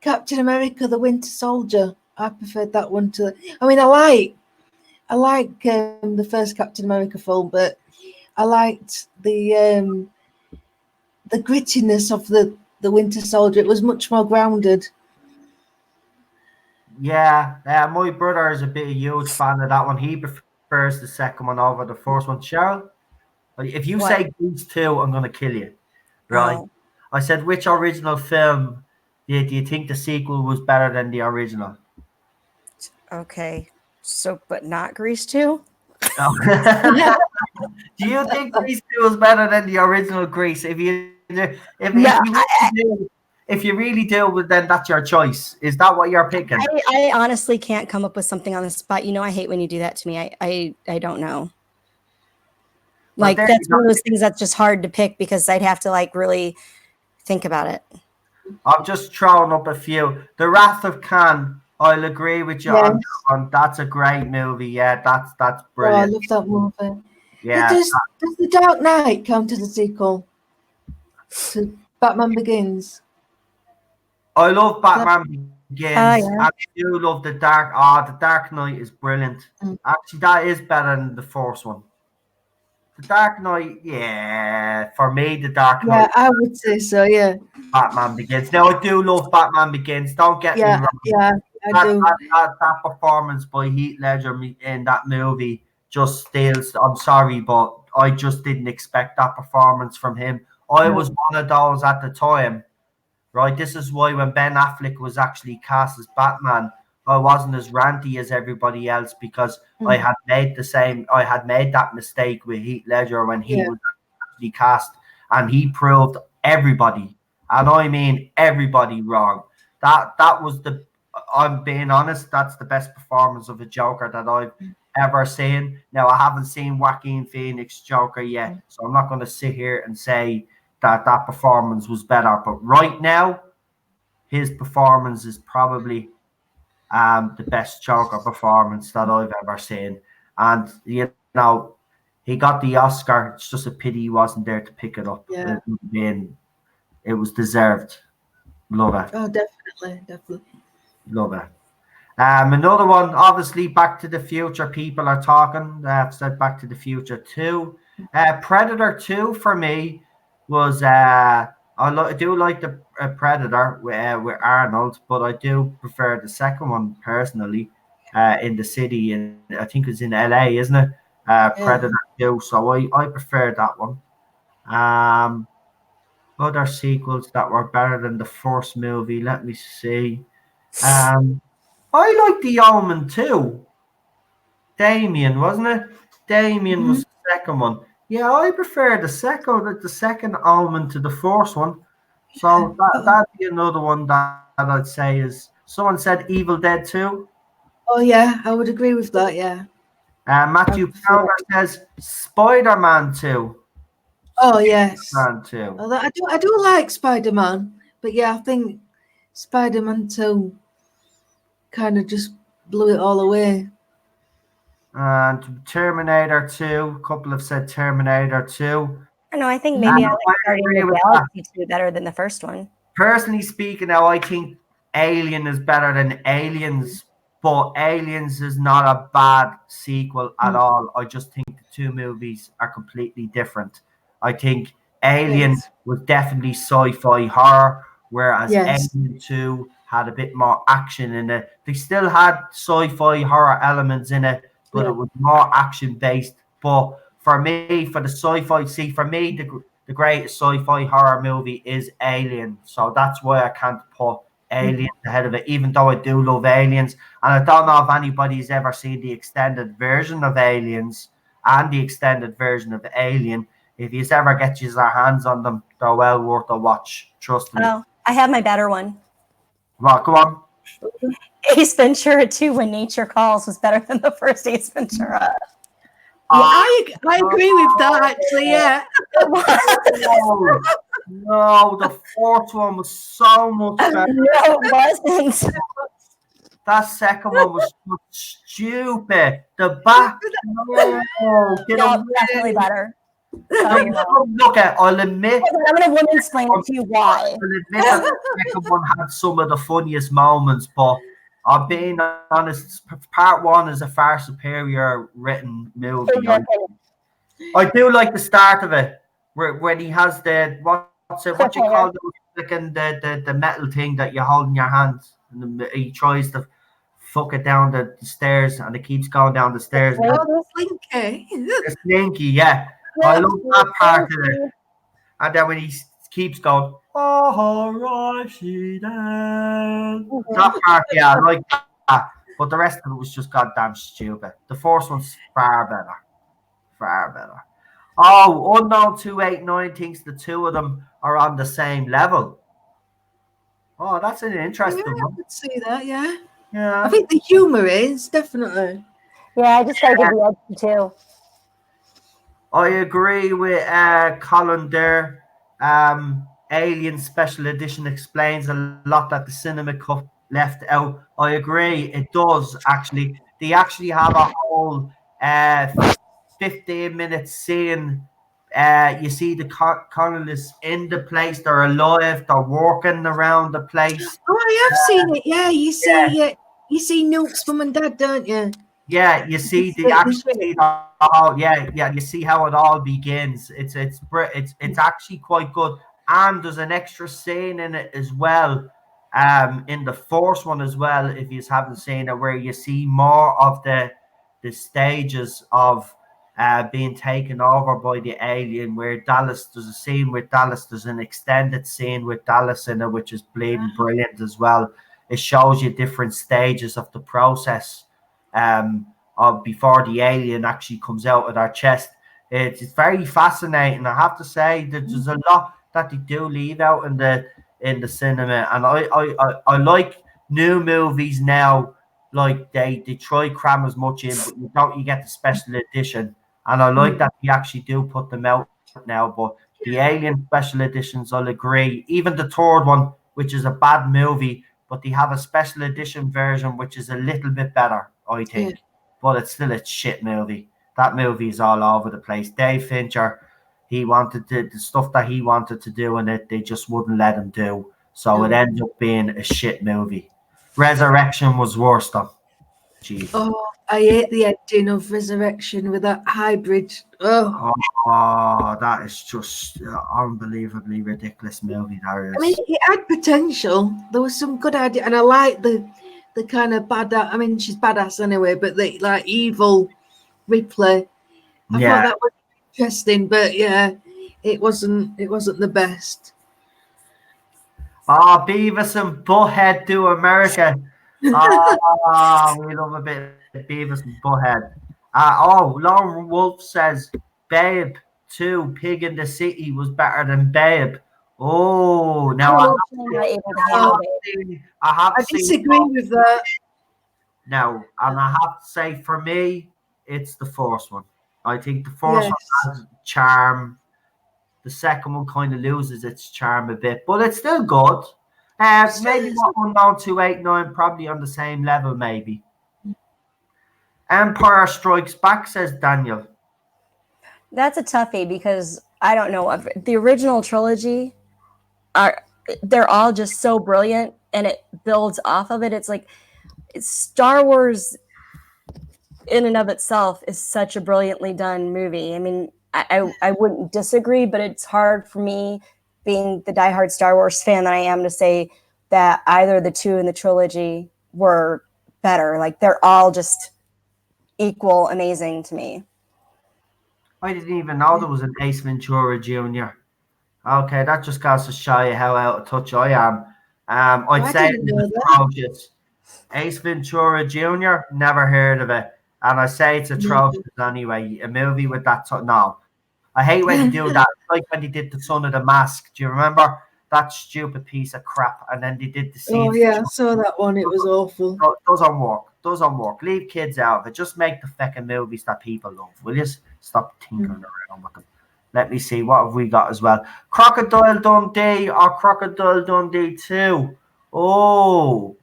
Captain America: The Winter Soldier. I preferred that one to. I mean, I like the first Captain America film, but I liked the grittiness of the Winter Soldier. It was much more grounded. Yeah, my brother is a huge fan of that one. He prefers the second one over the first one. Cheryl, if you What? say Grease 2, I'm going to kill you. Right? Oh, I said, which original film do you think the sequel was better than the original? okay. So, but not Grease 2? Oh. Do you think Grease 2 was better than the original Grease? If you No, if you really do, well, then that's your choice. Is that what you're picking? I honestly can't come up with something on the spot. You know, I hate when you do that to me. I don't know. Well, Like there that's you go. one of those things that's just hard to pick because I'd have to like really think about it. I'm just throwing up a few. The Wrath of Khan. I'll agree with you on Yes. that one. That's a great movie. Yeah, that's Oh, I brilliant. love that movie. Yeah, Does The Dark Knight count as a sequel to Batman Begins? I love That- Batman Begins. Oh And yeah. I do love the Dark. Ah, the Dark Knight is brilliant. Mm. Actually, that is better than the first one. The Dark Knight, yeah, for me, the Dark Yeah, Knight, I would say so. Yeah, Batman Begins. Now, I do love Batman Begins. Don't get me wrong. yeah, I That, do. that, that, that performance by Heath Ledger in that movie just steals. I'm sorry, but I just didn't expect that performance from him. I was one of those at the time, right? This is why when Ben Affleck was actually cast as Batman, I wasn't as ranty as everybody else because I had made I had made that mistake with Heath Ledger when he Yeah. was actually cast, and he proved everybody, and I mean everybody, wrong. That was I'm being honest, that's the best performance of a Joker that I've ever seen. Now I haven't seen Joaquin Phoenix Joker yet, so I'm not going to sit here and say that performance was better. But right now, his performance is probably the best Joker performance that I've ever seen. And you know, he got the Oscar. It's just a pity he wasn't there to pick it up. Yeah. It was deserved. Love it. Oh, definitely. Love it. Another one, obviously, Back to the Future. People are talking. I've said Back to the Future 2. Predator 2 for me was. I do like the Predator with Arnold, but I do prefer the second one personally. In the city, and I think it's in LA, isn't it? Predator 2. So I prefer that one. Other sequels that were better than the first movie. Let me see. I like The Omen too. Damien, wasn't it? Damien was the second one. Yeah, I prefer the second Omen to the first one. So that'd be another one that I'd say is. Someone said Evil Dead 2. Oh yeah, I would agree with that. Yeah. Matthew Powder says Spider-Man 2. Oh yes. Spider-Man 2. Although I do like Spider-Man, but yeah, I think Spider-Man 2 kind of just blew it all away. And Terminator 2. A couple have said Terminator 2. I know. I think maybe I like Guardians agree of the with Galaxy 2 better than the first one. Personally speaking, now I think Alien is better than Aliens, but Aliens is not a bad sequel at all. I just think the two movies are completely different. I think Alien was definitely sci-fi horror, whereas Alien 2 had a bit more action in it. They still had sci-fi horror elements in it, but it was more action-based. But for me, for the sci-fi, for me, the greatest sci-fi horror movie is Alien. So that's why I can't put Aliens ahead of it, even though I do love Aliens. And I don't know if anybody's ever seen the extended version of Aliens and the extended version of Alien. If you ever get your hands on them, they're well worth a watch. Trust me. Oh, I have my better one. Well, go on. Ace Ventura 2, When Nature Calls, was better than the first Ace Ventura. Yeah, I agree with that actually. Yeah. No, the fourth one was so much better. No, it wasn't. That second one was so stupid. The back. Definitely better. Look at. I'll admit. I'm going to explain to you why. I'll admit that the second one had some of the funniest moments, but I'm being honest. Part one is a far superior written movie. I do like the start of it, when he has the what you call the metal thing that you hold in your hands, and he tries to fuck it down the stairs, and it keeps going down the stairs. Slinky. It's slinky, yeah. I love that part of it. And then when he keeps going, oh, right, she then. That part, yeah, I like that. But the rest of it was just goddamn stupid. The first one's far better. Far better. Oh, Unknown 289 thinks the two of them are on the same level. Oh, that's an interesting one. I could see that, yeah. Yeah. I think the humour is, definitely. Yeah, I just gotta give the edge too. I agree with Colin there. Alien Special Edition explains a lot that the cinema cut left out. I agree, it does actually. They actually have a whole 15-minute scene. You see the colonists in the place, they're alive, they're walking around the place. Oh, I have seen it, yeah. You see Nuke's mum and dad, don't you? Yeah, you see you see how it all begins. It's actually quite good. And there's an extra scene in it as well. In the first one as well, if you haven't seen it, where you see more of the stages of being taken over by the alien, where there's a scene with Dallas, there's an extended scene with Dallas in it, which is bleeding brilliant as well. It shows you different stages of the process of before the alien actually comes out of our chest. It's very fascinating. I have to say that there's a lot that they do leave out in the cinema, and I like new movies now. Like they try cram as much in, but you get the special edition, and I like that they actually do put them out now. But the Alien special editions, I'll agree. Even the third one, which is a bad movie, but they have a special edition version which is a little bit better, I think. But it's still a shit movie. That movie's all over the place. Dave Fincher, he wanted the stuff that he wanted to do in it, they just wouldn't let him do. So it ended up being a shit movie. Resurrection was worse though. Jeez. Oh, I hate the ending of Resurrection with that hybrid. Oh, That is just unbelievably ridiculous movie. That is. I mean, it had potential. There was some good idea, and I like the kind of badass. I mean, she's badass anyway, but the like evil Ripley. I thought that was interesting, but yeah, it wasn't the best. Beavis and Butthead do America. We love a bit of Beavis and Butthead. Lauren Wolf says Babe 2, Pig in the City was better than Babe. Oh, now I disagree with that. Now, and I have to say, for me, it's the first one. I think the first one has charm. The second one kind of loses its charm a bit, but it's still good. Maybe not Unknown 289, probably on the same level, maybe. Empire Strikes Back, says Daniel. That's a toughie because I don't know. The original trilogy, they're all just so brilliant, and it builds off of it. It's like Star Wars in and of itself is such a brilliantly done movie. I mean, I wouldn't disagree, but it's hard for me, being the diehard Star Wars fan that I am, to say that either the two in the trilogy were better. Like, they're all just equal amazing to me. I didn't even know there was an Ace Ventura Jr. Okay, that just goes to show you how out of touch I am. I'd say it's atrocious. Ace Ventura Jr., never heard of it. And I say it's atrocious anyway. A movie with that, no. I hate when they do that. Like when they did The Son of the Mask. Do you remember that stupid piece of crap? And then they did the scene. Oh yeah, I saw that one. It was awful. Doesn't work. Doesn't work. Leave kids out of it. Just make the fucking movies that people love. Will you stop tinkering around with them? Let me see. What have we got as well? Crocodile Dundee or Crocodile Dundee 2? Oh.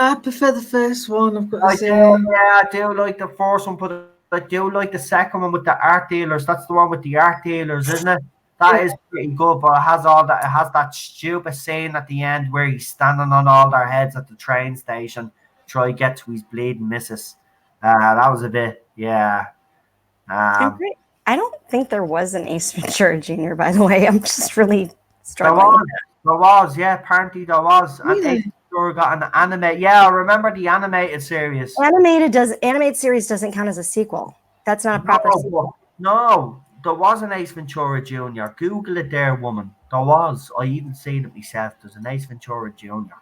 No, I prefer the first one. I've got to say. I do like the first one, but I do like the second one with the art dealers. That's the one with the art dealers, isn't it? That is pretty good, but it has all that. It has that stupid scene at the end where he's standing on all their heads at the train station, try to get to his bleeding missus. That was a bit, I don't think there was an Ace Ventura Jr., by the way. I'm just really struggling. There was, apparently there was. Really? And got an anime. Yeah, I remember the animated series. Animated series doesn't count as a sequel. That's not a proper sequel. No, there was an Ace Ventura Jr. Google it there, woman. There was. I even seen it myself. There's an Ace Ventura Jr.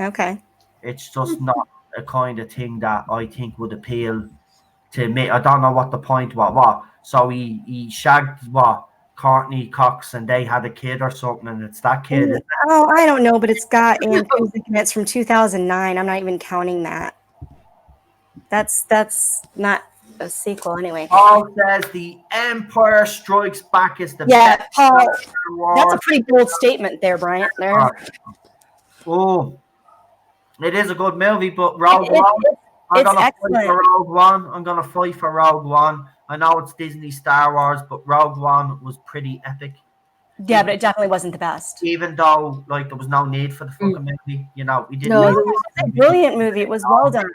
Okay. It's just not a kind of thing that I think would appeal to me. I don't know what the point was. So he shagged Courtney Cox and they had a kid or something, and it's that kid. Oh, I don't know, but it's got and it's from 2009. I'm not even counting that. That's not a sequel anyway. Paul says The Empire Strikes Back is the best. Paul, that's a pretty bold statement there, Bryant. There. Oh, it is a good movie, but Rogue One. I'm gonna fight for Rogue One. I'm gonna fight for Rogue One. I know it's Disney Star Wars, but Rogue One was pretty epic. Yeah, but it definitely wasn't the best. Even though, like, there was no need for the fucking movie, we didn't. No, it was a brilliant movie. It was well done.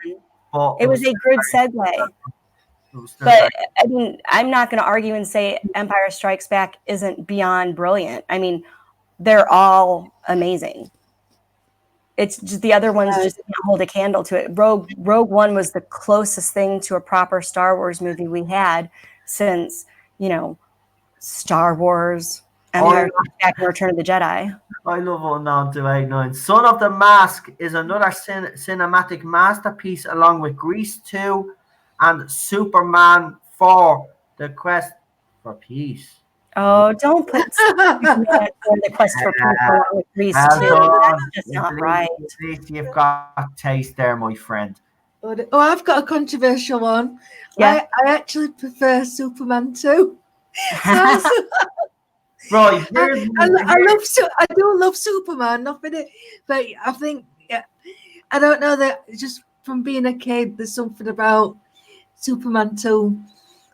But it was a good segue. But I mean, I'm not going to argue and say Empire Strikes Back isn't beyond brilliant. I mean, they're all amazing. It's just the other ones just can't hold a candle to it. Rogue One was the closest thing to a proper Star Wars movie we had since, Star Wars, Empire Strikes Back, and Return of the Jedi. I love Unknown 289. Son of the Mask is another cinematic masterpiece, along with Grease 2 and Superman 4, The Quest for Peace. Oh, don't put the Quest for Peace with Grease 2. That's just not right. At least you've got taste there, my friend. Oh, I've got a controversial one. Yeah. I actually prefer Superman 2. Right. I do love Superman, not in it, but I think I don't know that just from being a kid, there's something about Superman 2.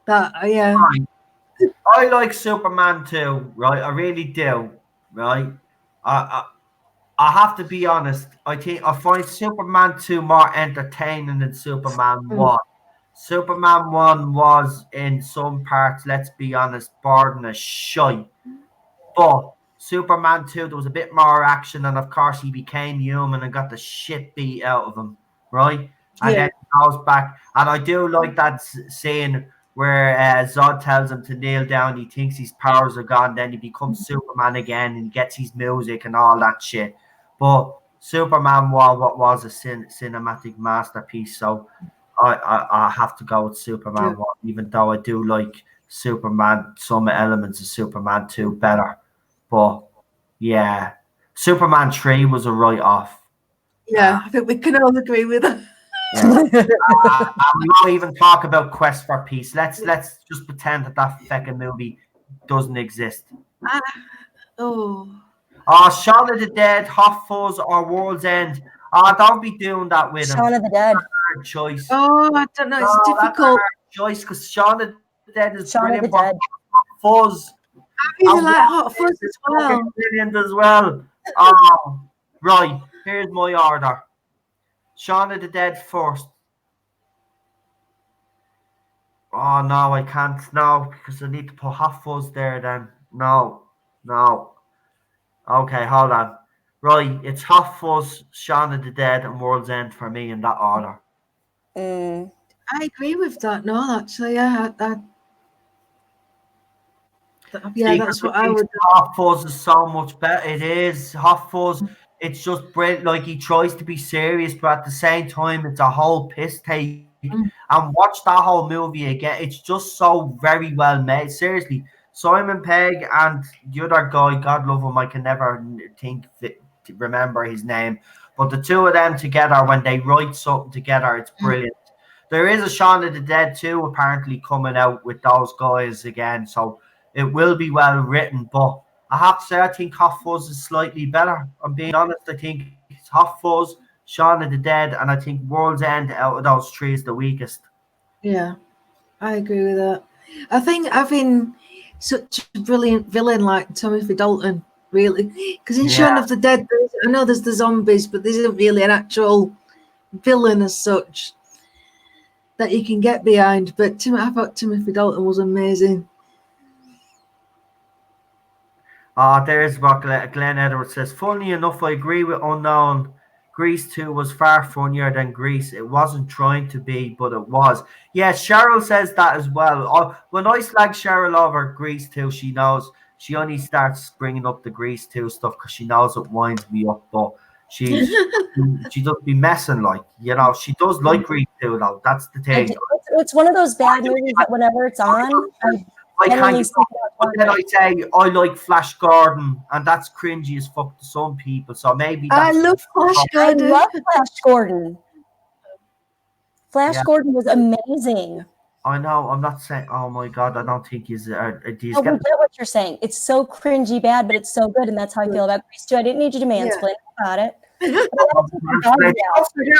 That yeah. I like Superman too, right? I really do, right? I I have to be honest. I think I find Superman 2 more entertaining than Superman Mm. 1. Superman 1 was in some parts, let's be honest, boring as shite. But Superman 2, there was a bit more action, and of course, he became human and got the shit beat out of him, right? And Yeah. then he goes back. And I do like that scene where Zod tells him to kneel down. He thinks his powers are gone. Then he becomes Superman again and gets his music and all that shit. But Superman was what was a cinematic masterpiece. So I have to go with Yeah. Superman 1, even though I do like Superman, some elements of Superman 2 better. But yeah, Superman 3 was a write off. Yeah, I think we can all agree with that. Yeah. We won't even talk about Quest for Peace. Let's just pretend that that fucking movie doesn't exist. Oh. Shaun of the Dead, Hot Fuzz, or World's End. Don't be doing that with him. Shaun of the Dead. Hard choice. Oh, I don't know. It's No, that's a difficult. hard choice because Shaun of the Dead is Shaun of the brilliant. But Dead. Fuzz. I really And like Hot World's Fuzz End as is well. fucking brilliant as well. Right. Here's my order. Shaun of the Dead first. Oh no, I can't now because I need to put Hot Fuzz there then. No. Okay, hold on. Right, it's Hot Fuzz, Shaun of the Dead, and World's End for me in that order. Mm. I agree with that. No, actually, yeah, yeah, See, that's 'cause what I would. Hot Fuzz is so much better. It is Hot Fuzz. It's just brilliant. Like he tries to be serious, but at the same time, it's a whole piss take. Mm. And watch that whole movie again. It's just so very well made. Seriously, Simon Pegg and the other guy, God love him, I can never remember his name. But the two of them together, when they write something together, it's brilliant. There is a Shaun of the Dead 2 apparently coming out with those guys again, so it will be well written. But I have to say, I think Hot Fuzz is slightly better. I'm being honest. I think it's Hot Fuzz, Shaun of the Dead, and I think World's End out of those three is the weakest. Yeah, I agree with that. I think having such a brilliant villain like Timothy Dalton, really, because in Shaun of the Dead, I know there's the zombies, but there isn't really an actual villain as such that you can get behind. But I thought Timothy Dalton was amazing. There's what Glenn Edwards says. Funny enough, I agree with Unknown. Grease 2 was far funnier than Grease. It wasn't trying to be, but it was. Yeah, Cheryl says that as well. When I slag Cheryl over Grease 2, she knows she only starts bringing up the Grease 2 stuff because she knows it winds me up. But she does be messing like, she does like Grease 2 though. That's the thing. It's one of those bad movies that whenever it's on, I generally can't. But then I say I like Flash Gordon, and that's cringy as fuck to some people. So maybe I that's love Flash I Gordon. love Flash Gordon. Flash Yeah. Gordon was amazing. I know. I'm not saying. Oh my god! I don't think he's. No, we get what you're saying. It's so cringy bad, but it's so good, and that's how I feel about Grease too. I didn't need you to mansplain about it.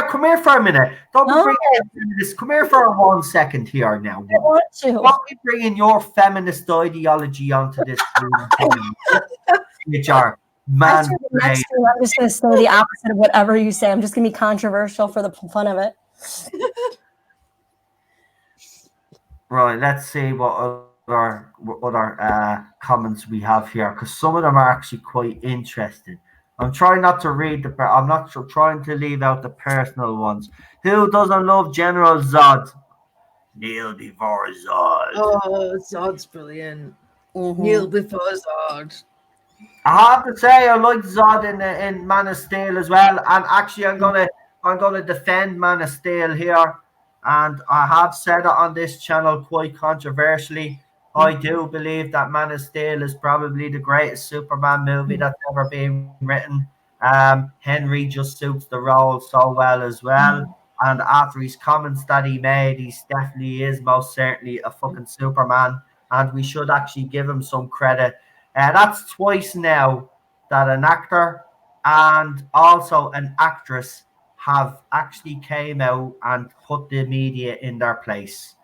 Come here for a minute. Don't be bringing this. Come here for 1 second here now. I want to. Don't be bringing your feminist ideology onto this. HR. Man, next year, I'm just going to say the opposite of whatever you say. I'm just going to be controversial for the fun of it. Right, let's see what other comments we have here, because some of them are actually quite interesting. I'm trying not to read I'm not trying to leave out the personal ones. Who doesn't love General Zod? Kneel before Zod. Oh, Zod's brilliant. Mm-hmm. Kneel before Zod. I have to say I like Zod in Man of Steel as well, and actually I'm gonna defend Man of Steel here, and I have said it on this channel quite controversially. I do believe that Man of Steel is probably the greatest Superman movie that's ever been written. Henry just suits the role so well as well, and after his comments that he made, he definitely is most certainly a fucking Superman, and we should actually give him some credit. That's twice now that an actor and also an actress have actually came out and put the media in their place.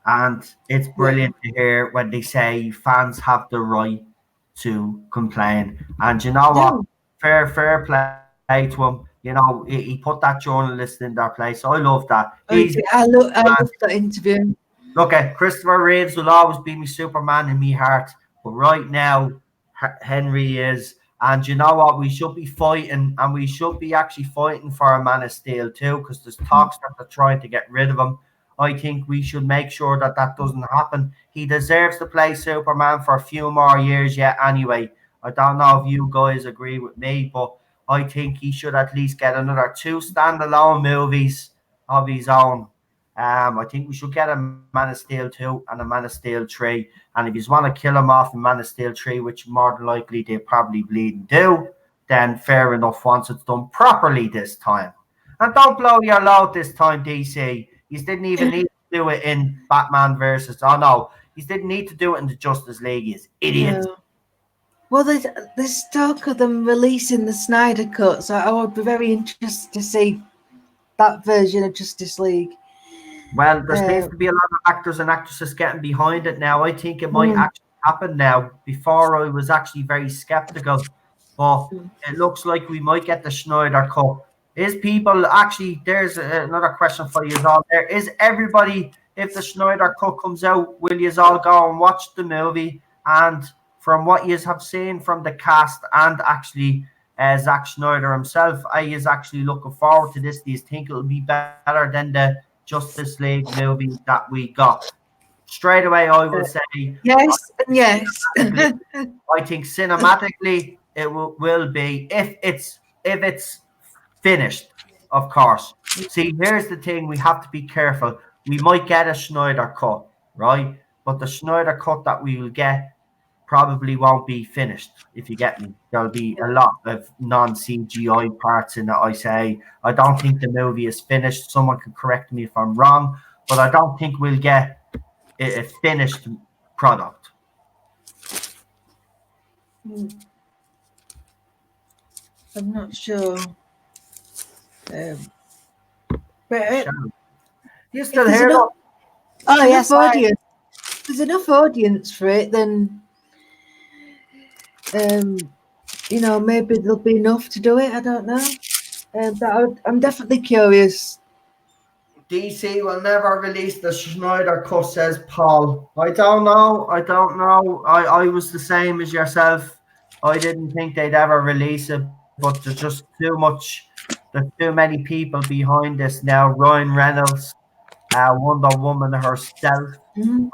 And it's brilliant to hear when they say fans have the right to complain. And you know what? No, Fair play to him. He put that journalist in their place. I love that. He's I love that interview. Look at Christopher Reeves will always be my Superman in me heart, but right now Henry is, and you know what? We should be fighting, and we should be actually fighting for a Man of Steel too, because there's talks that they're trying to get rid of him. I think we should make sure that that doesn't happen. He deserves to play Superman for a few more years yet. Anyway, I don't know if you guys agree with me, but I think he should at least get another two standalone movies of his own. I think we should get a Man of Steel 2 and a Man of Steel 3. And if you want to kill him off in Man of Steel 3, which more than likely they probably bleed and do, then fair enough once it's done properly this time. And don't blow your load this time, DC. You didn't even need to do it in Batman versus. Oh no, you didn't need to do it in the Justice League. You idiots. No. Well, there's talk of them releasing the Snyder Cut, so I would be very interested to see that version of Justice League. Well, there seems to be a lot of actors and actresses getting behind it now. I think it might actually happen now. Before I was actually very skeptical, but it looks like we might get the Schneider Cut. Is people actually? There's another question for you all. There is everybody. If the Schneider Cut comes out, will you all go and watch the movie? And from what you have seen from the cast and actually Zack Schneider himself, I is actually looking forward to this. Do you think it'll be better than the Justice League movie that we got? Straight away, I will say yes and yes. I think cinematically it will be if it's finished, of course. See, here's the thing: we have to be careful. We might get a Schneider cut, right? But the Schneider cut that we will get probably won't be finished, if you get me. There'll be a lot of non-CGI parts in it. I don't think the movie is finished. Someone can correct me if I'm wrong, but I don't think we'll get a finished product. I'm not sure. But You still hear that? Oh yes, audience. If there's enough audience for it, then maybe there'll be enough to do it. I don't know. But I'm definitely curious. DC will never release the Schneider cut, says Paul. I don't know. I was the same as yourself. I didn't think they'd ever release it, but there's just too much. There's too many people behind this now. Ryan Reynolds, Wonder Woman herself,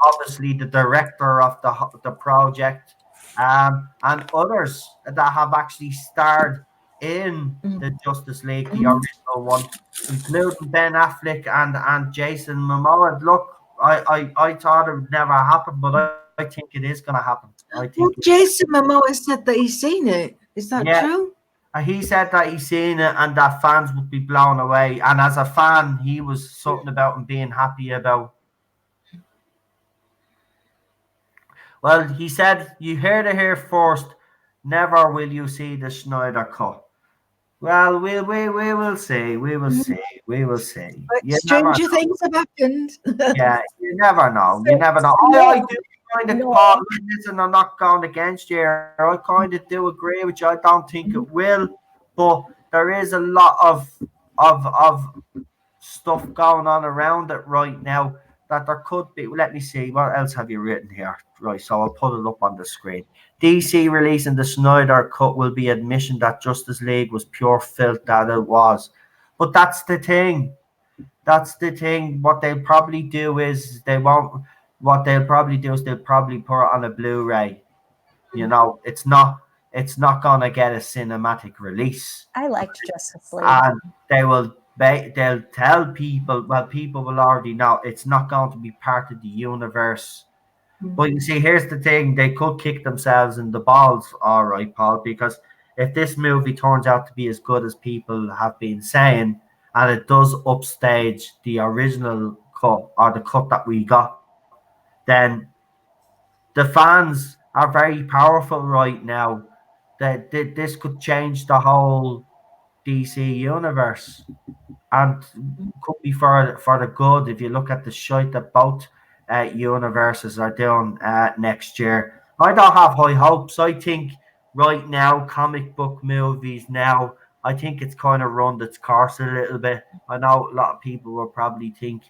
obviously the director of the project, and others that have actually starred in the Justice League, the original one, including Ben Affleck and Jason Momoa. Look, I thought it would never happen, but I think it is going to happen. Jason Momoa said that he's seen it. Is that true? He said that he's seen it and that fans would be blown away. And as a fan, he was something about him being happy about. Well, he said, you heard it here first. Never will you see the Schneider cut. Well, we will see. We will see. But stranger things have happened. Yeah, you never know. I do kind of call this, and I'm not going against you. I kind of do agree with you. I don't think it will, but there is a lot of stuff going on around it right now that there could be. Let me see. What else have you written here? Right, so I'll put it up on the screen. DC releasing the Snyder Cut will be admission that Justice League was pure filth, that it was. But that's the thing. What they'll probably do is they'll probably put it on a Blu-ray. It's not gonna get a cinematic release. I liked Justice League. And they'll tell people, well, people will already know it's not going to be part of the universe. But you see, here's the thing: they could kick themselves in the balls, all right, Paul, because if this movie turns out to be as good as people have been saying, and it does upstage the original cut or the cut that we got, then the fans are very powerful right now. That this could change the whole DC universe, and could be for the good. If you look at the shite that both universes are doing next year. I don't have high hopes. I think right now, comic book movies now, I think it's kind of run its course a little bit. I know a lot of people will probably think,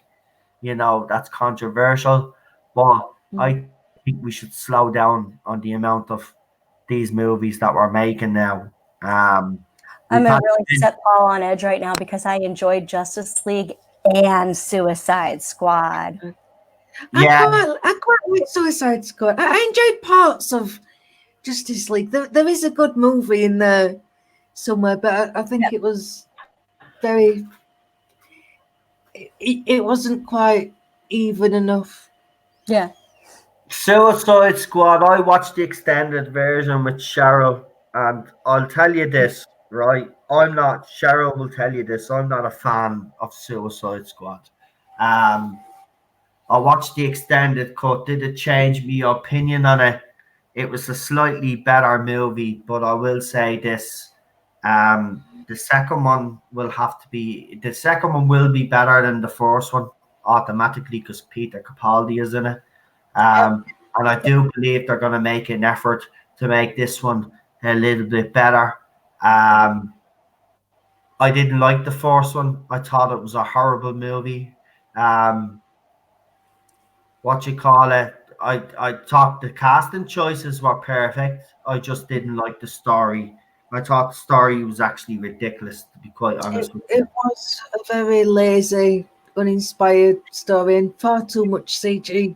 that's controversial, but I think we should slow down on the amount of these movies that we're making now. I'm we've going had to really set Paul on edge right now because I enjoyed Justice League and Suicide Squad. yeah, I quite like Suicide Squad. I enjoyed parts of Justice League. There is a good movie in there somewhere, but I think it was very. It wasn't quite even enough. Yeah. Suicide Squad. I watched the extended version with Cheryl, and I'll tell you this, right? Cheryl will tell you this. I'm not a fan of Suicide Squad. Um, I watched the extended cut. Did it change my opinion on it? It was a slightly better movie, but I will say this: the second one the second one will be better than the first one automatically because Peter Capaldi is in it. And I do believe they're going to make an effort to make this one a little bit better. I didn't like the first one. I thought it was a horrible movie. Um, what you call it? I thought the casting choices were perfect. I just didn't like the story. I thought the story was actually ridiculous, to be quite honest with you. It was a very lazy, uninspired story and far too much CG.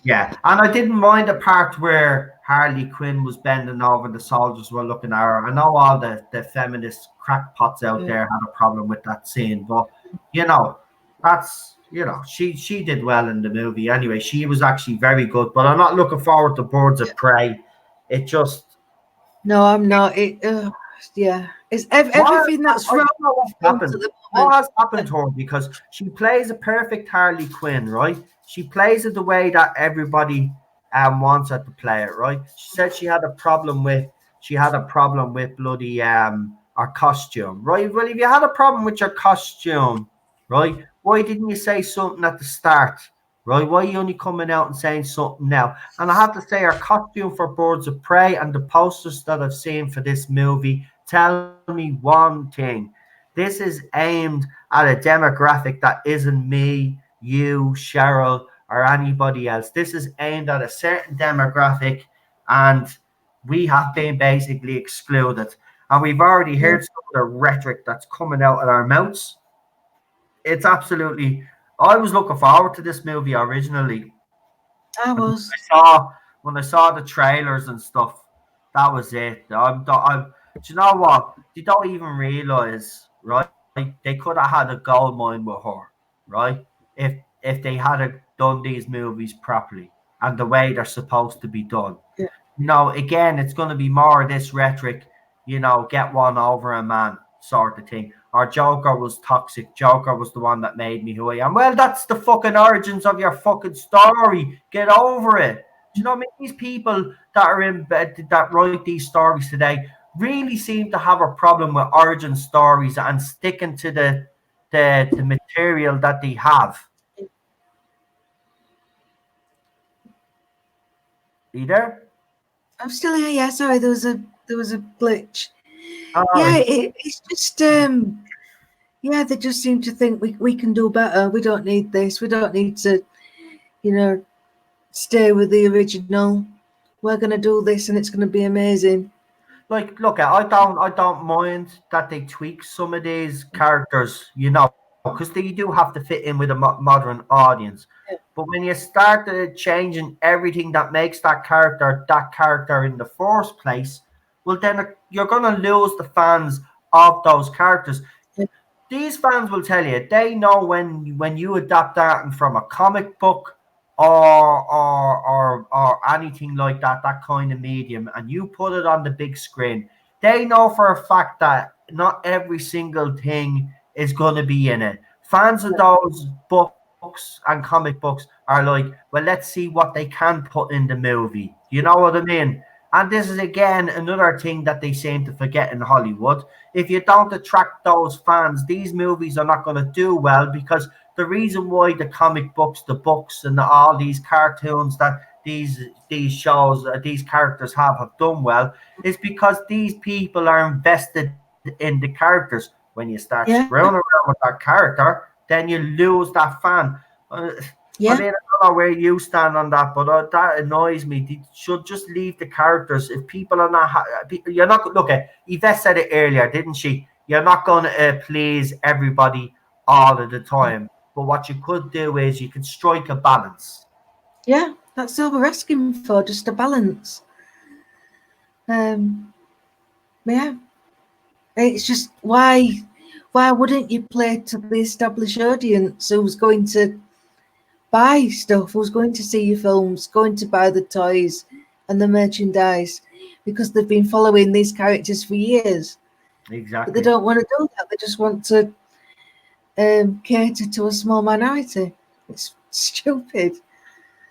Yeah, and I didn't mind the part where Harley Quinn was bending over, the soldiers were looking at her. I know all the feminist crackpots out there had a problem with that scene, but that's she did well in the movie anyway. She was actually very good, but I'm not looking forward to Birds of Prey. It just No, I'm not. It's everything that's I wrong. don't know what's happened. What has happened to her? Because she plays a perfect Harley Quinn, right? She plays it the way that everybody wants her to play it, right? She said she had a problem with bloody her costume, right? Well, if you had a problem with your costume, right, why didn't you say something at the start? Right? Why are you only coming out and saying something now? And I have to say, her costume for Birds of Prey and the posters that I've seen for this movie tell me one thing. This is aimed at a demographic that isn't me, you, Cheryl, or anybody else. This is aimed at a certain demographic, and we have been basically excluded. And we've already heard some of the rhetoric that's coming out of our mouths. It's absolutely. I was looking forward to this movie originally. I was. When I saw the trailers and stuff, that was it. Do you know what? They don't even realize, right? They could have had a gold mine with her, right? If they had done these movies properly and the way they're supposed to be done. Yeah. Again, it's going to be more of this rhetoric, get one over a man sort of thing. Or Joker was toxic. Joker was the one that made me who I am. Well, that's the fucking origins of your fucking story. Get over it. Do you know what I mean? These people that are in bed that write these stories today really seem to have a problem with origin stories and sticking to the material that they have. Are you there? I'm still here. Yeah, sorry, there was a glitch. Oh, It's just they just seem to think we can do better. We don't need this. We don't need to, stay with the original. We're gonna do this, and it's gonna be amazing. Like, look, I don't mind that they tweak some of these characters, because they do have to fit in with a modern audience. Yeah. But when you start changing everything that makes that character in the first place, well, then you're going to lose the fans of those characters. Yeah. These fans will tell you they know when you adapt that from a comic book or anything like that kind of medium, and you put it on the big screen, they know for a fact that not every single thing is going to be in it. Fans of those books and comic books are like, well, let's see what they can put in the movie. You know what I mean? And this is again another thing that they seem to forget in Hollywood. If you don't attract those fans, these movies are not going to do well because the reason why the comic books, the books, and all these cartoons that these shows, these characters have done well, is because these people are invested in the characters. When you start Yeah. screwing around with that character, then you lose that fan. Yeah. I mean, I don't know where you stand on that, but that annoys me. They should just leave the characters. If people are not, you're not. Look, Yvette said it earlier, didn't she? You're not going to please everybody all of the time. But what you could do is you could strike a balance. Yeah, that's all we're asking for, just a balance. Yeah, it's just why wouldn't you play to the established audience who's going to buy stuff, who's going to see your films, going to buy the toys and the merchandise, because they've been following these characters for years. Exactly. But they don't want to do that. They just want to cater to a small minority. It's stupid.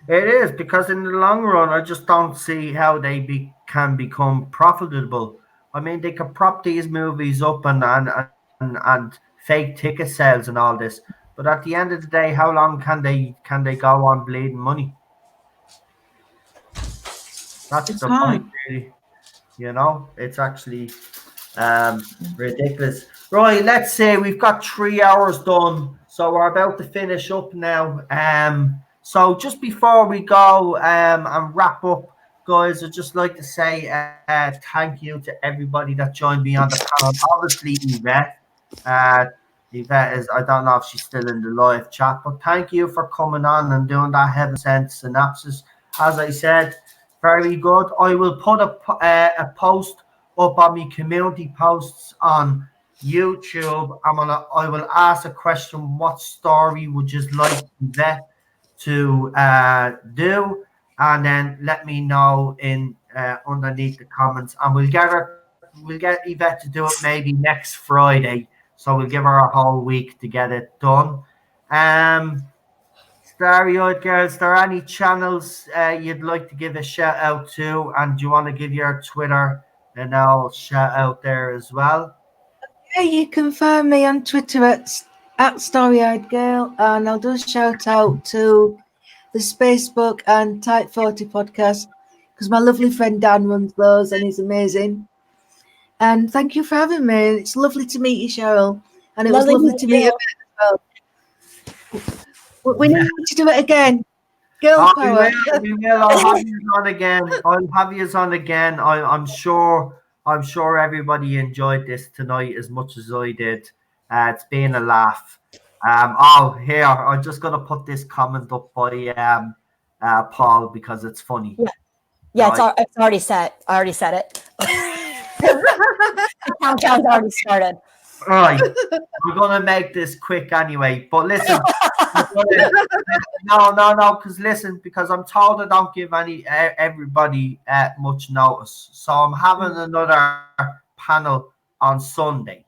It is, because in the long run, I just don't see how they can become profitable. I mean, they could prop these movies up and fake ticket sales and all this, but at the end of the day, how long can they go on bleeding money? That's It's the hard. point, really. You know, it's actually ridiculous. Right, let's say we've got 3 hours done, so we're about to finish up now. So just before we go and wrap up, guys, I'd just like to say thank you to everybody that joined me on the panel. Obviously, Yvette. Yvette is, I don't know if she's still in the live chat, but thank you for coming on and doing that Heaven Sent synopsis. As I said, very good. I will put a post up on my community posts on YouTube. I will ask a question: what story would you like Yvette to do? And then let me know in underneath the comments, and we'll get Yvette to do it maybe next Friday. So we'll give her a whole week to get it done. Starry-eyed girls, there any channels you'd like to give a shout out to, and do you want to give your Twitter and I'll shout out there as well? Yeah, you can find me on Twitter at Story-Eyed Girl, and I'll do a shout out to the Spacebook and Type 40 podcast, because my lovely friend Dan runs those and he's amazing. And thank you for having me. It's lovely to meet you, Cheryl. And it was lovely to meet you as well. We need to do it again. Girl power. We will. I'll have you on again. I'm sure everybody enjoyed this tonight as much as I did. It's been a laugh. Here, I'm just gonna put this comment up by Paul because it's funny. Yeah, right. It's already set. I already said it. The countdown's already started. All right, we're gonna make this quick anyway. But listen, no, because I'm told I don't give everybody much notice. So I'm having another panel on Sunday.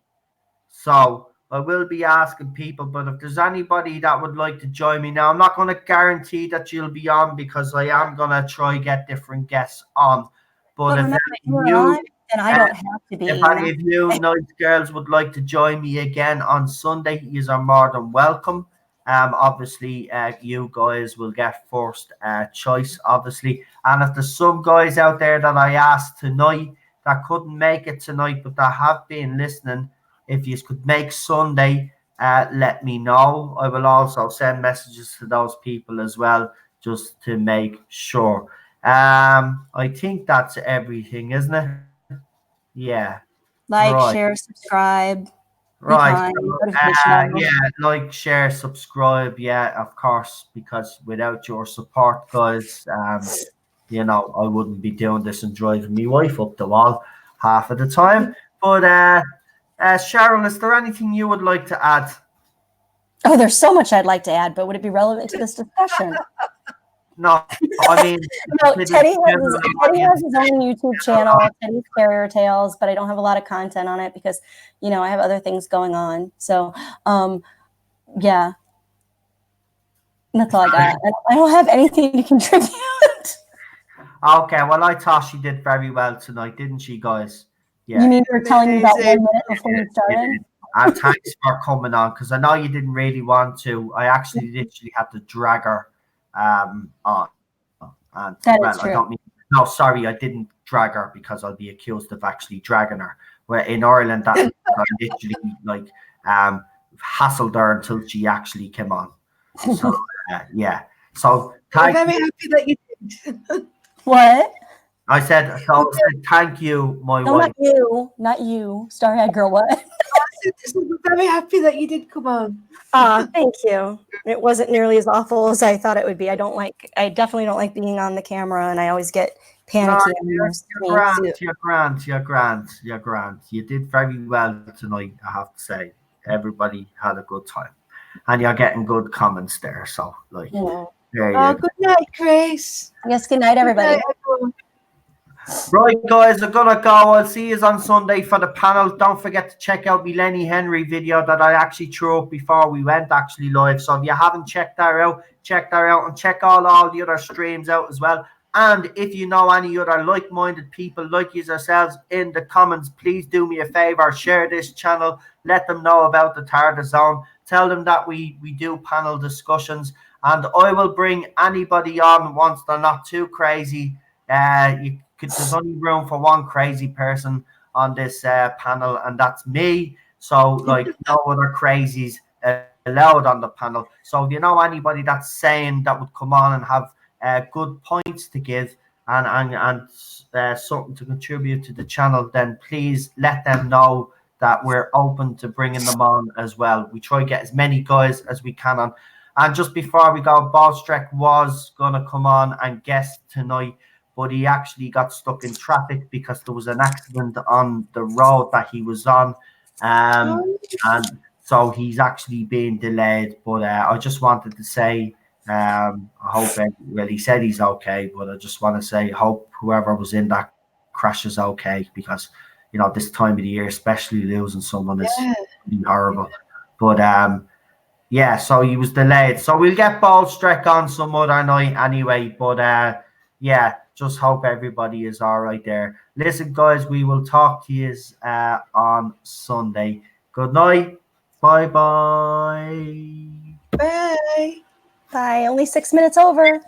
So I will be asking people, but if there's anybody that would like to join me now, I'm not going to guarantee that you'll be on because I am going to try get different guests on. But if you and I don't have to be. If any of you nice girls would like to join me again on Sunday, you are more than welcome. Obviously, you guys will get first choice, obviously. And if there's some guys out there that I asked tonight that couldn't make it tonight, but that have been listening, if you could make Sunday, let me know. I will also send messages to those people as well, just to make sure. I think that's everything, isn't it? Yeah. Like, share, subscribe. Right. Like, share, subscribe. Yeah, of course, because without your support, guys, I wouldn't be doing this and driving my wife up the wall half of the time. But Sharon, is there anything you would like to add? Oh, there's so much I'd like to add, but would it be relevant to this discussion? No, I mean, Teddy has his own YouTube channel, Teddy's Carrier Tales, but I don't have a lot of content on it because, I have other things going on. So, yeah, that's all I got. I don't have anything to contribute. Okay, well, I thought she did very well tonight, didn't she, guys? Yeah. You mean you were telling me about 1 minute before you started? And thanks for coming on, because I know you didn't really want to. I actually literally had to drag her on. And That well, is I true. don't mean, no, sorry, I didn't drag her because I'll be accused of actually dragging her. Where in Ireland, that I literally like hassled her until she actually came on. So yeah. So I'm thank very you. happy that you did. What? I said thank you, my No, wife. not you, Starhead girl. What? I'm very happy that you did come on. Thank you. It wasn't nearly as awful as I thought it would be. I definitely don't like being on the camera, and I always get panicky. No, you're grand. You did very well tonight, I have to say. Everybody had a good time. And you're getting good comments there. So, like, Yeah. there you Oh, go. good night, Chris. Yes. Good night, Good everybody. night, everyone. Right, guys, I'm going to go. I'll see you on Sunday for the panel. Don't forget to check out my Lenny Henry video that I actually threw up before we went actually live. So, if you haven't checked that out, check that out and check all the other streams out as well. And if you know any other like-minded people like yourselves in the comments, please do me a favor, share this channel, let them know about the Tardis Zone, tell them that we do panel discussions, and I will bring anybody on once they're not too crazy. There's only room for one crazy person on this panel, and that's me. So, like, no other crazies allowed on the panel. So, if you know anybody that's saying that would come on and have good points to give and something to contribute to the channel, then please let them know that we're open to bringing them on as well. We try to get as many guys as we can on. And just before we go, Ballstreck was going to come on and guest tonight, but he actually got stuck in traffic because there was an accident on the road that he was on. And so he's actually being delayed. But I just wanted to say, I hope, well, he said he's okay, but I just want to say, hope whoever was in that crash is okay, because, you know, this time of the year, especially losing someone is horrible. But yeah, so he was delayed. So we'll get Ballstreck on some other night anyway. But yeah, just hope everybody is all right there. Listen, guys, we will talk to you on Sunday. Good night. Bye-bye. Bye. Bye. Only 6 minutes over.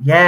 Yeah.